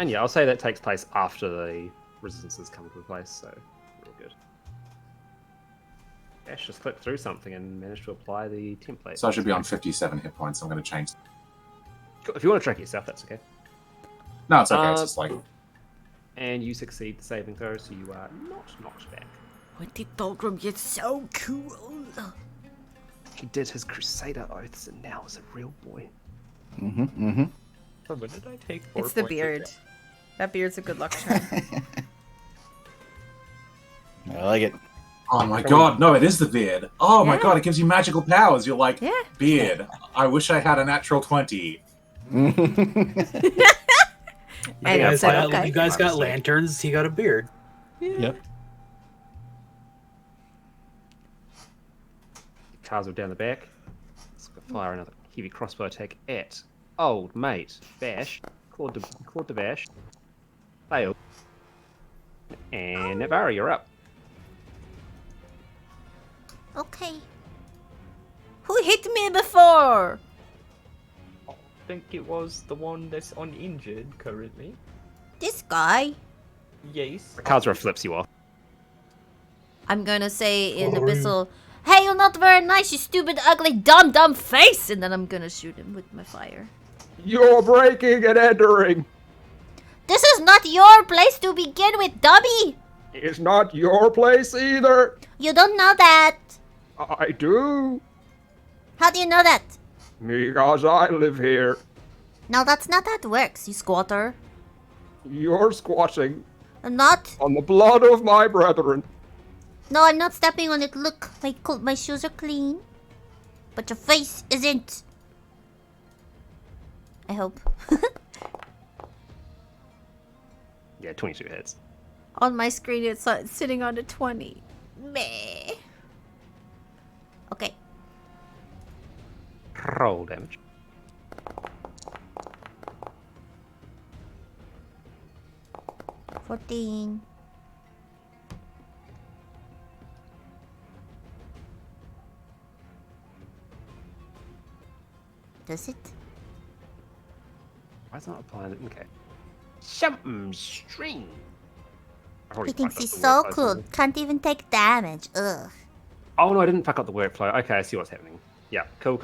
Speaker 1: And yeah, I'll say that takes place after the resistances come into place, so real good. Ash just clicked through something and managed to apply the template.
Speaker 5: So I should be on 57 hit points. I'm going to change.
Speaker 1: Cool. If you want to track yourself, that's okay.
Speaker 5: No, it's okay. It's just like
Speaker 1: And you succeed the saving throw, so you are not knocked back.
Speaker 8: When did Thulgrim get so cool?
Speaker 1: He did his Crusader oaths, and now is a real boy.
Speaker 4: So when did I take 4
Speaker 8: It's the
Speaker 4: points of
Speaker 8: beard.
Speaker 4: damage?
Speaker 8: That beard's a good luck charm.
Speaker 7: I like it.
Speaker 5: oh my god, no, it is the beard. Oh my
Speaker 8: Yeah.
Speaker 5: god, it gives you magical powers. You're like,
Speaker 8: Yeah.
Speaker 5: beard. I wish I had a natural 20.
Speaker 8: And
Speaker 3: You
Speaker 8: it's like,
Speaker 3: guys,
Speaker 8: okay.
Speaker 3: you guys got lanterns. He got a beard.
Speaker 7: Yep.
Speaker 1: Tarzan down the back. Let's go fire another heavy crossbow attack at old mate Bash. Claude to Bash. Fail. And Navarro, you're up.
Speaker 2: Okay. Who hit me before?
Speaker 4: I think it was the one that's uninjured currently.
Speaker 2: This guy?
Speaker 4: Yes.
Speaker 1: Kazra flips you off.
Speaker 2: I'm gonna say in
Speaker 3: Sorry.
Speaker 2: Abyssal, "Hey, you're not very nice, you stupid, ugly, dumb face!" And then I'm gonna shoot him with my fire.
Speaker 1: You're breaking and entering.
Speaker 2: This is not your place to begin with, dummy!
Speaker 1: It's not your place either.
Speaker 2: You don't know that.
Speaker 1: I do.
Speaker 2: How do you know that?
Speaker 1: Because I live here.
Speaker 2: No, that's not how it works, you squatter.
Speaker 1: You're squatting
Speaker 2: I'm not.
Speaker 1: on the blood of my brethren.
Speaker 2: No, I'm not stepping on it. Look, my shoes are clean. But your face isn't. I hope.
Speaker 1: Yeah, 22 hits.
Speaker 8: On my screen, it's sitting on a 20.
Speaker 2: Meh. Okay.
Speaker 1: Roll damage.
Speaker 2: $14. Does it?
Speaker 1: Why is it not applying it? Okay. Something string.
Speaker 2: He thinks he's so cool. Can't even take damage. Ugh.
Speaker 1: Oh no, I didn't fuck up the workflow. Okay, I see what's happening. Yeah, cool.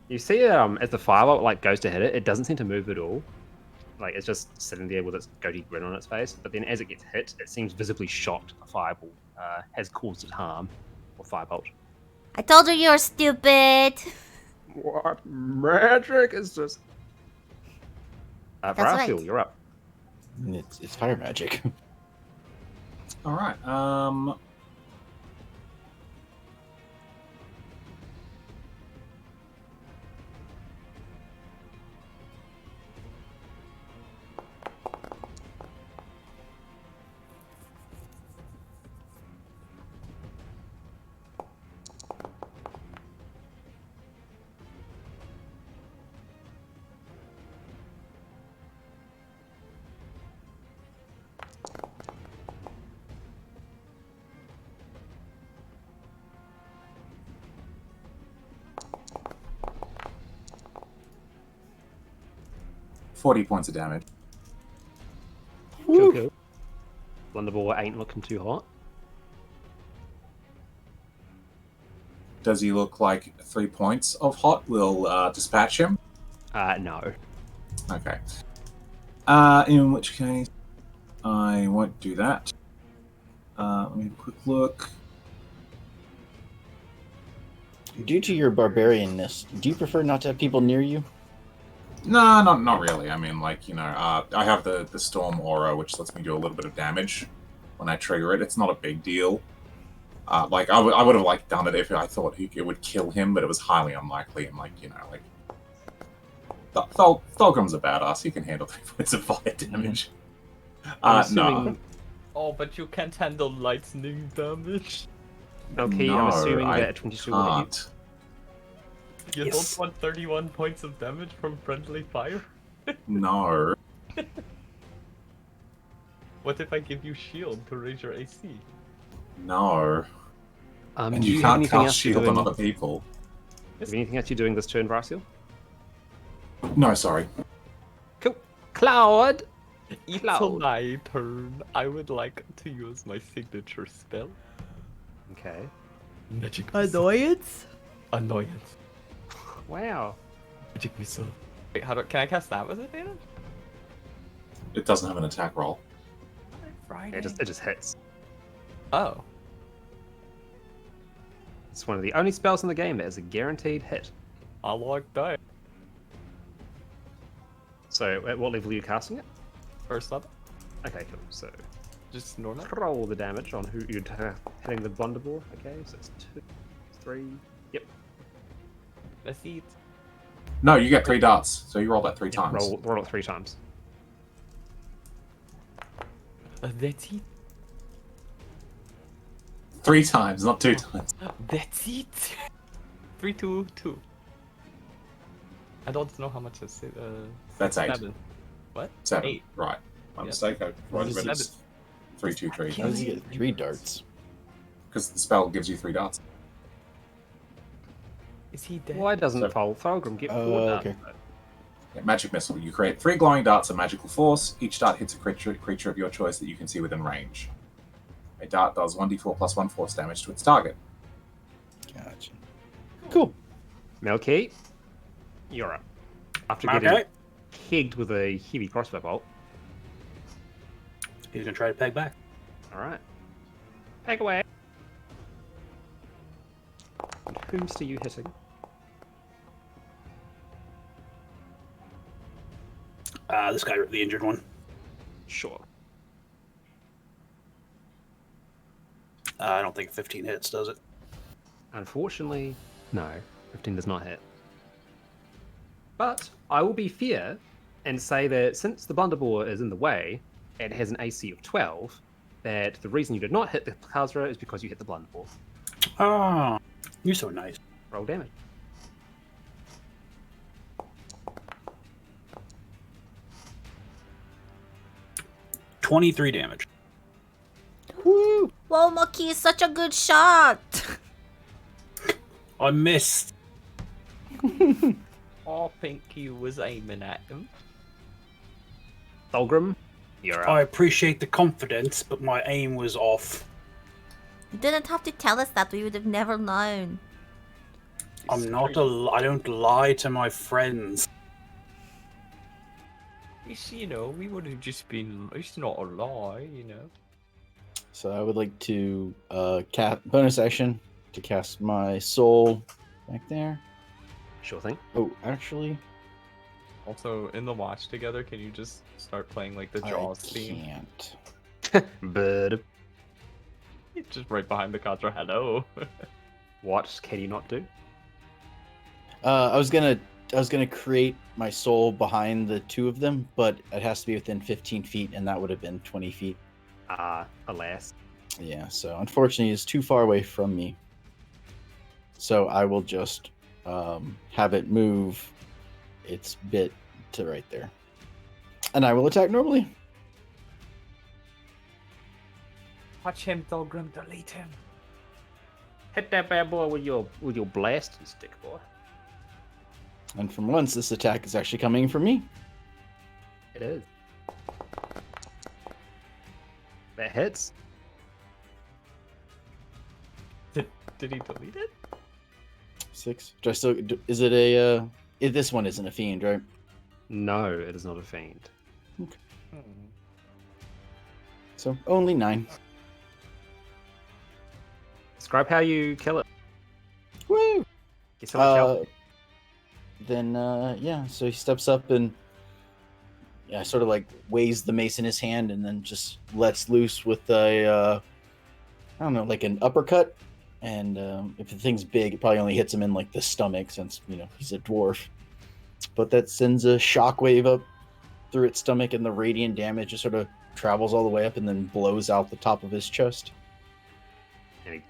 Speaker 1: You see, as the firebolt like goes to hit it, it doesn't seem to move at all. Like it's just sitting there with its goatee grin on its face. But then as it gets hit, it seems visibly shocked. The fireball has caused it harm, or firebolt.
Speaker 2: I told her you're stupid.
Speaker 1: What magic is this?
Speaker 2: That's
Speaker 1: Brasil,
Speaker 2: right.
Speaker 1: you're up.
Speaker 7: It's fire magic.
Speaker 5: All right. $40 points of damage.
Speaker 1: Cool. Blunderball ain't looking too hot.
Speaker 5: Does he look like 3 points of hot will dispatch him?
Speaker 1: No.
Speaker 5: Okay. In which case, I won't do that. Let me have a quick look.
Speaker 7: Due to your barbarianness, do you prefer not to have people near you?
Speaker 5: No, not really. I mean, like, you know, I have the Storm Aura, which lets me do a little bit of damage when I trigger it. It's not a big deal. Like, I would have, like, done it if I thought it would kill him, but it was highly unlikely. And, like, you know, like... Thulgrim's a badass. He can handle 3 points of fire damage. No.
Speaker 4: Oh, but you can't handle lightning damage.
Speaker 1: Okay,
Speaker 5: No,
Speaker 1: I'm assuming
Speaker 5: I
Speaker 1: that a 22 will hit you.
Speaker 5: can't.
Speaker 4: You
Speaker 3: Yes.
Speaker 4: don't want 31 points of damage from friendly fire?
Speaker 5: No.
Speaker 4: What if I give you shield to raise your AC?
Speaker 5: No. And
Speaker 1: Do
Speaker 5: you
Speaker 1: have
Speaker 5: can't
Speaker 1: anything
Speaker 5: cast
Speaker 1: else
Speaker 5: shield
Speaker 1: you're
Speaker 5: on
Speaker 1: doing?
Speaker 5: other people.
Speaker 1: Do you have anything else you're doing this turn, Brasil?
Speaker 5: No, sorry.
Speaker 1: Cool. Cloud!
Speaker 4: It's
Speaker 1: Cloud.
Speaker 4: my turn. I would like to use my signature spell.
Speaker 1: Okay.
Speaker 4: Magic Missile.
Speaker 8: Annoyance?
Speaker 4: Annoyance.
Speaker 1: Wow.
Speaker 4: Magic Missile. Wait, can I cast that with advantage?
Speaker 5: It doesn't have an attack roll.
Speaker 4: Friday.
Speaker 1: It just hits.
Speaker 4: Oh.
Speaker 1: It's one of the only spells in the game that is a guaranteed hit.
Speaker 4: I like that.
Speaker 1: So, at what level are you casting it?
Speaker 4: First level.
Speaker 1: Okay, cool. So,
Speaker 4: Just normal.
Speaker 1: roll the damage on who you're hitting the blunderball. Okay, so it's 2, 3. Yep.
Speaker 4: Let's see it.
Speaker 5: No, you get 3 darts, so you roll that 3 times.
Speaker 1: Roll it 3 times.
Speaker 4: That's it.
Speaker 5: 3 times, not 2 times.
Speaker 4: That's it. 3, 2, 2. I don't know how much is it.
Speaker 5: That's 8.
Speaker 4: 7. What?
Speaker 5: 7.
Speaker 4: 8.
Speaker 5: Right. My
Speaker 4: Yep.
Speaker 5: mistake. I wrote it
Speaker 7: 7.
Speaker 5: as 3, 2, 3.
Speaker 7: How does he get 3 darts?
Speaker 5: Because the spell gives you 3 darts.
Speaker 4: Is he dead?
Speaker 1: Why doesn't
Speaker 5: So-
Speaker 1: Thulgrim get 4 darts?
Speaker 7: okay.
Speaker 5: Yeah, magic missile. You create 3 glowing darts of magical force. Each dart hits a creature of your choice that you can see within range. A dart does 1d4 plus 1 force damage to its target.
Speaker 7: Gotcha. Cool.
Speaker 1: Melky, you're up. After getting pegged with a heavy crossbow bolt.
Speaker 3: He's gonna try to peg back.
Speaker 1: Alright. Peg away. And whom's are you hitting?
Speaker 3: This guy, the injured one.
Speaker 1: Sure.
Speaker 3: I don't think 15 hits, does it?
Speaker 1: Unfortunately, no. 15 does not hit. But I will be fair and say that since the blunderball is in the way, and has an AC of 12, that the reason you did not hit the Khazra is because you hit the blunderball.
Speaker 3: Oh. You're so nice.
Speaker 1: Roll damage.
Speaker 3: $23 damage.
Speaker 2: Woo! Wow, Maki is such a good shot.
Speaker 3: I missed.
Speaker 4: I think he was aiming at him.
Speaker 1: Thulgrim, you're
Speaker 3: I
Speaker 1: up.
Speaker 3: appreciate the confidence, but my aim was off.
Speaker 2: You didn't have to tell us that. We would have never known.
Speaker 3: I'm not I don't lie to my friends.
Speaker 4: It's, you know, we would have just been. It's not a lie, you know.
Speaker 7: So I would like to cast bonus action to cast my soul back there.
Speaker 1: Sure thing.
Speaker 7: Oh, actually,
Speaker 4: Also, in the watch together, can you just start playing like the Jaws
Speaker 7: I
Speaker 4: theme?
Speaker 7: can't.
Speaker 1: Bird.
Speaker 4: Just right behind the Contra. Hello.
Speaker 1: What can you not do?
Speaker 7: I was gonna create my soul behind the two of them, but it has to be within 15 feet, and that would have been 20 feet.
Speaker 1: Alas.
Speaker 7: Yeah, so unfortunately, it's too far away from me. So I will just have it move its bit to right there, and I will attack normally.
Speaker 4: Watch him, Thulgrim. Delete him.
Speaker 1: Hit that bad boy with your blasting stick, boy.
Speaker 7: And from once, this attack is actually coming from me.
Speaker 1: It is. That hits.
Speaker 4: Did he delete it?
Speaker 7: 6. Do I still? Is it a? This one isn't a fiend, right?
Speaker 1: No, it is not a fiend.
Speaker 7: So only 9.
Speaker 1: Describe how you kill it.
Speaker 7: Woo!
Speaker 1: Get so much help.
Speaker 7: Then yeah, so he steps up and sort of like weighs the mace in his hand, and then just lets loose with a I don't know, like an uppercut. And if the thing's big, it probably only hits him in like the stomach, since he's a dwarf. But that sends a shockwave up through its stomach, and the radiant damage just sort of travels all the way up and then blows out the top of his chest.
Speaker 1: And he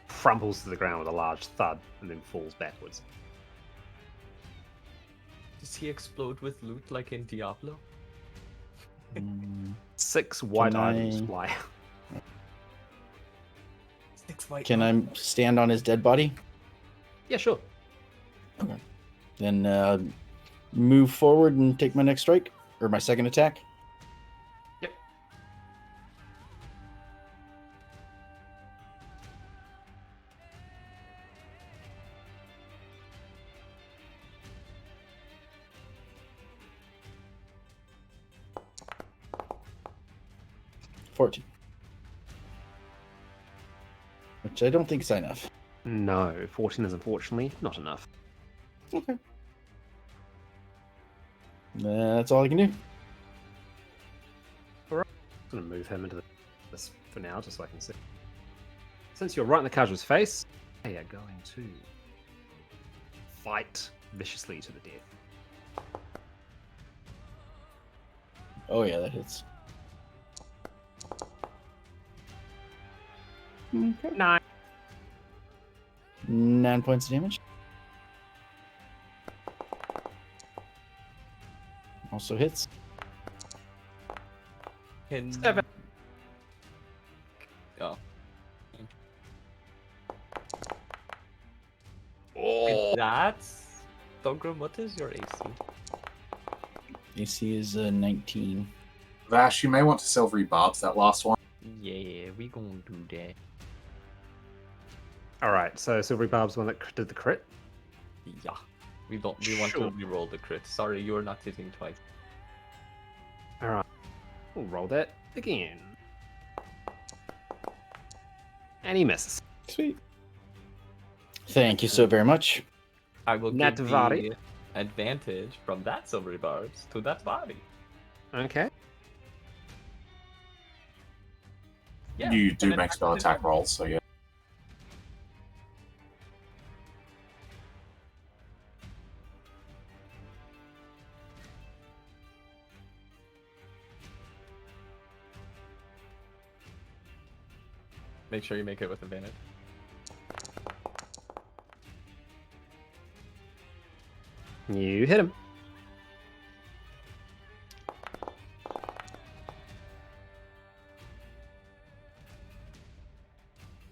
Speaker 1: crumbles to the ground with a large thud and then falls backwards.
Speaker 4: Does he explode with loot like in Diablo?
Speaker 1: 6 white
Speaker 7: Can
Speaker 1: items
Speaker 7: I-
Speaker 1: fly.
Speaker 4: 6 white.
Speaker 7: Can I stand on his dead body?
Speaker 1: Yeah, sure.
Speaker 7: Then move forward and take my next strike, or my second attack.
Speaker 1: Yep.
Speaker 7: $14. Which I don't think is enough.
Speaker 1: No, 14 is unfortunately not enough.
Speaker 7: Okay. That's all I can do.
Speaker 1: I'm going to move him into this for now, just so I can see. Since you're right in the casual's face, they are going to fight viciously to the death.
Speaker 7: Oh yeah, that hits. Okay.
Speaker 1: 9.
Speaker 7: 9 points of damage. Also hits.
Speaker 4: Can...
Speaker 1: 7.
Speaker 4: Oh.
Speaker 1: Oh.
Speaker 4: That's... Thulgrim, what is your AC?
Speaker 7: AC is 19.
Speaker 5: Vash, you may want to silvery barbs that last one.
Speaker 4: Yeah, we gonna do that.
Speaker 1: Alright, so Silvery Barb's the one that did the crit.
Speaker 4: Yeah. We want
Speaker 1: Sure.
Speaker 4: to re-roll the crit. Sorry, you're not hitting twice.
Speaker 1: Alright, we'll roll that again. And he misses.
Speaker 7: Sweet. Thank you so very much.
Speaker 4: I will
Speaker 1: Nat
Speaker 4: give
Speaker 1: Vari.
Speaker 4: the advantage from that silvery barbs to that body.
Speaker 1: Okay.
Speaker 4: Yeah,
Speaker 5: You
Speaker 4: and
Speaker 5: do
Speaker 4: then
Speaker 5: make spell
Speaker 4: attack
Speaker 5: attack rolls, so yeah.
Speaker 4: Make sure you make it with advantage.
Speaker 1: You hit him.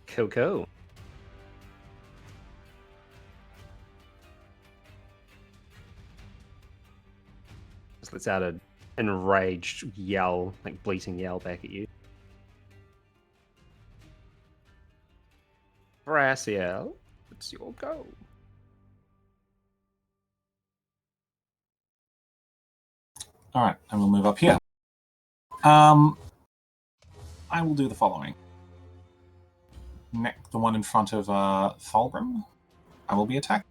Speaker 1: Cool. Just lets out an enraged yell, like bleating yell back at you. Brassiel, it's your go.
Speaker 5: All right, and we'll move up here. I will do the following. The one in front of Fulgrim, I will be attacked.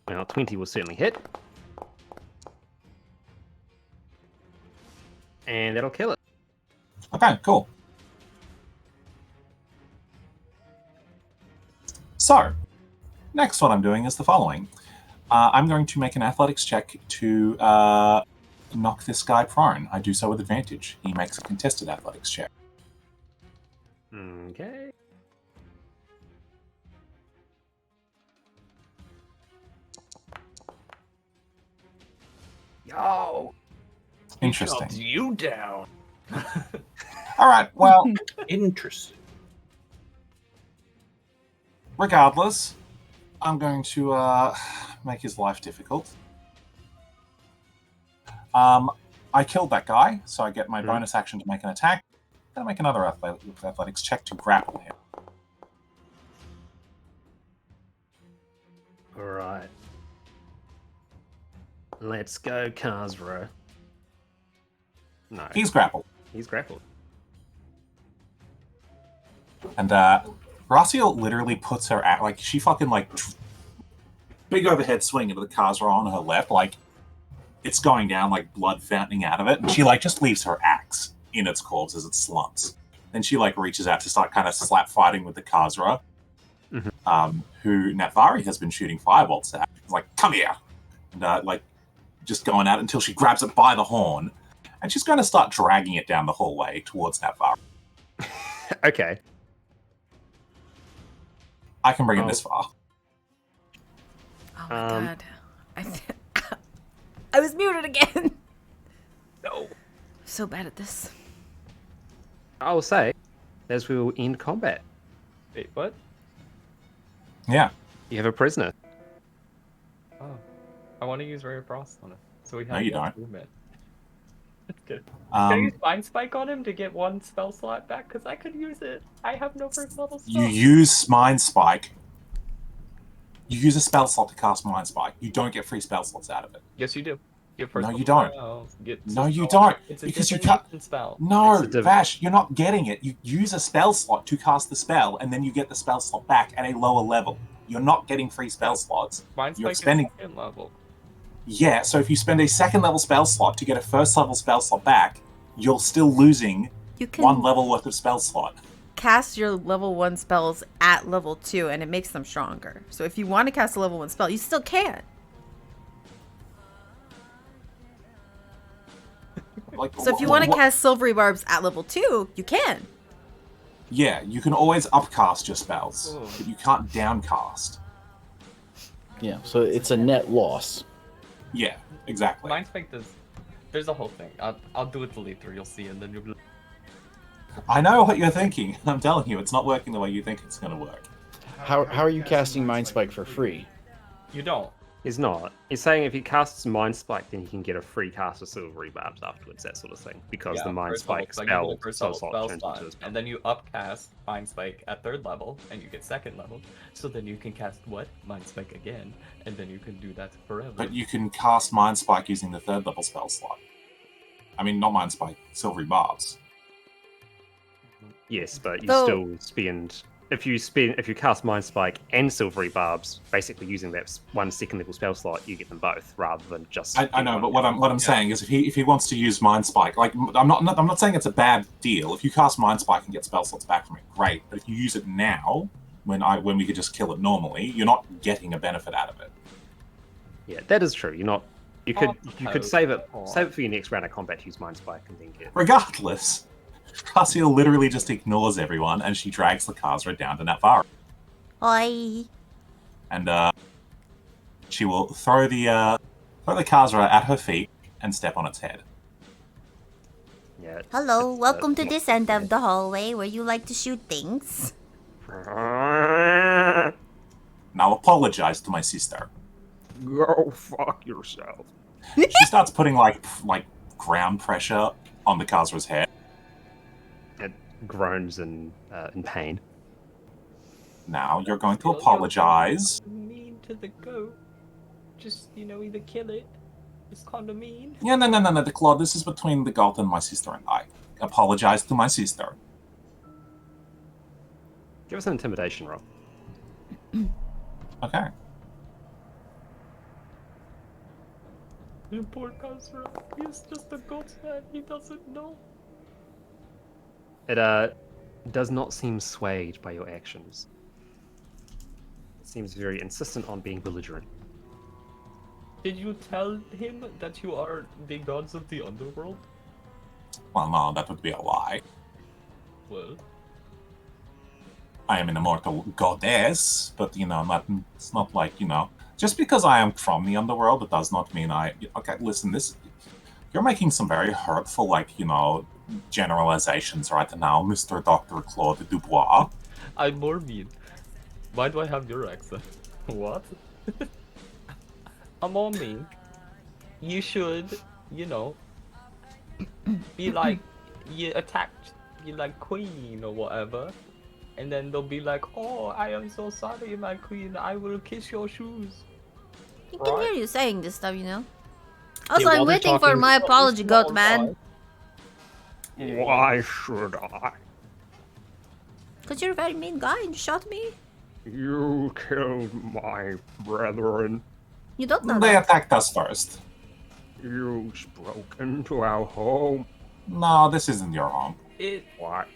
Speaker 1: Well, 20 will certainly hit. And that'll kill it.
Speaker 5: Okay, cool. So, next what I'm doing is the following. I'm going to make an athletics check to knock this guy prone. I do so with advantage. He makes a contested athletics check.
Speaker 1: Okay.
Speaker 6: Yo,
Speaker 5: Interesting.
Speaker 6: chopped you down.
Speaker 5: All right, well,
Speaker 3: Interesting.
Speaker 5: regardless, I'm going to make his life difficult. I killed that guy, so I get my bonus action to make an attack. I'm going to make another athletics check to grapple him.
Speaker 1: Alright. Let's go, Kazra. No.
Speaker 5: He's grappled.
Speaker 1: He's grappled.
Speaker 5: And Raziel literally puts her at, like, she fucking, like, big overhead swing into the Kazra on her left, like, it's going down, like, blood fountaining out of it, and she, like, just leaves her axe in its corpse as it slumps. Then she, like, reaches out to start kind of slap fighting with the Kazra, who Natvari has been shooting firebolts at. He's like, come here! And, like, just going at it until she grabs it by the horn, and she's going to start dragging it down the hallway towards Natvari.
Speaker 1: Okay.
Speaker 5: I can bring it this far.
Speaker 8: Oh my god. I was muted again.
Speaker 6: No.
Speaker 8: So bad at this.
Speaker 1: I will say, as we will end combat,
Speaker 4: Wait, what?
Speaker 5: Yeah.
Speaker 1: you have a prisoner.
Speaker 4: Oh, I want to use Ray of Frost on it, so we have
Speaker 5: No, you
Speaker 4: one
Speaker 5: don't.
Speaker 4: movement. That's good. Can I use
Speaker 5: Um,
Speaker 4: Mind Spike on him to get one spell slot back? Because I could use it. I have no first level spell.
Speaker 5: you use Mind Spike. You use a spell slot to cast Mind Spike. You don't get free spell slots out of it.
Speaker 4: Yes, you do. Get first
Speaker 5: No,
Speaker 4: level
Speaker 5: you don't.
Speaker 4: spells, get
Speaker 5: No, you
Speaker 4: spell-
Speaker 5: don't.
Speaker 4: It's a
Speaker 5: Because you
Speaker 4: divination
Speaker 5: can't.
Speaker 4: spell.
Speaker 5: No,
Speaker 1: It's a
Speaker 5: Vash, you're not getting it. You use a spell slot to cast the spell, and then you get the spell slot back at a lower level. You're not getting free spell slots.
Speaker 4: Mind
Speaker 5: You're
Speaker 4: Spike
Speaker 5: spending.
Speaker 4: is second level.
Speaker 5: Yeah, so if you spend a second level spell slot to get a first level spell slot back, you're still losing
Speaker 8: You can
Speaker 5: one level worth of spell slot.
Speaker 8: cast your level 1 spells at level 2 and it makes them stronger. So if you want to cast a level 1 spell, you still can.
Speaker 5: Like,
Speaker 8: So if you want to cast Silvery Barbs at level 2, you can.
Speaker 5: Yeah, you can always upcast your spells, but you can't downcast.
Speaker 7: Yeah, so it's a net loss.
Speaker 5: Yeah, exactly.
Speaker 4: Mind Spike does. There's a whole thing. I'll do it to later. You'll see, and then you'll.
Speaker 5: I know what you're thinking. I'm telling you, it's not working the way you think it's going to work.
Speaker 7: How are you casting Mind Spike for free?
Speaker 4: You don't.
Speaker 1: He's not. He's saying if he casts Mind Spike, then he can get a free cast of Silvery Barbs afterwards, that sort of thing. Because the Mind
Speaker 4: first level
Speaker 1: Spike
Speaker 4: spell, you get
Speaker 1: spell,
Speaker 4: a first
Speaker 1: spell
Speaker 4: level
Speaker 1: slot
Speaker 4: spell
Speaker 1: turns
Speaker 4: slot,
Speaker 1: into a spell.
Speaker 4: and then you upcast Mind Spike at third level, and you get second level. So then you can cast what? Mind Spike again, and then you can do that forever.
Speaker 5: But you can cast Mind Spike using the third level spell slot. I mean, not Mind Spike, Silvery Barbs.
Speaker 1: Yes, but you
Speaker 8: Though-
Speaker 1: still spend if you cast Mind Spike and Silvery Barbs, basically using that one second level spell slot, you get them both rather than just.
Speaker 5: I know, but what I'm saying is, if he wants to use Mind Spike, like I'm not saying it's a bad deal. If you cast Mind Spike and get spell slots back from it, great. But if you use it now, when we could just kill it normally, you're not getting a benefit out of it.
Speaker 1: Yeah, that is true. You're not You could save it for your next round of combat to use Mind Spike and then get.
Speaker 5: Regardless, Gracia literally just ignores everyone and she drags the Khazra down to Natvari.
Speaker 2: Oi.
Speaker 5: And she will throw the Khazra at her feet and step on its head.
Speaker 1: Yeah.
Speaker 2: Hello, welcome to this end of the hallway where you like to shoot things.
Speaker 5: Now apologize to my sister.
Speaker 1: Go fuck yourself.
Speaker 5: She starts putting like ground pressure on the Khazra's head.
Speaker 1: It groans in pain.
Speaker 5: Now you're going to apologize.
Speaker 6: Mean to the goat. Just either kill it. It's kind of mean.
Speaker 5: Yeah, no, Claude. This is between the goat and my sister and I. Apologize to my sister.
Speaker 1: Give us an intimidation roll.
Speaker 5: Okay.
Speaker 6: You poor Khazra. He's just a goat man. He doesn't know.
Speaker 1: It does not seem swayed by your actions. It seems very insistent on being belligerent.
Speaker 6: Did you tell him that you are the gods of the underworld?
Speaker 5: Well, no, that would be a lie.
Speaker 6: Well,
Speaker 5: I am an immortal goddess, but it's not like just because I am from the underworld, it does not mean I. Okay, listen, you're making some very hurtful, generalizations right now, Mr. Dr. Claude Dubois.
Speaker 6: I'm more mean. Why do I have your accent? What? I'm all mean. You should, be like, you attacked, queen or whatever. And then they'll be like, oh, I am so sorry, my queen. I will kiss your shoes.
Speaker 2: You can hear you saying this stuff, Also,
Speaker 3: while
Speaker 2: I'm
Speaker 3: they're
Speaker 2: waiting for
Speaker 3: talking-
Speaker 2: my apology, goat man.
Speaker 1: Why should I?
Speaker 2: Because you're a very mean guy and you shot me.
Speaker 1: You killed my brethren.
Speaker 2: You don't know
Speaker 5: They
Speaker 2: that.
Speaker 5: attacked us first.
Speaker 1: You broke into our home.
Speaker 5: No, this isn't your home.
Speaker 1: Why?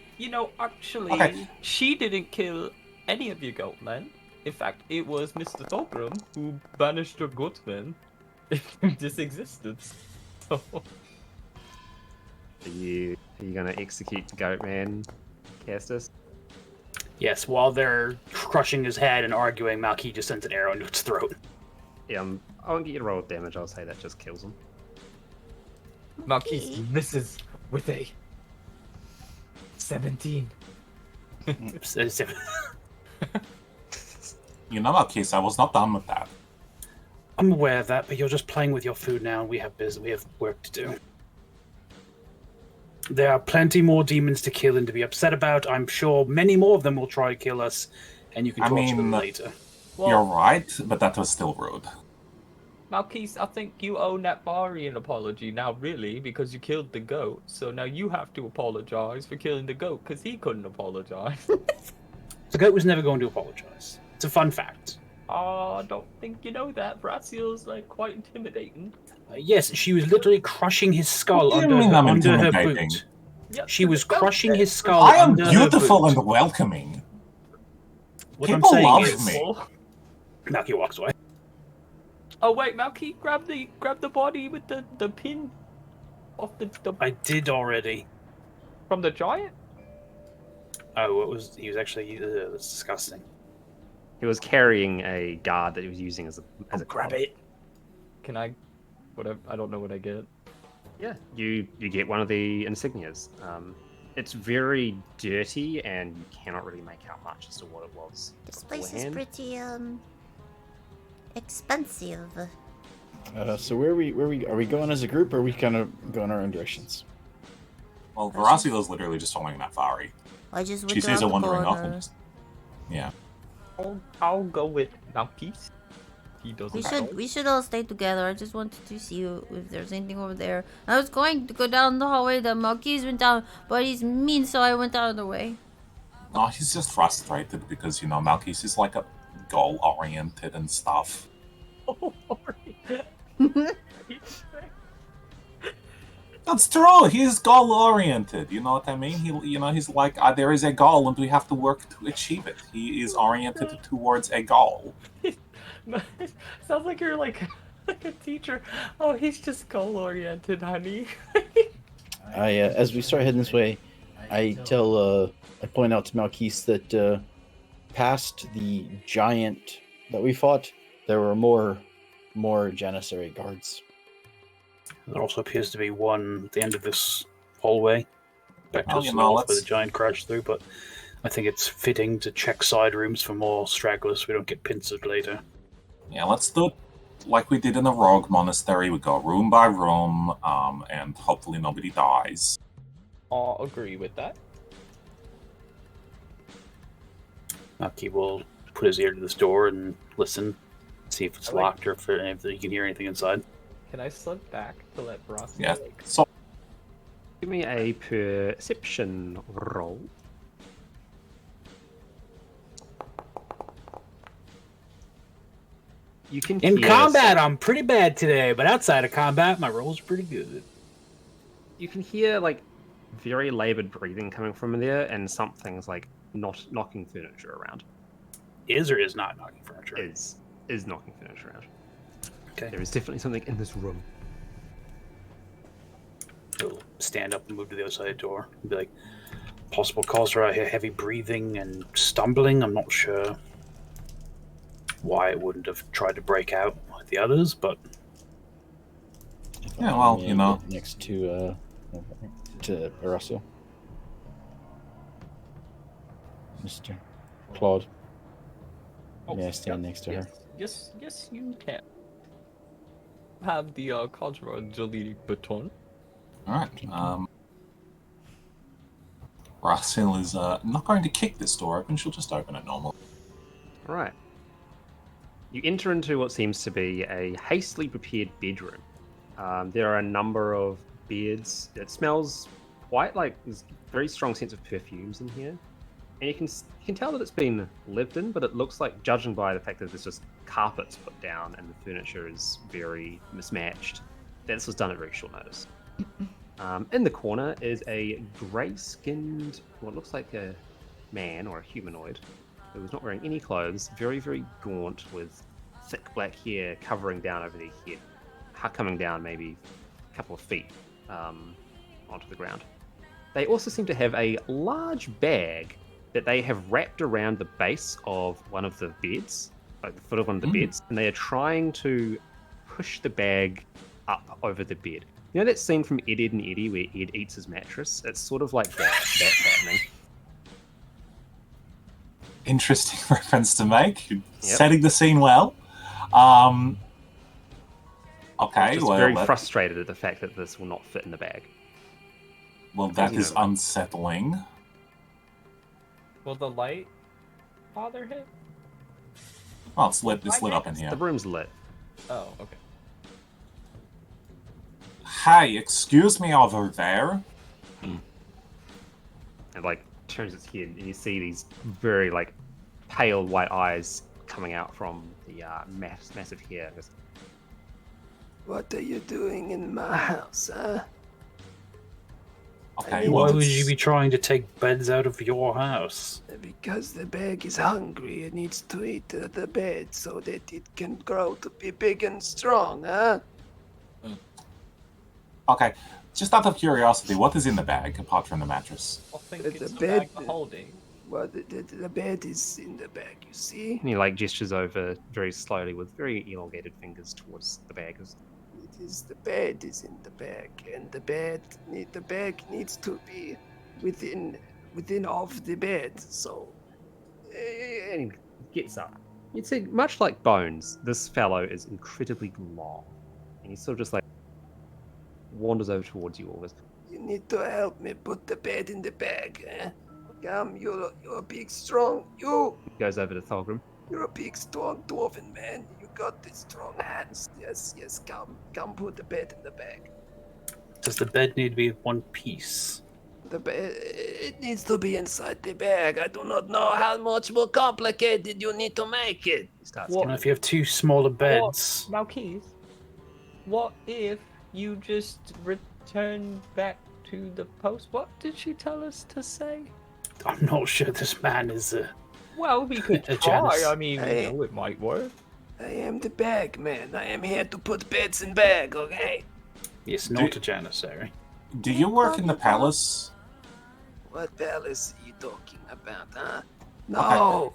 Speaker 6: Actually,
Speaker 5: Okay.
Speaker 6: she didn't kill any of you goatmen. In fact, it was Mr. Thorgrim who banished your goatmen into existence. So,
Speaker 1: Are you gonna execute the goat man, Castus?
Speaker 3: Yes, while they're crushing his head and arguing, Malky just sends an arrow into its throat.
Speaker 1: Yeah, I won't get you to roll damage. I'll say that just kills him.
Speaker 6: Marquise misses with a 17.
Speaker 5: Marquise, I was not done with that.
Speaker 3: I'm aware of that, but you're just playing with your food now. We have work to do. There are plenty more demons to kill and to be upset about. I'm sure many more of them will try to kill us, and you can torture them later.
Speaker 5: You're right, but that was still rude.
Speaker 6: Malkis, I think you owe Natbari an apology now, really, because you killed the goat. So now you have to apologize for killing the goat, because he couldn't apologize.
Speaker 3: The goat was never going to apologize. It's a fun fact.
Speaker 6: I don't think you know that. Braziel's quite intimidating.
Speaker 3: Yes, she was literally crushing his skull
Speaker 5: What do you
Speaker 3: under
Speaker 5: mean I'm
Speaker 3: her
Speaker 5: intimidating?
Speaker 3: boot.
Speaker 6: Yep,
Speaker 3: She was crushing his skull
Speaker 5: I am
Speaker 3: under her
Speaker 5: beautiful
Speaker 3: boot.
Speaker 5: and welcoming.
Speaker 3: What
Speaker 5: People
Speaker 3: I'm saying
Speaker 5: love
Speaker 3: is,
Speaker 5: me.
Speaker 3: Malky walks away.
Speaker 6: Oh wait, Malky, grab the body with the pin off the
Speaker 3: I did already.
Speaker 6: from the giant.
Speaker 3: Oh, he was actually that's disgusting.
Speaker 1: He was carrying a guard that he was using as a
Speaker 3: Grab
Speaker 1: club.
Speaker 3: it.
Speaker 6: Can I? Whatever. I don't know what I get.
Speaker 1: Yeah, you get one of the insignias. It's very dirty, and you cannot really make out much as to what it was.
Speaker 2: This place is
Speaker 1: beforehand.
Speaker 2: pretty, expensive.
Speaker 7: So where are we going as a group, or are we kind of going our own directions?
Speaker 5: Well, Veracila's literally just following Natvari.
Speaker 2: I just went
Speaker 5: She sees
Speaker 2: around
Speaker 5: her
Speaker 2: the
Speaker 5: wandering off and
Speaker 2: corner.
Speaker 5: just... Yeah.
Speaker 6: I'll go with Malkis. He doesn't.
Speaker 2: We should all stay together. I just wanted to see if there's anything over there. I was going to go down the hallway that Malkis went down, but he's mean, so I went out of the way.
Speaker 5: No, he's just frustrated because, Malkis is like a goal-oriented and stuff. That's true. He's goal-oriented. You know what I mean? He's like, there is a goal and we have to work to achieve it. He is oriented towards a goal.
Speaker 6: Sounds like you're
Speaker 4: Like a teacher. Oh, he's just goal-oriented, honey.
Speaker 7: As we start heading this way, I point out to Malkis that past the giant that we fought, there were more Janissary guards.
Speaker 3: There also appears to be one at the end of this hallway, back to the north where the giant crashed through, but I think it's fitting to check side rooms for more stragglers so we don't get pincered later.
Speaker 5: Yeah, let's do it like we did in the Rogue Monastery. We go room by room, and hopefully nobody dies.
Speaker 4: I'll agree with that.
Speaker 3: Maki will put his ear to this door and listen, see if it's locked or if you can hear anything inside.
Speaker 4: Can I slip back to let Ross?
Speaker 5: Yeah. So,
Speaker 1: Give me a perception roll. You can
Speaker 3: In
Speaker 1: hear
Speaker 3: combat, I'm pretty bad today, but outside of combat, my rolls are pretty good.
Speaker 1: You can hear like very labored breathing coming from there, and something's like not knocking furniture around.
Speaker 3: Is or is not knocking furniture?
Speaker 1: Is knocking furniture around.
Speaker 3: Okay.
Speaker 1: There is definitely something in this room.
Speaker 3: He'll stand up and move to the other side of the door. He'll be like, possible cause for heavy breathing and stumbling. I'm not sure why it wouldn't have tried to break out like the others, but
Speaker 5: yeah, well, you know,
Speaker 7: next to Russell, Mr. Claude. May I stand next to her?
Speaker 4: Yes, you can. Have the cultural agility baton.
Speaker 5: Alright, Russell is not going to kick this door open, she'll just open it normally.
Speaker 1: Right. You enter into what seems to be a hastily prepared bedroom. There are a number of beds. It smells quite like there's a very strong sense of perfumes in here. And you can tell that it's been lived in, but it looks like, judging by the fact that there's just carpets put down and the furniture is very mismatched, that this was done at very short notice. In the corner is a grey-skinned, what looks like a man or a humanoid, who's not wearing any clothes, very, very gaunt, with thick black hair covering down over their head, coming down maybe a couple of feet onto the ground. They also seem to have a large bag that they have wrapped around the base of one of the beds, like the foot of one of the beds, and they are trying to push the bag up over the bed. You know that scene from Ed, Ed and Eddie where Ed eats his mattress? It's sort of like that's happening.
Speaker 5: Interesting reference to make. Setting the scene well. Okay,
Speaker 1: just very frustrated at the fact that this will not fit in the bag.
Speaker 5: Well, that is unsettling.
Speaker 4: Will the light bother him?
Speaker 5: Oh, it's lit up in here.
Speaker 1: The room's lit.
Speaker 4: Oh, okay.
Speaker 5: Hey, excuse me over there.
Speaker 1: And like turns its head, and you see these very like pale white eyes coming out from the massive hair. Just, what are you doing in my house, huh?
Speaker 5: Okay,
Speaker 3: why would you be trying to take beds out of your house?
Speaker 10: Because the bag is hungry. It needs to eat the bed so that it can grow to be big and strong, huh?
Speaker 5: Okay, just out of curiosity, what is in the bag apart from the mattress?
Speaker 4: I think it's the bag for holding.
Speaker 10: Well, the bed is in the bag, you see?
Speaker 1: and he like gestures over very slowly with very elongated fingers towards the bag.
Speaker 10: The bed is in the bag, and the bag needs to be within of the bed. So,
Speaker 1: and he gets up. You'd say, much like Bones, this fellow is incredibly long, and he's sort of just like wanders over towards you all.
Speaker 10: You need to help me put the bed in the bag. Come, you're a big, strong. You
Speaker 1: goes over to Thulgrim.
Speaker 10: You're a big, strong dwarven man. You got the strong hands. Yes. Come put the bed in the bag.
Speaker 3: Does the bed need to be one piece?
Speaker 10: The bed, it needs to be inside the bag. I do not know how much more complicated you need to make it.
Speaker 3: If you have two smaller beds.
Speaker 4: Malkis, what if you just return back to the post? What did she tell us to say?
Speaker 3: I'm not sure this man is
Speaker 4: Well, we could try. I mean, it might work.
Speaker 10: I am the bag man. I am here to put beds in bag, okay?
Speaker 3: Yes, not a janissary.
Speaker 5: Do you work in the palace?
Speaker 10: What palace are you talking about, huh? No!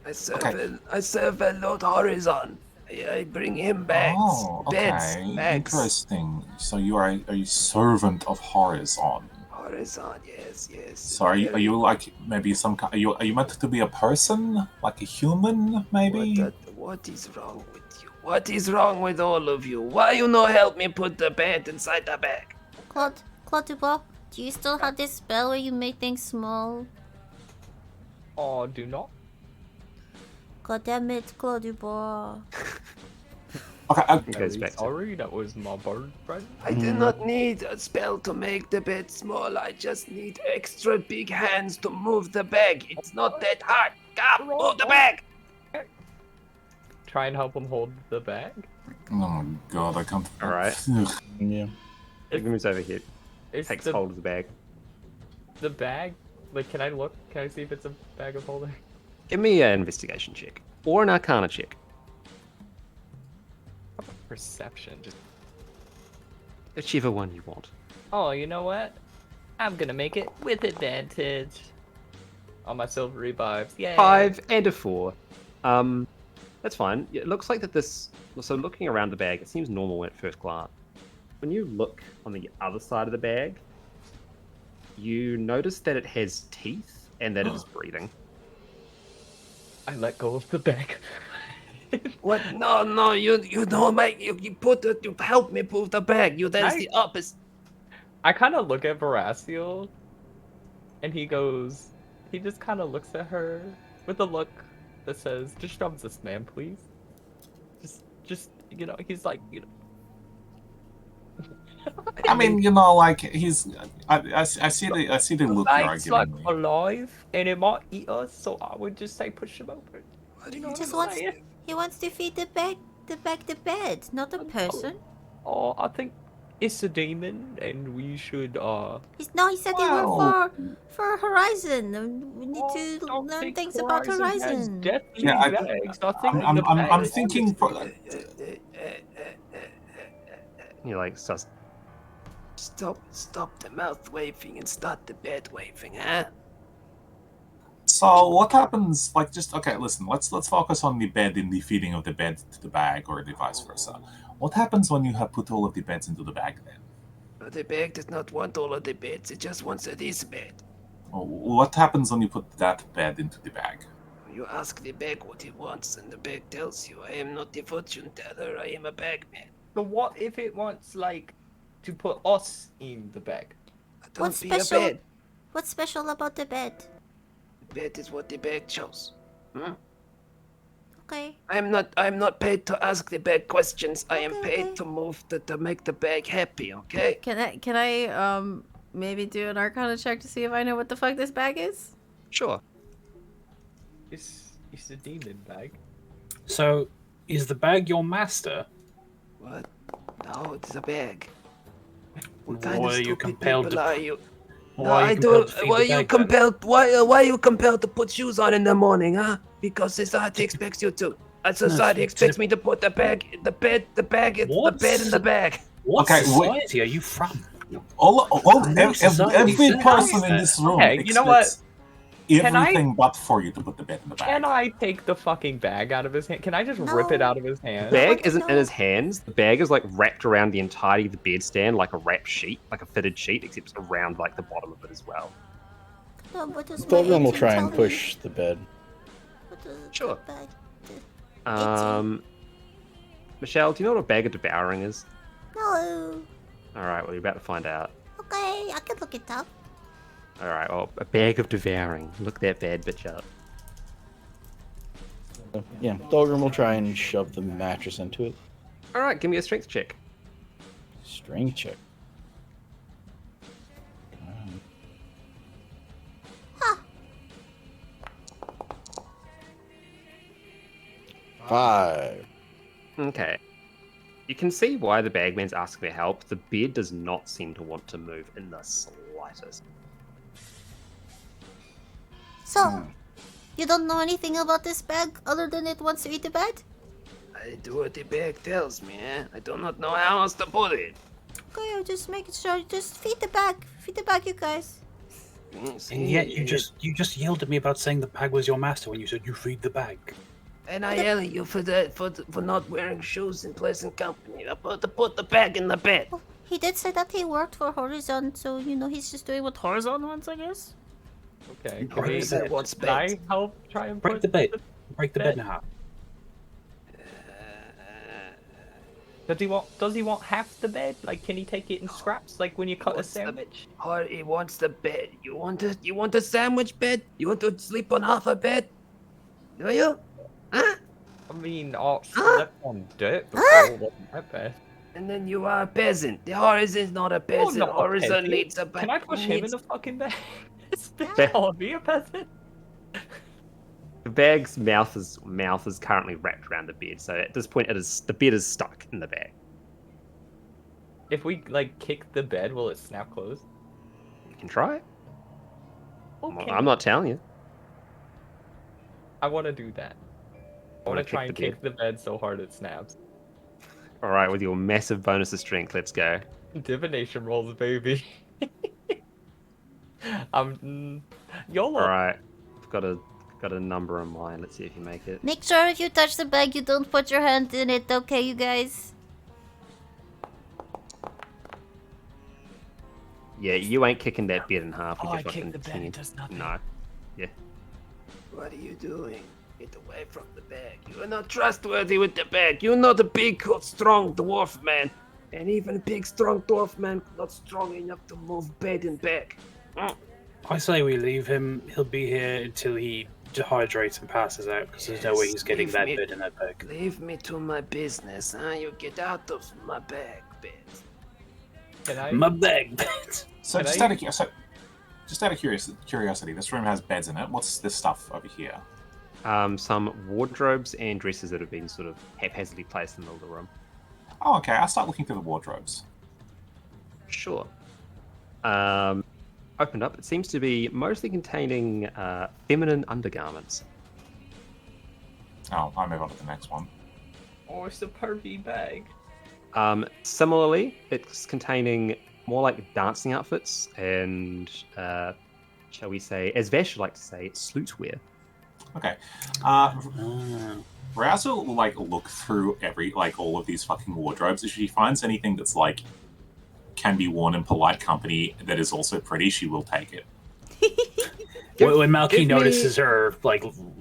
Speaker 10: I serve a Lord Horizon. I bring him bags.
Speaker 5: Oh,
Speaker 10: Beds,
Speaker 5: okay.
Speaker 10: bags.
Speaker 5: Interesting. So you are a servant of Horizon.
Speaker 10: Horizon, yes.
Speaker 5: So are you like maybe some kind? Are you meant to be a person, like a human, maybe?
Speaker 10: What is wrong with you? What is wrong with all of you? Why you no help me put the bed inside the bag?
Speaker 2: Claude Dubois, do you still have this spell where you make things small?
Speaker 6: Oh, do not.
Speaker 2: God damn it, Claude Dubois.
Speaker 5: Okay,
Speaker 1: Goes back to
Speaker 6: Sorry, that was my bird friend.
Speaker 10: I do not need a spell to make the bed small. I just need extra big hands to move the bag. It's not that hard. Come, move the bag.
Speaker 6: Try and help him hold the bag.
Speaker 5: Oh my god, I can't.
Speaker 1: All right.
Speaker 7: Yeah.
Speaker 1: He moves over here.
Speaker 6: It's
Speaker 1: Takes
Speaker 6: the,
Speaker 1: hold of the bag.
Speaker 6: the bag. Like, can I look? Can I see if it's a bag of holding?
Speaker 1: Give me an investigation check or an Arcana check.
Speaker 6: Perception. Just.
Speaker 1: Whichever one you want.
Speaker 6: Oh, you know what? I'm gonna make it with advantage. On my silvery vibes. Yay.
Speaker 1: 5 and a 4. That's fine. It looks like that this. So looking around the bag, it seems normal at first glance. When you look on the other side of the bag, you notice that it has teeth and that it is breathing.
Speaker 6: I let go of the bag.
Speaker 10: What? No, you don't make you put it. You help me move the bag. That's the opposite.
Speaker 6: I kind of look at Veraciel, and he goes. He just kind of looks at her with a look that says, "Just drop this man, please." Just he's like,
Speaker 5: I mean, like he's. I see the look you are
Speaker 6: It's like
Speaker 5: giving me.
Speaker 6: alive, and it might eat us. So I would just say, push him over.
Speaker 2: He wants to feed the bed, not a person.
Speaker 6: Oh, I think it's a demon, and we should.
Speaker 2: He said he worked for Horizon. We need to learn things about Horizon.
Speaker 5: I'm thinking.
Speaker 1: You're like,
Speaker 10: Stop the mouth waving and start the bed waving, huh?
Speaker 5: So what happens? Like, just okay. Listen, let's focus on the bed and the feeding of the bed to the bag, or the vice versa. What happens when you have put all of the beds into the bag? Then
Speaker 10: The bag does not want all of the beds. It just wants this bed.
Speaker 5: what happens when you put that bed into the bag?
Speaker 10: You ask the bag what it wants, and the bag tells you. I am not the fortune teller. I am a bag man.
Speaker 6: But what if it wants to put us in the bag?
Speaker 2: What's
Speaker 10: Be a
Speaker 2: special?
Speaker 10: bed.
Speaker 2: What's special about the bed?
Speaker 10: The bed is what the bag chose.
Speaker 2: Okay.
Speaker 10: I'm not paid to ask the bag questions. I am paid to move to make the bag happy. Okay.
Speaker 8: Can I maybe do an Arcana check to see if I know what the fuck this bag is?
Speaker 1: sure.
Speaker 6: It's a demon bag.
Speaker 3: So, is the bag your master?
Speaker 10: What? No, it's a bag. What
Speaker 3: Why
Speaker 10: kind of
Speaker 3: are you
Speaker 10: stupid
Speaker 3: compelled
Speaker 10: people
Speaker 3: to-
Speaker 10: are you?
Speaker 3: Why
Speaker 10: No,
Speaker 3: are you
Speaker 10: I
Speaker 3: compelled
Speaker 10: do.
Speaker 3: to feed
Speaker 10: Why
Speaker 3: the
Speaker 10: are you
Speaker 3: bag then?
Speaker 10: compelled? Why are you compelled to put shoes on in the morning, huh? Because society expects you to. Society expects me to put the bag, the bed in the bag.
Speaker 3: What
Speaker 5: Okay,
Speaker 3: society are you from?
Speaker 5: Every person in this room
Speaker 6: Okay, you know what?
Speaker 5: expects everything but for you to put the bed in the bag.
Speaker 6: Can I take the fucking bag out of his hand? Can I just rip it
Speaker 2: No.
Speaker 6: out of his hand?
Speaker 1: The bag
Speaker 2: want to
Speaker 1: isn't in
Speaker 2: know.
Speaker 1: his hands. The bag is like wrapped around the entirety of the bedstand, like a wrapped sheet, like a fitted sheet, except it's around like the bottom of it as well.
Speaker 2: No, what does my
Speaker 7: Thorgrim will
Speaker 2: agent
Speaker 7: try
Speaker 2: tell
Speaker 7: and
Speaker 2: me?
Speaker 7: push the bed.
Speaker 2: What does
Speaker 1: Sure.
Speaker 2: the bed
Speaker 1: Michelle, do you know what a bag of devouring is?
Speaker 2: No.
Speaker 1: All right, well, you're about to find out.
Speaker 2: Okay, I can look it up.
Speaker 1: All right, well, a bag of devouring. Look that bad bitch up.
Speaker 7: Yeah, Thorgrim will try and shove the mattress into it.
Speaker 1: All right, give me a strength check.
Speaker 7: Strength check.
Speaker 2: Huh.
Speaker 7: 5.
Speaker 1: Okay. You can see why the bagman's asking for help. The bed does not seem to want to move in the slightest.
Speaker 2: So, You don't know anything about this bag other than it wants to eat the bed?
Speaker 10: I do what the bag tells me, eh? I do not know how else to put it.
Speaker 2: Okay, I'll just make sure. Just feed the bag. Feed the bag, you guys.
Speaker 3: And yet you just yelled at me about saying the bag was your master when you said you feed the bag.
Speaker 10: And I yell at you for that for not wearing shoes in pleasant company. To put the bag in the bed.
Speaker 2: Oh, he did say that he worked for Horizon, so he's just doing what Horizon wants, I guess.
Speaker 6: Okay.
Speaker 10: Horizon wants
Speaker 6: Can I
Speaker 10: beds.
Speaker 6: help try and
Speaker 3: Break the bed. Break the bed in half.
Speaker 6: Does he want half the bed? Like, can he take it in scraps, like when you cut a sandwich?
Speaker 10: He wants the bed. You want a sandwich bed? You want to sleep on half a bed? Do you? Huh?
Speaker 6: I mean, I slept on dirt before, it wasn't that bad.
Speaker 10: And then you are a peasant. The Horizon's not a peasant.
Speaker 6: not a
Speaker 10: Horizon
Speaker 6: peasant.
Speaker 10: needs a bed.
Speaker 6: Can I push him in the fucking bag? Is that calling me a peasant?
Speaker 1: The bag's mouth is currently wrapped around the bed, so at this point the bed is stuck in the bag.
Speaker 6: If we like kick the bed, will it snap closed?
Speaker 1: You can try it.
Speaker 6: Okay.
Speaker 1: I'm not telling you.
Speaker 6: I want to do that. I want to try and kick the bed so hard it snaps.
Speaker 1: All right, with your massive bonus of strength, let's go.
Speaker 6: Divination rolls, baby. YOLO.
Speaker 1: All right, I've got a number in mind. Let's see if you make it.
Speaker 2: Make sure if you touch the bag, you don't put your hand in it, okay, you guys?
Speaker 1: Yeah, you ain't kicking that bed in half with
Speaker 3: Oh,
Speaker 1: your
Speaker 3: I
Speaker 1: fucking
Speaker 3: kicked the bed, it
Speaker 1: 10.
Speaker 3: does nothing.
Speaker 1: No. Yeah.
Speaker 10: What are you doing? Get away from the bag. You are not trustworthy with the bag. You're not a big, strong dwarf man. And even a big, strong dwarf man not strong enough to move bed and bag.
Speaker 3: I say we leave him. He'll be here until he dehydrates and passes out, because there's no way he's getting that bed in that bag.
Speaker 10: Leave me to my business, huh? You get out of my bag, bed.
Speaker 6: Can I?
Speaker 3: My bag bed.
Speaker 5: So
Speaker 6: Can
Speaker 5: just out of curiosity, this room has beds in it. What's this stuff over here?
Speaker 1: Some wardrobes and dresses that have been sort of haphazardly placed in the middle of the room.
Speaker 5: Oh, okay. I'll start looking through the wardrobes.
Speaker 1: Sure. Opened up. It seems to be mostly containing feminine undergarments.
Speaker 5: Oh, I'll move on to the next one.
Speaker 6: Oh, it's a pervy bag.
Speaker 1: Similarly, it's containing more like dancing outfits and, shall we say, as Vash would like to say, slootwear.
Speaker 5: Okay. Razzle will look through all of these fucking wardrobes. If she finds anything that's can be worn in polite company that is also pretty, she will take it.
Speaker 3: When Malky notices her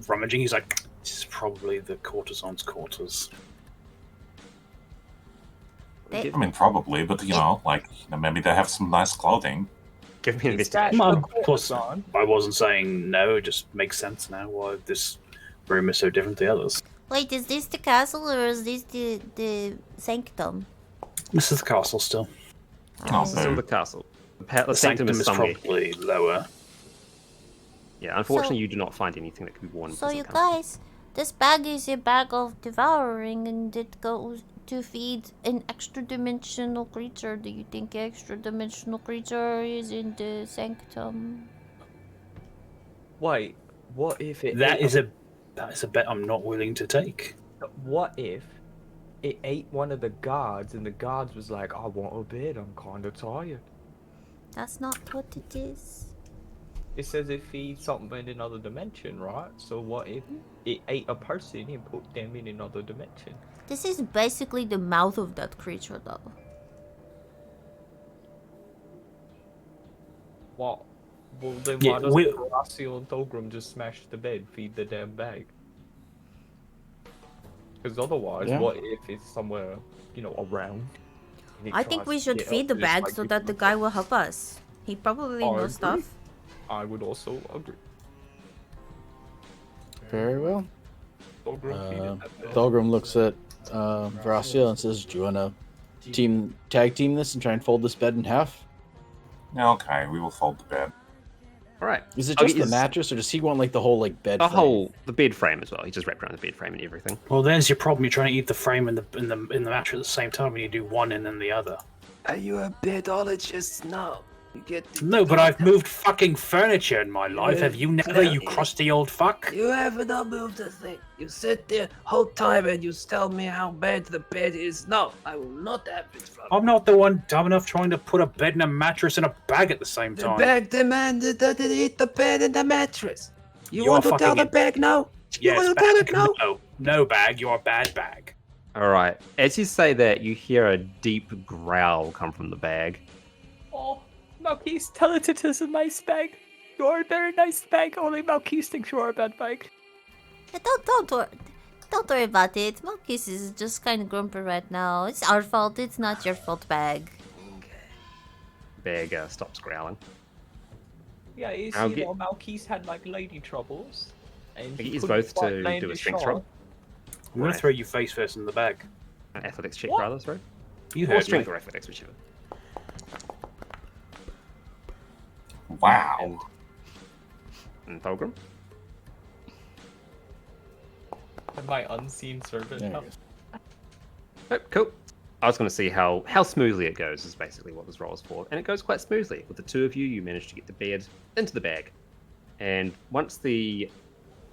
Speaker 3: rummaging, he's like, "This is probably the courtesan's quarters."
Speaker 5: I mean, probably, but maybe they have some nice clothing.
Speaker 1: Give me an investigation.
Speaker 3: Of course, I wasn't saying no. It just makes sense now why this room is so different to the others.
Speaker 2: Wait, is this the castle or is this the sanctum?
Speaker 3: This is the castle still.
Speaker 1: Still the castle. The
Speaker 3: sanctum is
Speaker 1: somewhere.
Speaker 3: probably lower.
Speaker 1: Yeah, unfortunately, you do not find anything that can be worn.
Speaker 2: So you guys, this bag is a bag of devouring, and it goes to feed an extra-dimensional creature. Do you think an extra-dimensional creature is in the sanctum?
Speaker 6: Wait, what if it?
Speaker 3: That is a bet I'm not willing to take.
Speaker 6: What if it ate one of the guards, and the guards was like, "I want a bed. I'm kind of tired."
Speaker 2: That's not what it is.
Speaker 6: It says it feeds something in another dimension, right? So what if it ate a person and put them in another dimension?
Speaker 2: This is basically the mouth of that creature, though.
Speaker 6: What? Well, then
Speaker 3: Yeah,
Speaker 6: why doesn't Horacio and Thulgrim just smash the bed, feed the damn bag? Because otherwise, what if it's somewhere, around?
Speaker 2: I think we should feed the bag so that the guy will help us. He probably knows stuff.
Speaker 6: I would also agree.
Speaker 7: Very well.
Speaker 6: Thulgrim
Speaker 7: Thulgrim looks at Veraciel and says, "Do you want to tag team this and try and fold this bed in half?"
Speaker 5: Okay, we will fold the bed.
Speaker 1: All right.
Speaker 7: Is it just the mattress, or does he want the whole bed?
Speaker 1: The bed frame as well. He just wrapped around the bed frame and everything.
Speaker 3: Well, there's your problem. You're trying to eat the frame and the mattress at the same time when you do one and then the other.
Speaker 10: Are you a bedologist? No. You get the
Speaker 3: No, but I've moved fucking furniture in my life. Have you never, you crusty old fuck?
Speaker 10: You have not moved a thing. You sit there whole time and you tell me how bad the bed is. No, I will not have it from you.
Speaker 3: I'm not the one dumb enough trying to put a bed and a mattress in a bag at the same
Speaker 10: The
Speaker 3: time.
Speaker 10: bag demanded that it eat the bed and the mattress. You
Speaker 3: You're
Speaker 10: want to tell
Speaker 3: fucking
Speaker 10: the
Speaker 3: it.
Speaker 10: bag no? You
Speaker 3: Yes,
Speaker 10: want to tell it
Speaker 3: bag.
Speaker 10: no?
Speaker 3: No, bag. You're a bad bag.
Speaker 1: All right. As you say that, you hear a deep growl come from the bag.
Speaker 6: Oh, Malkis, tell it is a nice bag. You're a very nice bag. Only Malkis thinks you're a bad bag.
Speaker 2: Yeah, don't worry about it. Malkis is just kind of grumpy right now. It's our fault. It's not your fault, bag.
Speaker 1: Bag stops growling.
Speaker 6: Yeah, you
Speaker 1: I'll
Speaker 6: see,
Speaker 1: get-
Speaker 6: Malkis had like lady troubles. And
Speaker 1: He is
Speaker 6: couldn't
Speaker 1: both
Speaker 6: quite
Speaker 1: to
Speaker 6: land
Speaker 1: do a
Speaker 6: his
Speaker 1: strength
Speaker 6: shot.
Speaker 1: roll.
Speaker 3: I'm gonna throw you face first in the bag.
Speaker 1: An athletics check,
Speaker 6: What?
Speaker 1: rather, sorry.
Speaker 3: You
Speaker 1: Or
Speaker 3: heard
Speaker 1: strength
Speaker 3: me.
Speaker 1: or athletics, whichever.
Speaker 5: Wow.
Speaker 1: And Thulgrim?
Speaker 6: And my unseen servant.
Speaker 7: There you
Speaker 6: help.
Speaker 7: go.
Speaker 1: Oh, cool. I was going to see how smoothly it goes is basically what this roll is for. And it goes quite smoothly. With the two of you, you manage to get the bed into the bag. And once the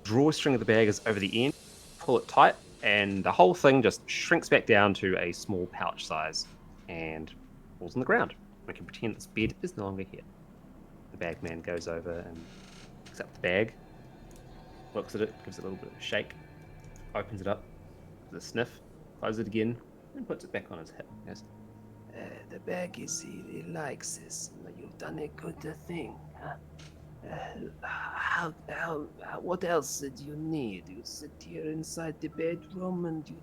Speaker 1: drawstring of the bag is over the end, pull it tight, and the whole thing just shrinks back down to a small pouch size and falls on the ground. We can pretend this bed is no longer here. The bagman goes over and picks up the bag, looks at it, gives it a little bit of a shake, opens it up, gives it a sniff, closes it again, and puts it back on his hip. Yes.
Speaker 10: The bag is he likes this. You've done a good thing. Huh? What else do you need? You sit here inside the bedroom and you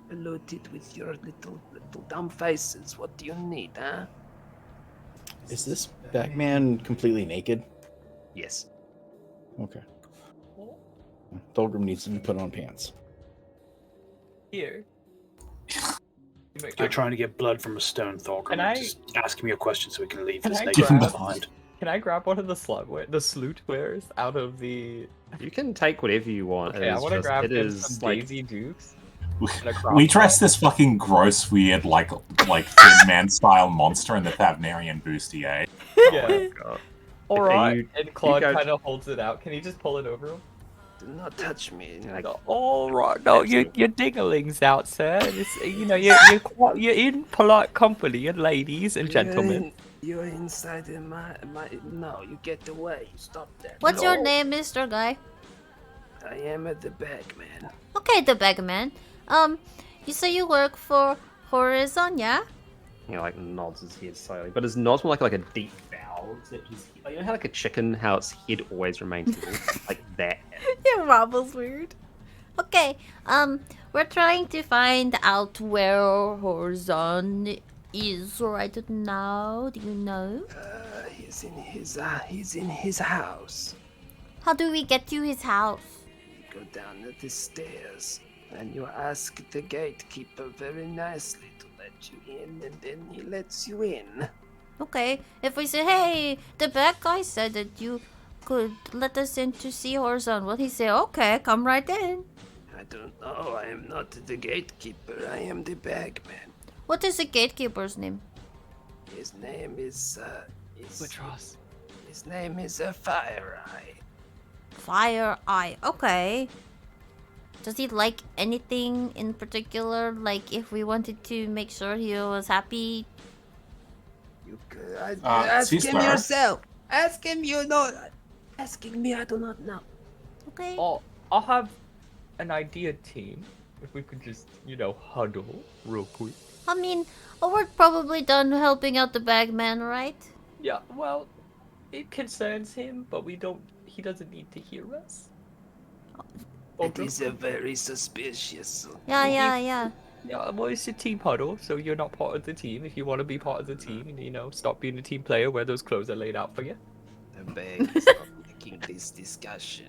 Speaker 10: pollute it with your little dumb faces. What do you need, huh?
Speaker 7: Is this Bagman completely naked?
Speaker 1: Yes.
Speaker 7: Okay. Thulgrim needs to put on pants.
Speaker 6: Here.
Speaker 3: You're trying to get blood from a stone, Thorgrim.
Speaker 6: Can I-
Speaker 3: Just ask me a question so we can leave
Speaker 6: Can
Speaker 3: this
Speaker 6: I
Speaker 3: naked
Speaker 6: grab-
Speaker 3: behind.
Speaker 6: Can I grab one of the sloot wares out of the?
Speaker 1: You can take whatever you want.
Speaker 6: Okay,
Speaker 1: It
Speaker 6: I
Speaker 1: is
Speaker 6: want to
Speaker 1: just-
Speaker 6: grab
Speaker 1: it
Speaker 6: him
Speaker 1: is
Speaker 6: some
Speaker 1: like
Speaker 6: Daisy Dukes.
Speaker 5: We dress this fucking gross, weird, like Thin Man style monster in the Thavnarian bustier.
Speaker 6: Yeah.
Speaker 1: God.
Speaker 6: All
Speaker 1: Are
Speaker 6: right.
Speaker 1: you-
Speaker 6: And Claude
Speaker 1: go-
Speaker 6: kind of holds it out. Can he just pull it over him?
Speaker 10: Do not touch me.
Speaker 1: Like,
Speaker 6: All right. No, your dingling's out, sir. It's, you know, you're in polite company, and ladies and gentlemen.
Speaker 10: You're inside my. No, you get away. You stop that.
Speaker 2: What's
Speaker 10: No,
Speaker 2: your name, Mr. Guy?
Speaker 10: I am the bagman.
Speaker 2: Okay, the bagman. You say you work for Horizon, yeah?
Speaker 1: you know, like nods his head slowly, but his nod's more like a deep bow. Except his, like, you know how like a chicken, how its head always remains level, like that.
Speaker 8: It wobbles weird.
Speaker 2: Okay, we're trying to find out where Horizon is right now. Do you know?
Speaker 10: He's in his house.
Speaker 2: How do we get to his house?
Speaker 10: You go down the stairs and you ask the gatekeeper very nicely to let you in, and then he lets you in.
Speaker 2: Okay, if we say, hey, the bad guy said that you could let us in to see Horizon, will he say, okay, come right in?
Speaker 10: I don't know. I am not the gatekeeper. I am the bagman.
Speaker 2: What is the gatekeeper's name?
Speaker 10: His name is
Speaker 6: Witchross.
Speaker 10: his name is Fire Eye.
Speaker 2: Fire Eye. Okay. Does he like anything in particular? Like if we wanted to make sure he was happy?
Speaker 10: You ask him
Speaker 5: sister.
Speaker 10: yourself. Ask him. You know. Asking me, I do not know.
Speaker 2: Okay.
Speaker 6: I'll have an idea, team. If we could just, huddle real quick.
Speaker 2: I mean, we're probably done helping out the bagman, right?
Speaker 6: Yeah, well, it concerns him, but he doesn't need to hear us.
Speaker 10: It is a very suspicious.
Speaker 2: Yeah.
Speaker 6: Yeah, well, it's a team huddle, so you're not part of the team. If you want to be part of the team, stop being a team player, where those clothes are laid out for you.
Speaker 10: The bag is not making this discussion.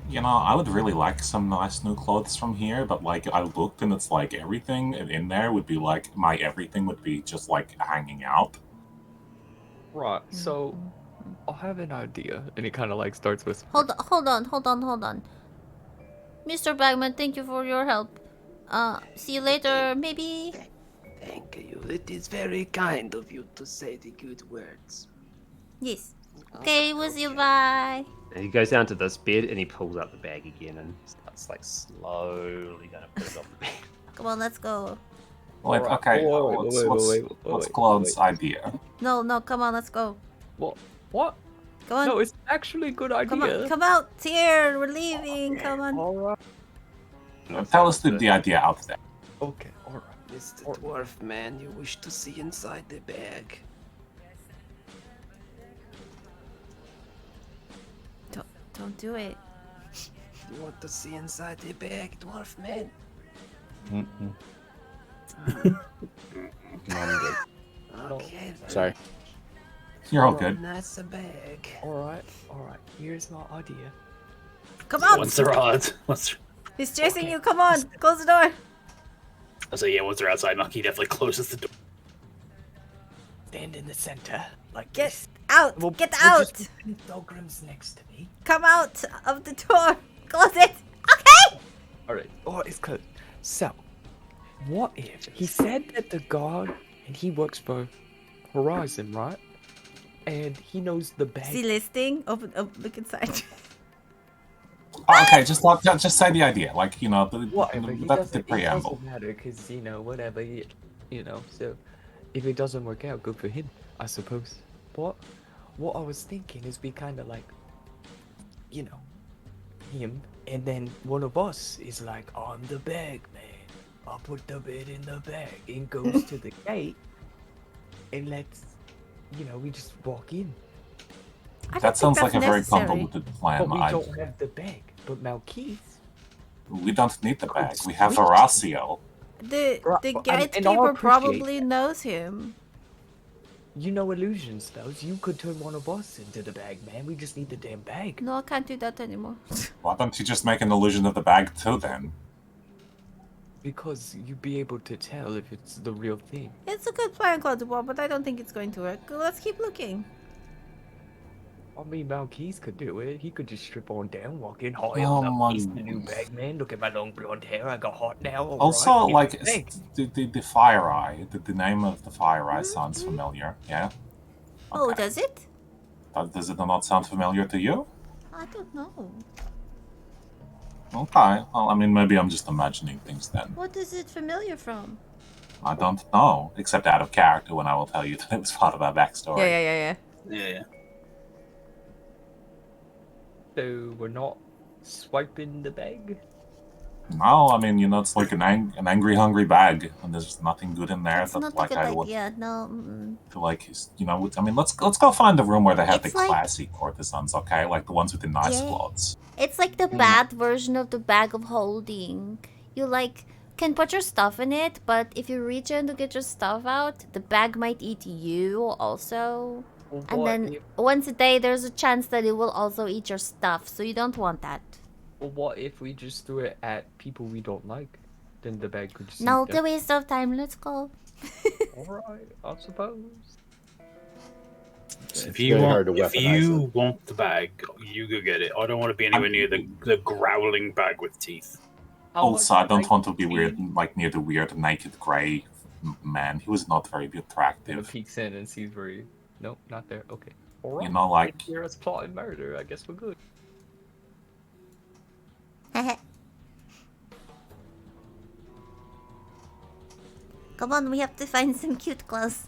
Speaker 5: You know, I would really like some nice new clothes from here, but like I looked and it's like everything in there would be like my everything would be just like hanging out.
Speaker 6: Right, so I'll have an idea, and it kind of like starts with.
Speaker 2: Hold on. Mr. Bagman, thank you for your help. See you later, maybe?
Speaker 10: Thank you. It is very kind of you to say the good words.
Speaker 2: Yes. Okay, we'll see you. Bye.
Speaker 1: And he goes down to this bed and he pulls out the bag again and starts like slowly gonna put it on the bed.
Speaker 2: Come on, let's go.
Speaker 5: Wait,
Speaker 6: Alright.
Speaker 5: okay.
Speaker 6: Wait,
Speaker 5: What's Claude's idea?
Speaker 2: No, come on, let's go.
Speaker 6: What?
Speaker 2: Come on.
Speaker 6: No, it's actually a good idea.
Speaker 2: Come on, come out here. We're leaving. Come on.
Speaker 6: Alright.
Speaker 5: Tell us the idea out there.
Speaker 6: Okay, alright.
Speaker 10: Mr. Dwarf Man, you wish to see inside the bag.
Speaker 2: Don't do it.
Speaker 10: You want to see inside the bag, Dwarf Man? Okay. then.
Speaker 7: Sorry.
Speaker 5: You're all good.
Speaker 10: That's a bag.
Speaker 6: Alright. Here's my idea.
Speaker 2: Come on.
Speaker 3: Once they're odds. Once
Speaker 2: He's chasing you. Come on. Close the door.
Speaker 3: I say, yeah, once they're outside, Nucky definitely closes the door.
Speaker 6: Stand in the center, like
Speaker 2: Get
Speaker 6: this.
Speaker 2: out.
Speaker 6: We'll-
Speaker 2: Get
Speaker 6: we'll
Speaker 2: out.
Speaker 6: just put Dogrim's next to me.
Speaker 2: Come out of the door. Close it. Okay.
Speaker 6: Alright, it's closed. So, what if he said that the guard and he works for Horizon, right? And he knows the bag.
Speaker 2: See listing. Open. Look inside.
Speaker 5: Oh, okay, just say the idea. Like, you know,
Speaker 6: Whatever.
Speaker 5: that's the
Speaker 6: It
Speaker 5: preamble.
Speaker 6: doesn't matter because whatever. So if it doesn't work out, good for him, I suppose. But what I was thinking is we kind of like, him, and then one of us is like, I'm the bag man. I'll put the bed in the bag and goes to the gate, and let's, we just walk in.
Speaker 2: I don't
Speaker 5: That sounds
Speaker 2: think
Speaker 5: like a
Speaker 2: that's
Speaker 5: very
Speaker 2: necessary.
Speaker 5: convoluted plan.
Speaker 6: But we don't have the bag. But Malkeith.
Speaker 5: We don't need the bag. We have Horacio.
Speaker 2: The
Speaker 6: And I
Speaker 2: gatekeeper
Speaker 6: appreciate
Speaker 2: probably
Speaker 6: that.
Speaker 2: knows him.
Speaker 6: You know illusion spells. You could turn one of us into the bag, man. We just need the damn bag.
Speaker 2: No, I can't do that anymore.
Speaker 5: Why don't you just make an illusion of the bag too, then?
Speaker 6: Because you'd be able to tell if it's the real thing.
Speaker 2: It's a good plan, Claude Dubois, but I don't think it's going to work. Let's keep looking.
Speaker 6: I mean, Malkeith could do it. He could just strip on down, walk in. Hi,
Speaker 5: Oh,
Speaker 6: I'm
Speaker 5: my-
Speaker 6: Malkeith, the new bag man. Look at my long blonde hair. I got hot now. all
Speaker 5: Also,
Speaker 6: right,
Speaker 5: like,
Speaker 6: here's the bag.
Speaker 5: the Fire Eye, the name of the Fire Eye sounds familiar, yeah?
Speaker 2: Oh,
Speaker 5: Okay.
Speaker 2: does it?
Speaker 5: Does it not sound familiar to you?
Speaker 2: I don't know.
Speaker 5: Okay, well, I mean, maybe I'm just imagining things then.
Speaker 2: What is it familiar from?
Speaker 5: I don't know, except out of character when I will tell you that it was part of our backstory.
Speaker 2: Yeah.
Speaker 3: Yeah.
Speaker 6: So we're not swiping the bag?
Speaker 5: No, I mean, it's like an angry, hungry bag, and there's nothing good in there.
Speaker 2: It's
Speaker 5: that,
Speaker 2: not a
Speaker 5: like,
Speaker 2: good
Speaker 5: I would
Speaker 2: idea. No.
Speaker 5: feel like, I mean, let's go find the room where they have
Speaker 2: It's
Speaker 5: the
Speaker 2: like-
Speaker 5: classy courtesans, okay? Like the ones with the nice
Speaker 2: Yeah.
Speaker 5: clothes.
Speaker 2: It's like the bad version of the bag of holding. You can put your stuff in it, but if you reach in to get your stuff out, the bag might eat you also.
Speaker 6: Well,
Speaker 2: And
Speaker 6: what
Speaker 2: then
Speaker 6: if-
Speaker 2: once a day, there's a chance that it will also eat your stuff, so you don't want that.
Speaker 6: Well, what if we just threw it at people we don't like? Then the bag could just
Speaker 2: No,
Speaker 6: eat
Speaker 2: the
Speaker 6: them.
Speaker 2: waste of time. Let's go.
Speaker 6: Alright, I suppose.
Speaker 3: So if
Speaker 7: It's
Speaker 3: you
Speaker 7: very
Speaker 3: want,
Speaker 7: hard to
Speaker 3: if
Speaker 7: weaponize
Speaker 3: you want the bag, you go get it. I don't want to be anywhere near the growling bag with teeth.
Speaker 5: Also, I don't want to be weird, like near the weird naked grey man. He was not very
Speaker 6: And it
Speaker 5: attractive.
Speaker 6: peeks in and sees where you... Nope, not there. Okay. Alright.
Speaker 5: You know, like,
Speaker 6: Hear us plotting murder. I guess we're good.
Speaker 2: Come on, we have to find some cute clothes.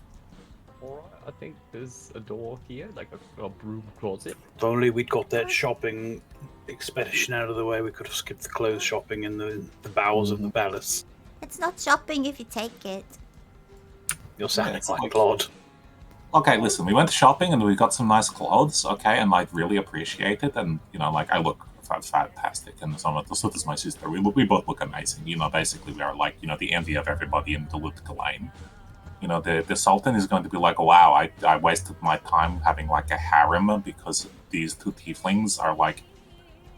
Speaker 6: Alright, I think there's a door here, like a broom closet.
Speaker 3: If only we'd got that shopping expedition out of the way, we could have skipped the clothes shopping in the bowels of the palace.
Speaker 2: It's not shopping if you take it.
Speaker 3: You're sounding
Speaker 5: it's
Speaker 3: like
Speaker 5: like-
Speaker 3: Claude.
Speaker 5: okay, listen, we went shopping and we got some nice clothes, okay, and I really appreciate it. And, like, I look fantastic. And so does my sister. We both look amazing. Basically, we are like, the envy of everybody in the Lut Lane. The Sultan is going to be like, wow, I wasted my time having like a harem because these two tieflings are like,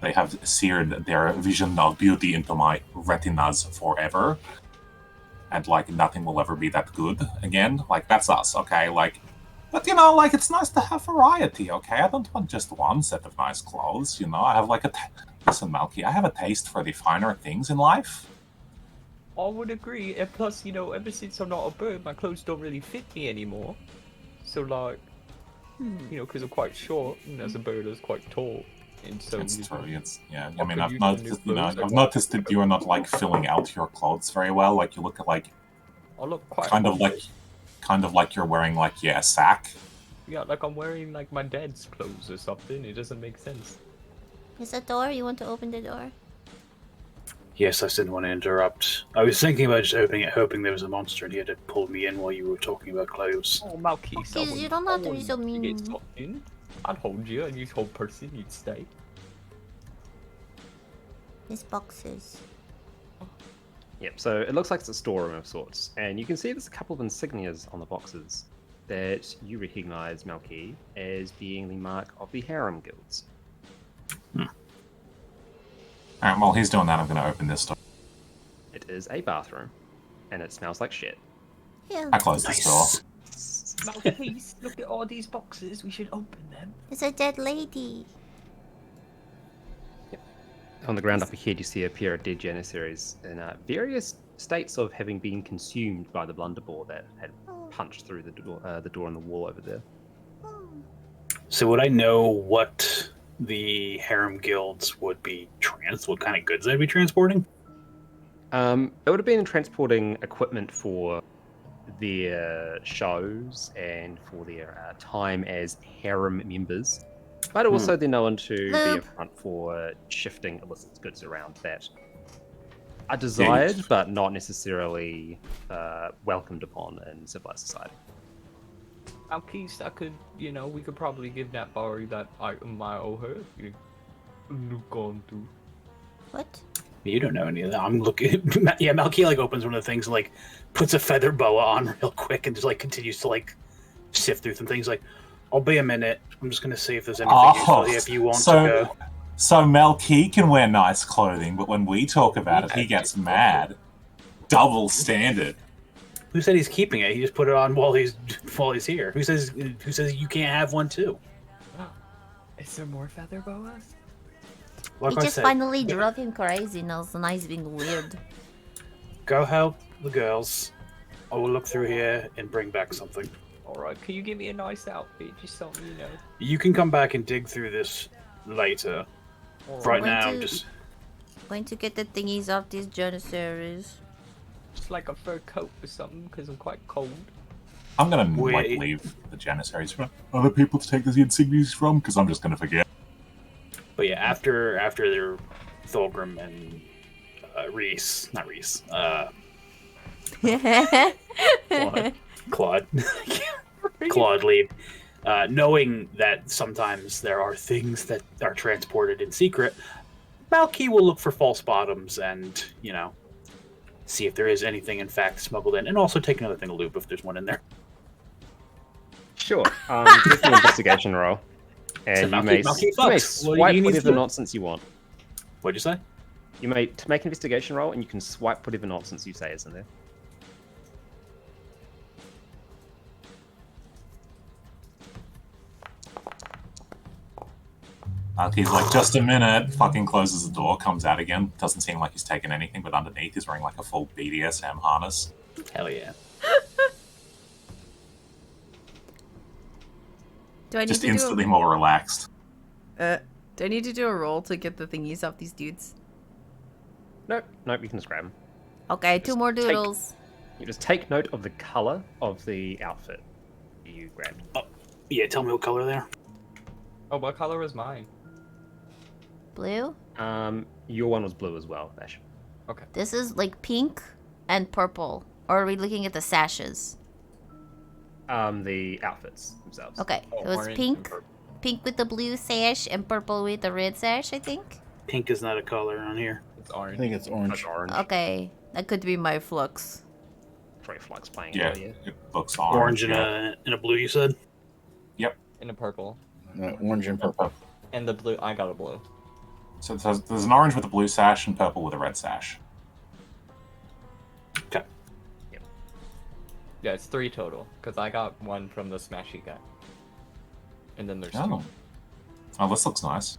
Speaker 5: they have seared their vision of beauty into my retinas forever. And like, nothing will ever be that good again. Like, that's us, okay? Like, but like, it's nice to have variety, okay? I don't want just one set of nice clothes, I have like listen, Malky, I have a taste for the finer things in life.
Speaker 6: I would agree. And plus, ever since I'm not a bird, my clothes don't really fit me anymore. So, like, because I'm quite short, and as a bird, I was quite tall. And so,
Speaker 5: It's true. It's yeah.
Speaker 6: I
Speaker 5: I mean,
Speaker 6: could
Speaker 5: I've
Speaker 6: use some new
Speaker 5: noticed.
Speaker 6: clothes.
Speaker 5: I've noticed that you are not like filling out your clothes very well. Like you look at like
Speaker 6: I look quite
Speaker 5: kind of
Speaker 6: homeless.
Speaker 5: like you're wearing like a sack.
Speaker 6: Yeah, like I'm wearing like my dad's clothes or something. It doesn't make sense.
Speaker 2: There's a door. You want to open the door?
Speaker 3: Yes, I didn't want to interrupt. I was thinking about just opening it, hoping there was a monster in here to pull me in while you were talking about clothes.
Speaker 6: Oh, Malkis,
Speaker 2: Please, you don't have to be so mean.
Speaker 6: I'd hold you, and you hold person, you'd stay.
Speaker 2: These boxes.
Speaker 1: Yep, so it looks like it's a storeroom of sorts, and you can see there's a couple of insignias on the boxes that you recognize, Malky, as being the mark of the harem guilds.
Speaker 5: Alright, while he's doing that, I'm going to open this door.
Speaker 1: It is a bathroom, and it smells like shit.
Speaker 2: Yeah.
Speaker 5: I close this door.
Speaker 6: Malkis, look at all these boxes. We should open them.
Speaker 2: It's a dead lady.
Speaker 1: On the ground up ahead, you see a pair of dead janissaries in various states of having been consumed by the blunderbore that had punched through the door on the wall over there.
Speaker 3: So would I know what the harem guilds would be what kind of goods they'd be transporting?
Speaker 1: It would have been transporting equipment for their shows and for their time as harem members, but also they're known to be up front for shifting illicit goods around that are desired but not necessarily welcomed upon in civilized society.
Speaker 6: Malkis, I could, we could probably give that Bari that item I owe her. You look on to.
Speaker 2: What?
Speaker 3: You don't know any of that. I'm looking. Yeah, Malky like opens one of the things, and, like puts a feather boa on real quick, and just like continues to like sift through some things. Like, I'll be a minute. I'm just gonna see if there's anything useful here if you want to go.
Speaker 5: So Malky can wear nice clothing, but when we talk about it, he gets mad. Double standard.
Speaker 3: Who said he's keeping it? He just put it on while he's here. Who says you can't have one too?
Speaker 6: Is there more feather boas?
Speaker 3: Like
Speaker 2: we
Speaker 3: I
Speaker 2: just
Speaker 3: said,
Speaker 2: finally drove him crazy. Now it's nice being weird.
Speaker 3: Go help the girls. I will look through here and bring back something.
Speaker 6: Alright, can you give me a nice outfit? Just so you know.
Speaker 3: You can come back and dig through this later. Right now, I'm just
Speaker 2: going to get the thingies off these janissaries.
Speaker 6: Just like a fur coat or something, because I'm quite cold.
Speaker 5: I'm gonna leave the janissaries for other people to take the insignias from, because I'm just gonna forget.
Speaker 3: But yeah, after their Thulgrim and Claude leave, knowing that sometimes there are things that are transported in secret, Malky will look for false bottoms and, see if there is anything in fact smuggled in, and also take another thing of loop if there's one in there.
Speaker 1: Sure. Give me an investigation roll. And
Speaker 3: So
Speaker 1: you may
Speaker 3: Malky
Speaker 1: swipe
Speaker 3: what do you need
Speaker 1: whatever
Speaker 3: to do?
Speaker 1: nonsense you want.
Speaker 3: What'd you say?
Speaker 1: You may make an investigation roll, and you can swipe whatever nonsense you say is in there.
Speaker 5: He's like, just a minute, fucking closes the door, comes out again. Doesn't seem like he's taken anything, but underneath he's wearing like a full BDSM harness.
Speaker 3: Hell yeah.
Speaker 8: Do I need
Speaker 5: Just
Speaker 8: to
Speaker 5: instantly more relaxed.
Speaker 8: do I need to do a roll to get the thingies off these dudes?
Speaker 1: Nope, you can just grab them.
Speaker 8: Okay, two more doodles.
Speaker 1: You just take note of the color of the outfit you grabbed.
Speaker 3: Oh, yeah, tell me what color they are.
Speaker 6: Oh, what color was mine?
Speaker 2: Blue?
Speaker 1: Your one was blue as well, Ash.
Speaker 6: Okay.
Speaker 2: This is like pink and purple. Or are we looking at the sashes?
Speaker 1: The outfits themselves.
Speaker 2: Okay, it was pink. Pink with the blue sash and purple with the red sash, I think.
Speaker 3: Pink is not a color on here.
Speaker 6: It's orange.
Speaker 7: I think it's orange.
Speaker 1: That's orange.
Speaker 2: Okay, that could be my flux.
Speaker 1: Probably Flux playing
Speaker 5: Yeah,
Speaker 1: earlier.
Speaker 5: it looks
Speaker 3: Orange
Speaker 5: orange.
Speaker 3: and a blue, you said?
Speaker 5: Yep.
Speaker 6: And a purple.
Speaker 7: Orange and purple.
Speaker 6: And the blue, I got a blue.
Speaker 5: So there's an orange with a blue sash and purple with a red sash.
Speaker 3: Okay.
Speaker 6: Yeah, it's 3 total, because I got one from the smashy guy. And then there's
Speaker 5: Oh. Oh, this looks nice.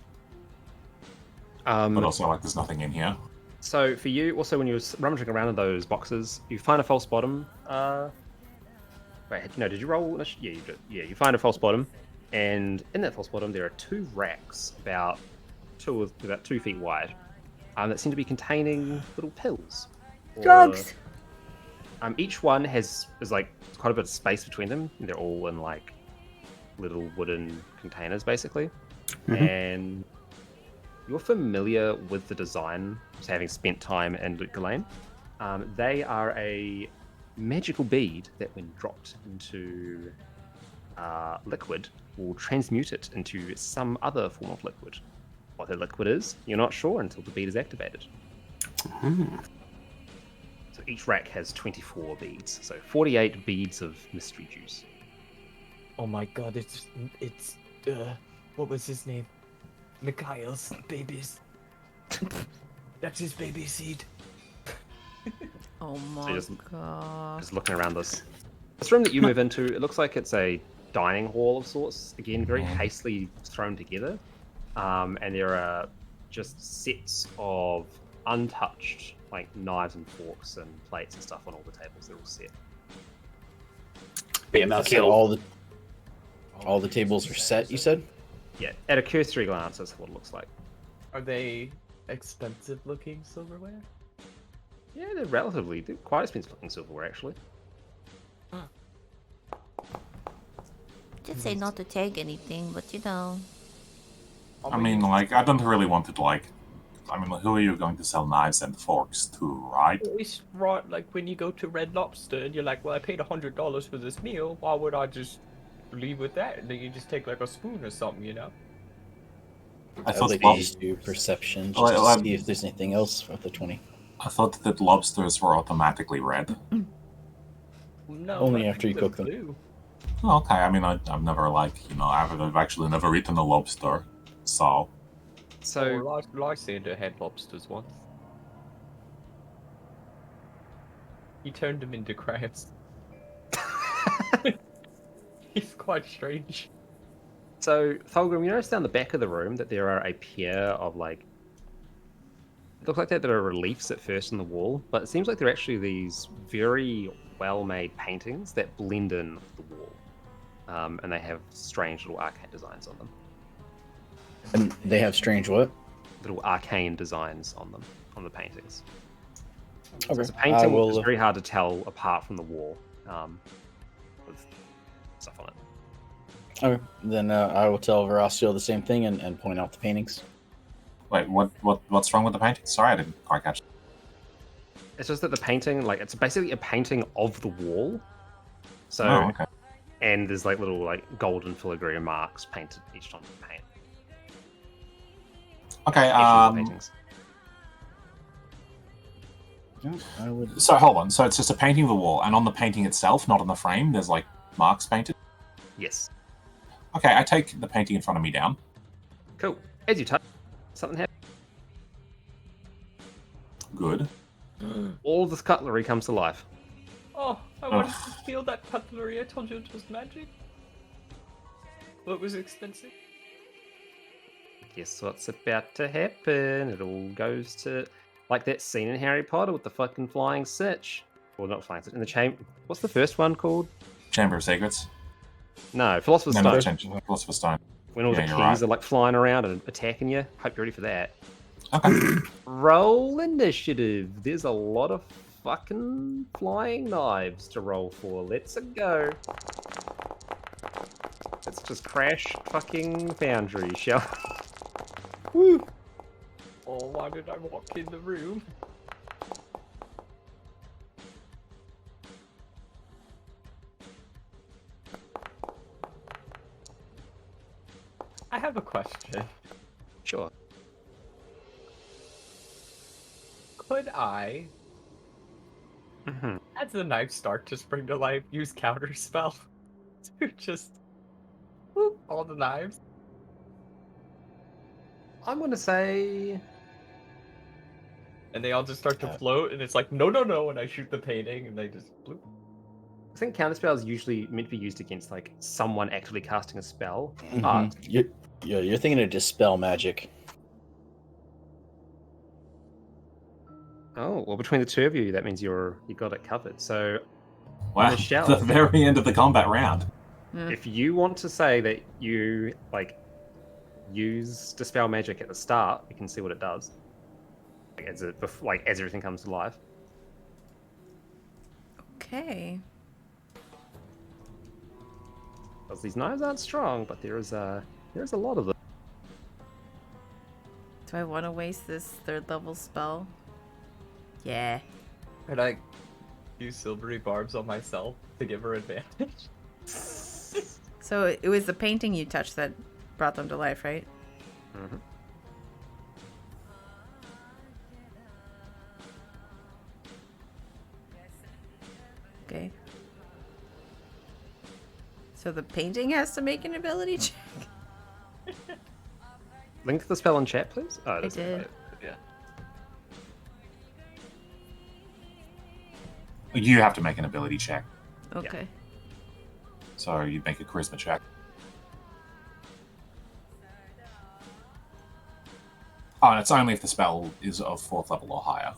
Speaker 5: But also, like, there's nothing in here.
Speaker 1: So for you, also when you're rummaging around in those boxes, you find a false bottom. Wait, no, did you roll? Yeah, you did. Yeah, you find a false bottom, and in that false bottom there are 2 racks about 2 feet wide, that seem to be containing little pills.
Speaker 2: Drugs.
Speaker 1: Each one is like quite a bit of space between them. They're all in like little wooden containers, basically. And you're familiar with the design, so having spent time in Luke Lane. They are a magical bead that, when dropped into liquid, will transmute it into some other form of liquid. What the liquid is, you're not sure until the bead is activated. So each rack has 24 beads, so 48 beads of mystery juice.
Speaker 6: Oh my god, it's what was his name? Mikhail's babies. That's his baby seed.
Speaker 8: Oh
Speaker 1: So
Speaker 8: my
Speaker 1: just-
Speaker 8: god.
Speaker 1: Just looking around this room that you move into, it looks like it's a dining hall of sorts. Again, very hastily thrown together. And there are just sets of untouched, like, knives and forks and plates and stuff on all the tables. They're all set.
Speaker 3: Yeah,
Speaker 7: So all the tables are set, you said?
Speaker 1: Yeah, at a cursory glance, that's what it looks like.
Speaker 6: Are they expensive looking silverware?
Speaker 1: Yeah, they're quite expensive looking silverware, actually.
Speaker 2: Did say not to take anything, but you know.
Speaker 5: I mean, like, I don't really want to, like... I mean, who are you going to sell knives and forks to, right?
Speaker 6: It's right, like when you go to Red Lobster and you're like, well, I paid $100 for this meal, why would I just leave with that? And then you just take like a spoon or something, you know?
Speaker 5: I
Speaker 7: I'd
Speaker 5: thought
Speaker 7: like
Speaker 5: lob-
Speaker 7: to do perception just
Speaker 5: Well,
Speaker 7: to see if there's anything else with the 20.
Speaker 5: I thought that lobsters were automatically red.
Speaker 6: No,
Speaker 7: Only
Speaker 6: I
Speaker 7: after you
Speaker 6: think
Speaker 7: cook them.
Speaker 6: they're blue.
Speaker 5: Oh, okay, I mean, I've never, like, you know, I've actually never eaten a lobster, so...
Speaker 1: So,
Speaker 6: Lysander had lobsters once. He turned them into crabs. He's quite strange.
Speaker 1: So, Thulgrim, you notice down the back of the room that there are a pair of, like... It looks like that there are reliefs at first in the wall, but it seems like they're actually these very well-made paintings that blend in with the wall. And they have strange little arcane designs on them.
Speaker 7: And they have strange what?
Speaker 1: Little arcane designs on them, on the paintings. So
Speaker 7: Okay.
Speaker 1: it's a painting
Speaker 7: will,
Speaker 1: that's very hard to tell apart from the wall, with stuff on it.
Speaker 7: Okay. Then I will tell Veracio the same thing and point out the paintings.
Speaker 5: Wait, what's wrong with the painting? Sorry, I didn't quite catch it.
Speaker 1: It's just that the painting, like, it's basically a painting of the wall. So,
Speaker 5: Oh, okay.
Speaker 1: and there's like little like golden filigree marks painted each time you paint.
Speaker 5: Okay,
Speaker 1: Each of the paintings.
Speaker 7: I would.
Speaker 5: So hold on, so it's just a painting of the wall, and on the painting itself, not on the frame, there's like marks painted?
Speaker 1: Yes.
Speaker 5: Okay, I take the painting in front of me down.
Speaker 1: Cool. As you touch, something happens.
Speaker 5: Good.
Speaker 1: All of this cutlery comes to life.
Speaker 6: Oh, I wanted to steal that cutlery. I told you it was magic. Well, it was expensive.
Speaker 1: Guess what's about to happen? It all goes to like that scene in Harry Potter with the fucking flying sitch. Well, not flying sitch. In the chamber. What's the first one called?
Speaker 5: Chamber of Secrets.
Speaker 1: No, Philosopher's
Speaker 5: No,
Speaker 1: Stone.
Speaker 5: not Chamber. Philosopher's Stone.
Speaker 1: When all
Speaker 5: Yeah,
Speaker 1: the
Speaker 5: you're
Speaker 1: keys
Speaker 5: right.
Speaker 1: are like flying around and attacking you. Hope you're ready for that.
Speaker 5: Okay.
Speaker 1: Roll initiative. There's a lot of fucking flying knives to roll for. Let's go. Let's just crash fucking Foundry, shall we?
Speaker 7: Woo!
Speaker 6: Oh, why did I walk in the room? I have a question.
Speaker 1: Sure.
Speaker 6: Could I,
Speaker 1: Mm-hmm.
Speaker 6: as the knife start to spring to life, use counter spell to just whoop all the knives?
Speaker 1: I'm gonna say
Speaker 6: And they all just start to
Speaker 7: Yeah.
Speaker 6: float, and it's like, no, no, no, and I shoot the painting, and they just bloop.
Speaker 1: I think counterspell is usually meant to be used against like someone actively casting a spell.
Speaker 7: Mhm. You're thinking of dispel magic.
Speaker 1: Oh, well, between the two of you, that means you got it covered. So,
Speaker 5: Wow,
Speaker 1: Michelle.
Speaker 5: the very end of the combat round.
Speaker 1: if you want to say that you use dispel magic at the start, we can see what it does. As everything comes to life.
Speaker 8: Okay.
Speaker 1: Because these knives aren't strong, but there's a lot of them.
Speaker 8: Do I want to waste this 3rd level spell? Yeah.
Speaker 4: Could I use silvery barbs on myself to give her advantage?
Speaker 8: So it was the painting you touched that brought them to life, right?
Speaker 1: Mm-hmm.
Speaker 8: Okay. So the painting has to make an ability check?
Speaker 1: Link the spell in chat, please. Oh,
Speaker 8: I did.
Speaker 1: Yeah.
Speaker 5: You have to make an ability check.
Speaker 8: Okay.
Speaker 5: So you make a charisma check. Oh, and it's only if the spell is of 4th level or higher.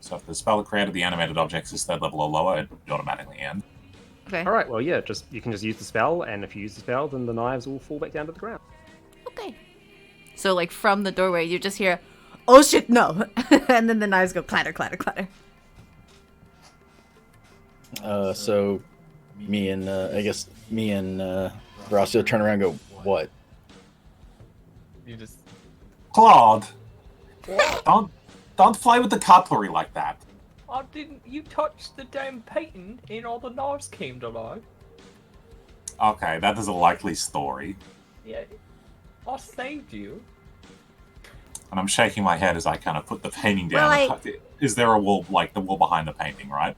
Speaker 5: So if the spell created the animated objects is 3rd level or lower, it automatically ends.
Speaker 8: Okay.
Speaker 1: All right. Well, yeah. You can just use the spell, and if you use the spell, then the knives will fall back down to the ground.
Speaker 8: Okay. So like from the doorway, you just hear, "Oh shit, no!" and then the knives go clatter, clatter, clatter.
Speaker 7: So me and Horacio turn around and go, what?
Speaker 4: You just
Speaker 5: Claude! Don't play with the cutlery like that.
Speaker 4: I didn't. You touched the damn painting, and all the knives came to life.
Speaker 5: Okay, that is a likely story.
Speaker 4: Yeah, I saved you.
Speaker 5: And I'm shaking my head as I kind of put the painting down.
Speaker 8: Well,
Speaker 5: Is there a wall, like the wall behind the painting, right?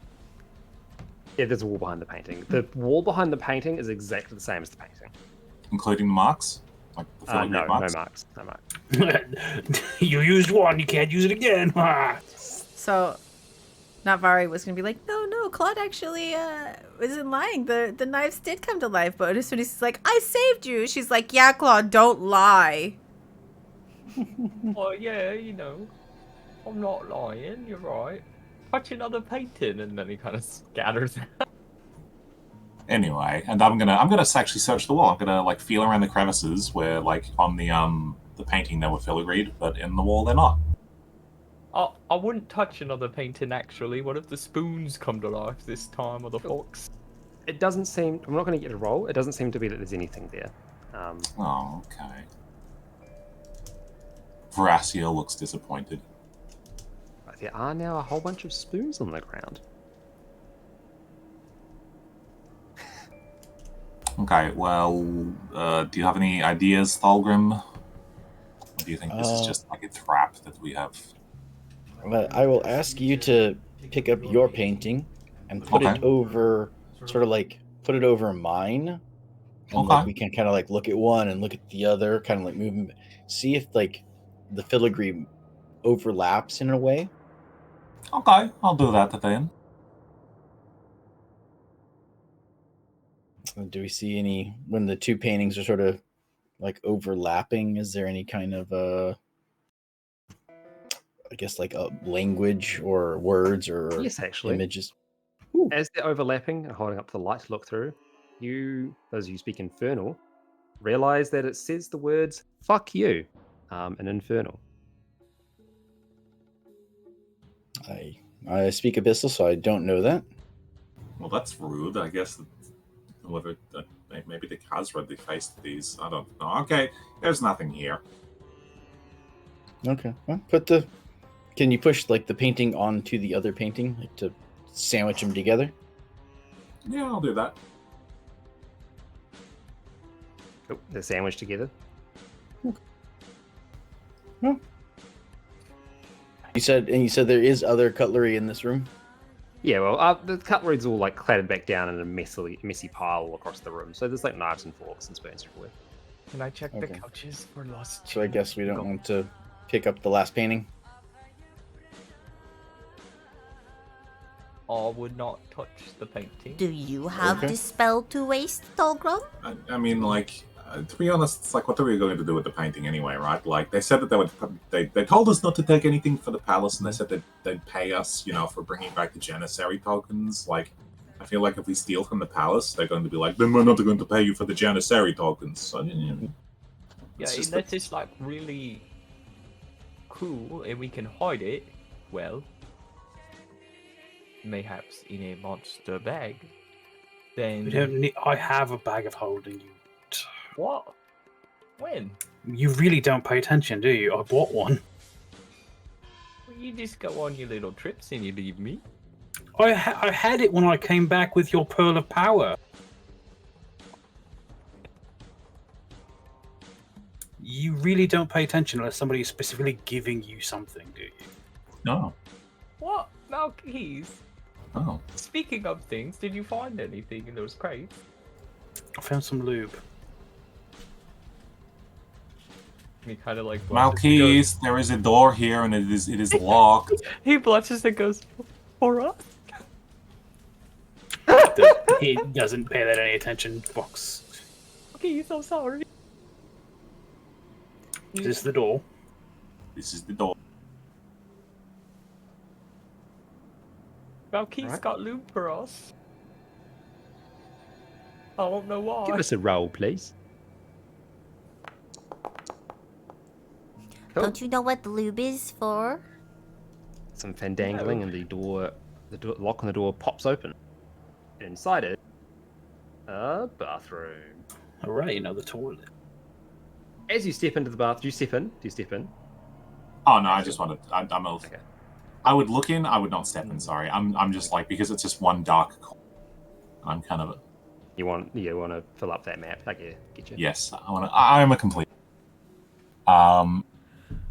Speaker 1: Yeah, there's a wall behind the painting. The wall behind the painting is exactly the same as the painting.
Speaker 5: Including the marks? Like the filigree
Speaker 1: No
Speaker 5: marks?
Speaker 1: marks. No marks.
Speaker 3: You used one, you can't use it again.
Speaker 8: So, Navari was gonna be like, no, Claude actually isn't lying. The knives did come to life, but as soon as he's like, I saved you, she's like, yeah, Claude, don't lie.
Speaker 4: Oh yeah, you know, I'm not lying. You're right. Touch another painting, and then he kind of scatters.
Speaker 5: Anyway, and I'm gonna actually search the wall. I'm gonna like feel around the crevices where like on the painting they were filigreed, but in the wall they're not.
Speaker 4: I wouldn't touch another painting actually. What if the spoons come to life this time, or the forks?
Speaker 1: It doesn't seem. I'm not going to get a roll. It doesn't seem to be that there's anything there.
Speaker 5: Oh, okay. Horacio looks disappointed.
Speaker 1: But there are now a whole bunch of spoons on the ground.
Speaker 5: Okay, well, do you have any ideas, Thalgrim? Or do you think this is just like a trap that we have?
Speaker 7: But I will ask you to pick up your painting and put it over, put it over mine. And like we can kind of like look at one and look at the other, kind of like move, see if like the filigree overlaps in a way.
Speaker 5: Okay, I'll do that then.
Speaker 7: Do we see any, when the two paintings are sort of like overlapping, is there any kind of I guess like a language or words or
Speaker 1: yes, actually.
Speaker 7: images?
Speaker 1: As they're overlapping and holding up the light to look through, those of you speak Infernal, realize that it says the words "fuck you" in Infernal.
Speaker 7: I speak Abyssal, so I don't know that.
Speaker 5: Well, that's rude. I guess whoever maybe the Khazra defaced these. I don't know. Okay, there's nothing here.
Speaker 7: Okay, well, can you push like the painting onto the other painting, like to sandwich them together?
Speaker 5: Yeah, I'll do that.
Speaker 1: Oh, they're sandwiched together.
Speaker 7: Well, you said there is other cutlery in this room.
Speaker 1: Yeah, well, the cutlery's all like clattered back down in a messy pile all across the room. So there's like knives and forks and spoons everywhere.
Speaker 4: Can I check the
Speaker 7: Okay.
Speaker 4: couches for lost?
Speaker 7: So I guess we don't want to pick up the last painting.
Speaker 4: I would not touch the painting.
Speaker 2: Do you have
Speaker 7: Okay.
Speaker 2: the spell to waste, Tolgrom?
Speaker 5: I mean, like, To be honest, it's like, what are we going to do with the painting anyway, right? Like, they said that they would. They told us not to take anything for the palace, and they said that they'd pay us, for bringing back the Janissary tokens. Like, I feel like if we steal from the palace, they're going to be like, then we're not going to pay you for the Janissary tokens. So,
Speaker 6: Yeah, unless it's like really cool and we can hide it, well, mayhaps in a monster bag, then...
Speaker 3: We don't need... I have a bag of holding, you...
Speaker 6: What? When?
Speaker 3: You really don't pay attention, do you? I bought one.
Speaker 6: Well, you just go on your little trips and you leave me.
Speaker 3: I had it when I came back with your Pearl of Power. You really don't pay attention unless somebody is specifically giving you something, do you?
Speaker 5: No.
Speaker 6: What? Malkeys?
Speaker 5: Oh.
Speaker 6: Speaking of things, did you find anything in those crates?
Speaker 3: I found some lube.
Speaker 6: He kind of like...
Speaker 5: Malkeys, there is a door here and it is locked.
Speaker 6: He blushes and goes, for us?
Speaker 3: He doesn't pay that any attention, Fox.
Speaker 6: Okay, so sorry.
Speaker 3: Is this the door?
Speaker 5: This is the door.
Speaker 6: Malkeys got lube for us. I don't know why.
Speaker 1: Give us a roll, please. Cool.
Speaker 2: Don't you know what the lube is for?
Speaker 1: Some fandangling, and the lock on the door pops open. And inside it, a bathroom.
Speaker 3: Alright, the toilet.
Speaker 1: As you step into the bath, do you step in? Do you step in?
Speaker 5: Oh no, I just wanted.
Speaker 1: Okay.
Speaker 5: I would look in. I would not step in. Sorry, I'm just like, because it's just one dark corner. I'm kind of.
Speaker 1: You want to fill up that map? Like, yeah, get you.
Speaker 5: Yes, I'm a complete.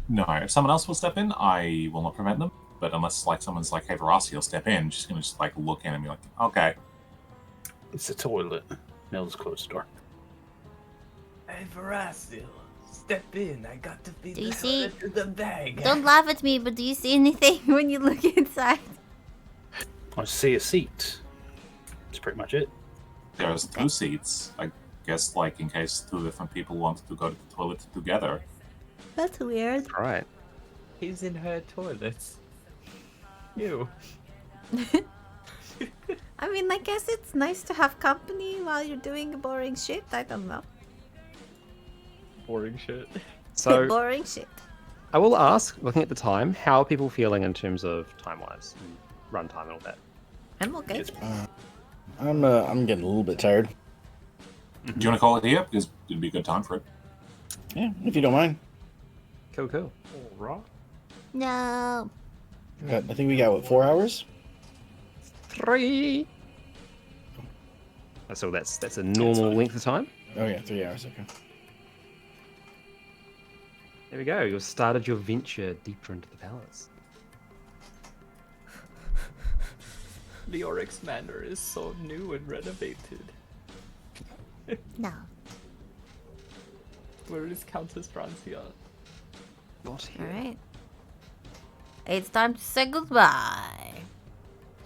Speaker 5: No, if someone else will step in, I will not prevent them. But unless like someone's like, "Hey, Verasi, will step in," just gonna like look in and be like, "Okay."
Speaker 3: It's a toilet. Nels closed the door.
Speaker 6: Hey, Verasi, step in. I got to be
Speaker 2: Do you see?
Speaker 6: the bag.
Speaker 2: Don't laugh at me, but do you see anything when you look inside?
Speaker 3: I see a seat. That's pretty much it.
Speaker 5: There's 2 seats. I guess like in case 2 different people wanted to go to the toilet together.
Speaker 2: That's weird.
Speaker 1: All right.
Speaker 6: He's in her toilets. You.
Speaker 8: I mean, I guess it's nice to have company while you're doing boring shit. I don't know.
Speaker 6: Boring shit.
Speaker 1: So
Speaker 8: boring shit.
Speaker 1: I will ask, looking at the time, how are people feeling in terms of time-wise, and run time and all that?
Speaker 8: I'm okay.
Speaker 7: I'm getting a little bit tired.
Speaker 5: Do you want to call it here? Because it'd be a good time for it.
Speaker 7: Yeah, if you don't mind.
Speaker 1: Cool.
Speaker 6: All right.
Speaker 2: No.
Speaker 7: I think we got 4 hours.
Speaker 1: 3. So that's a normal length of time.
Speaker 7: Oh yeah, 3 hours. Okay.
Speaker 1: There we go. You've started your venture deeper into the palace.
Speaker 6: The Oryx Manor is so new and renovated.
Speaker 2: No.
Speaker 6: Where is Countess Francia?
Speaker 1: Not here.
Speaker 8: Alright. It's time to say goodbye.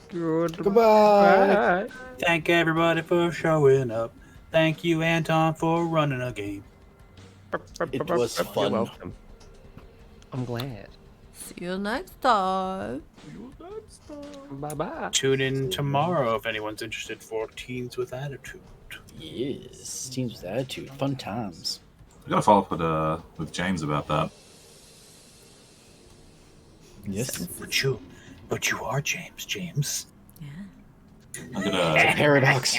Speaker 7: Goodbye.
Speaker 3: Thank everybody for showing up. Thank you, Anton, for running a game.
Speaker 7: It was
Speaker 1: You're
Speaker 7: fun.
Speaker 1: welcome. I'm glad.
Speaker 8: See you next time.
Speaker 1: Bye-bye.
Speaker 3: Tune in tomorrow if anyone's interested for Teens with Attitude.
Speaker 7: Yes, teams with attitude, fun times.
Speaker 5: We gotta follow up with James about that.
Speaker 7: Yes,
Speaker 3: But you are James.
Speaker 5: I'm gonna
Speaker 7: paradox.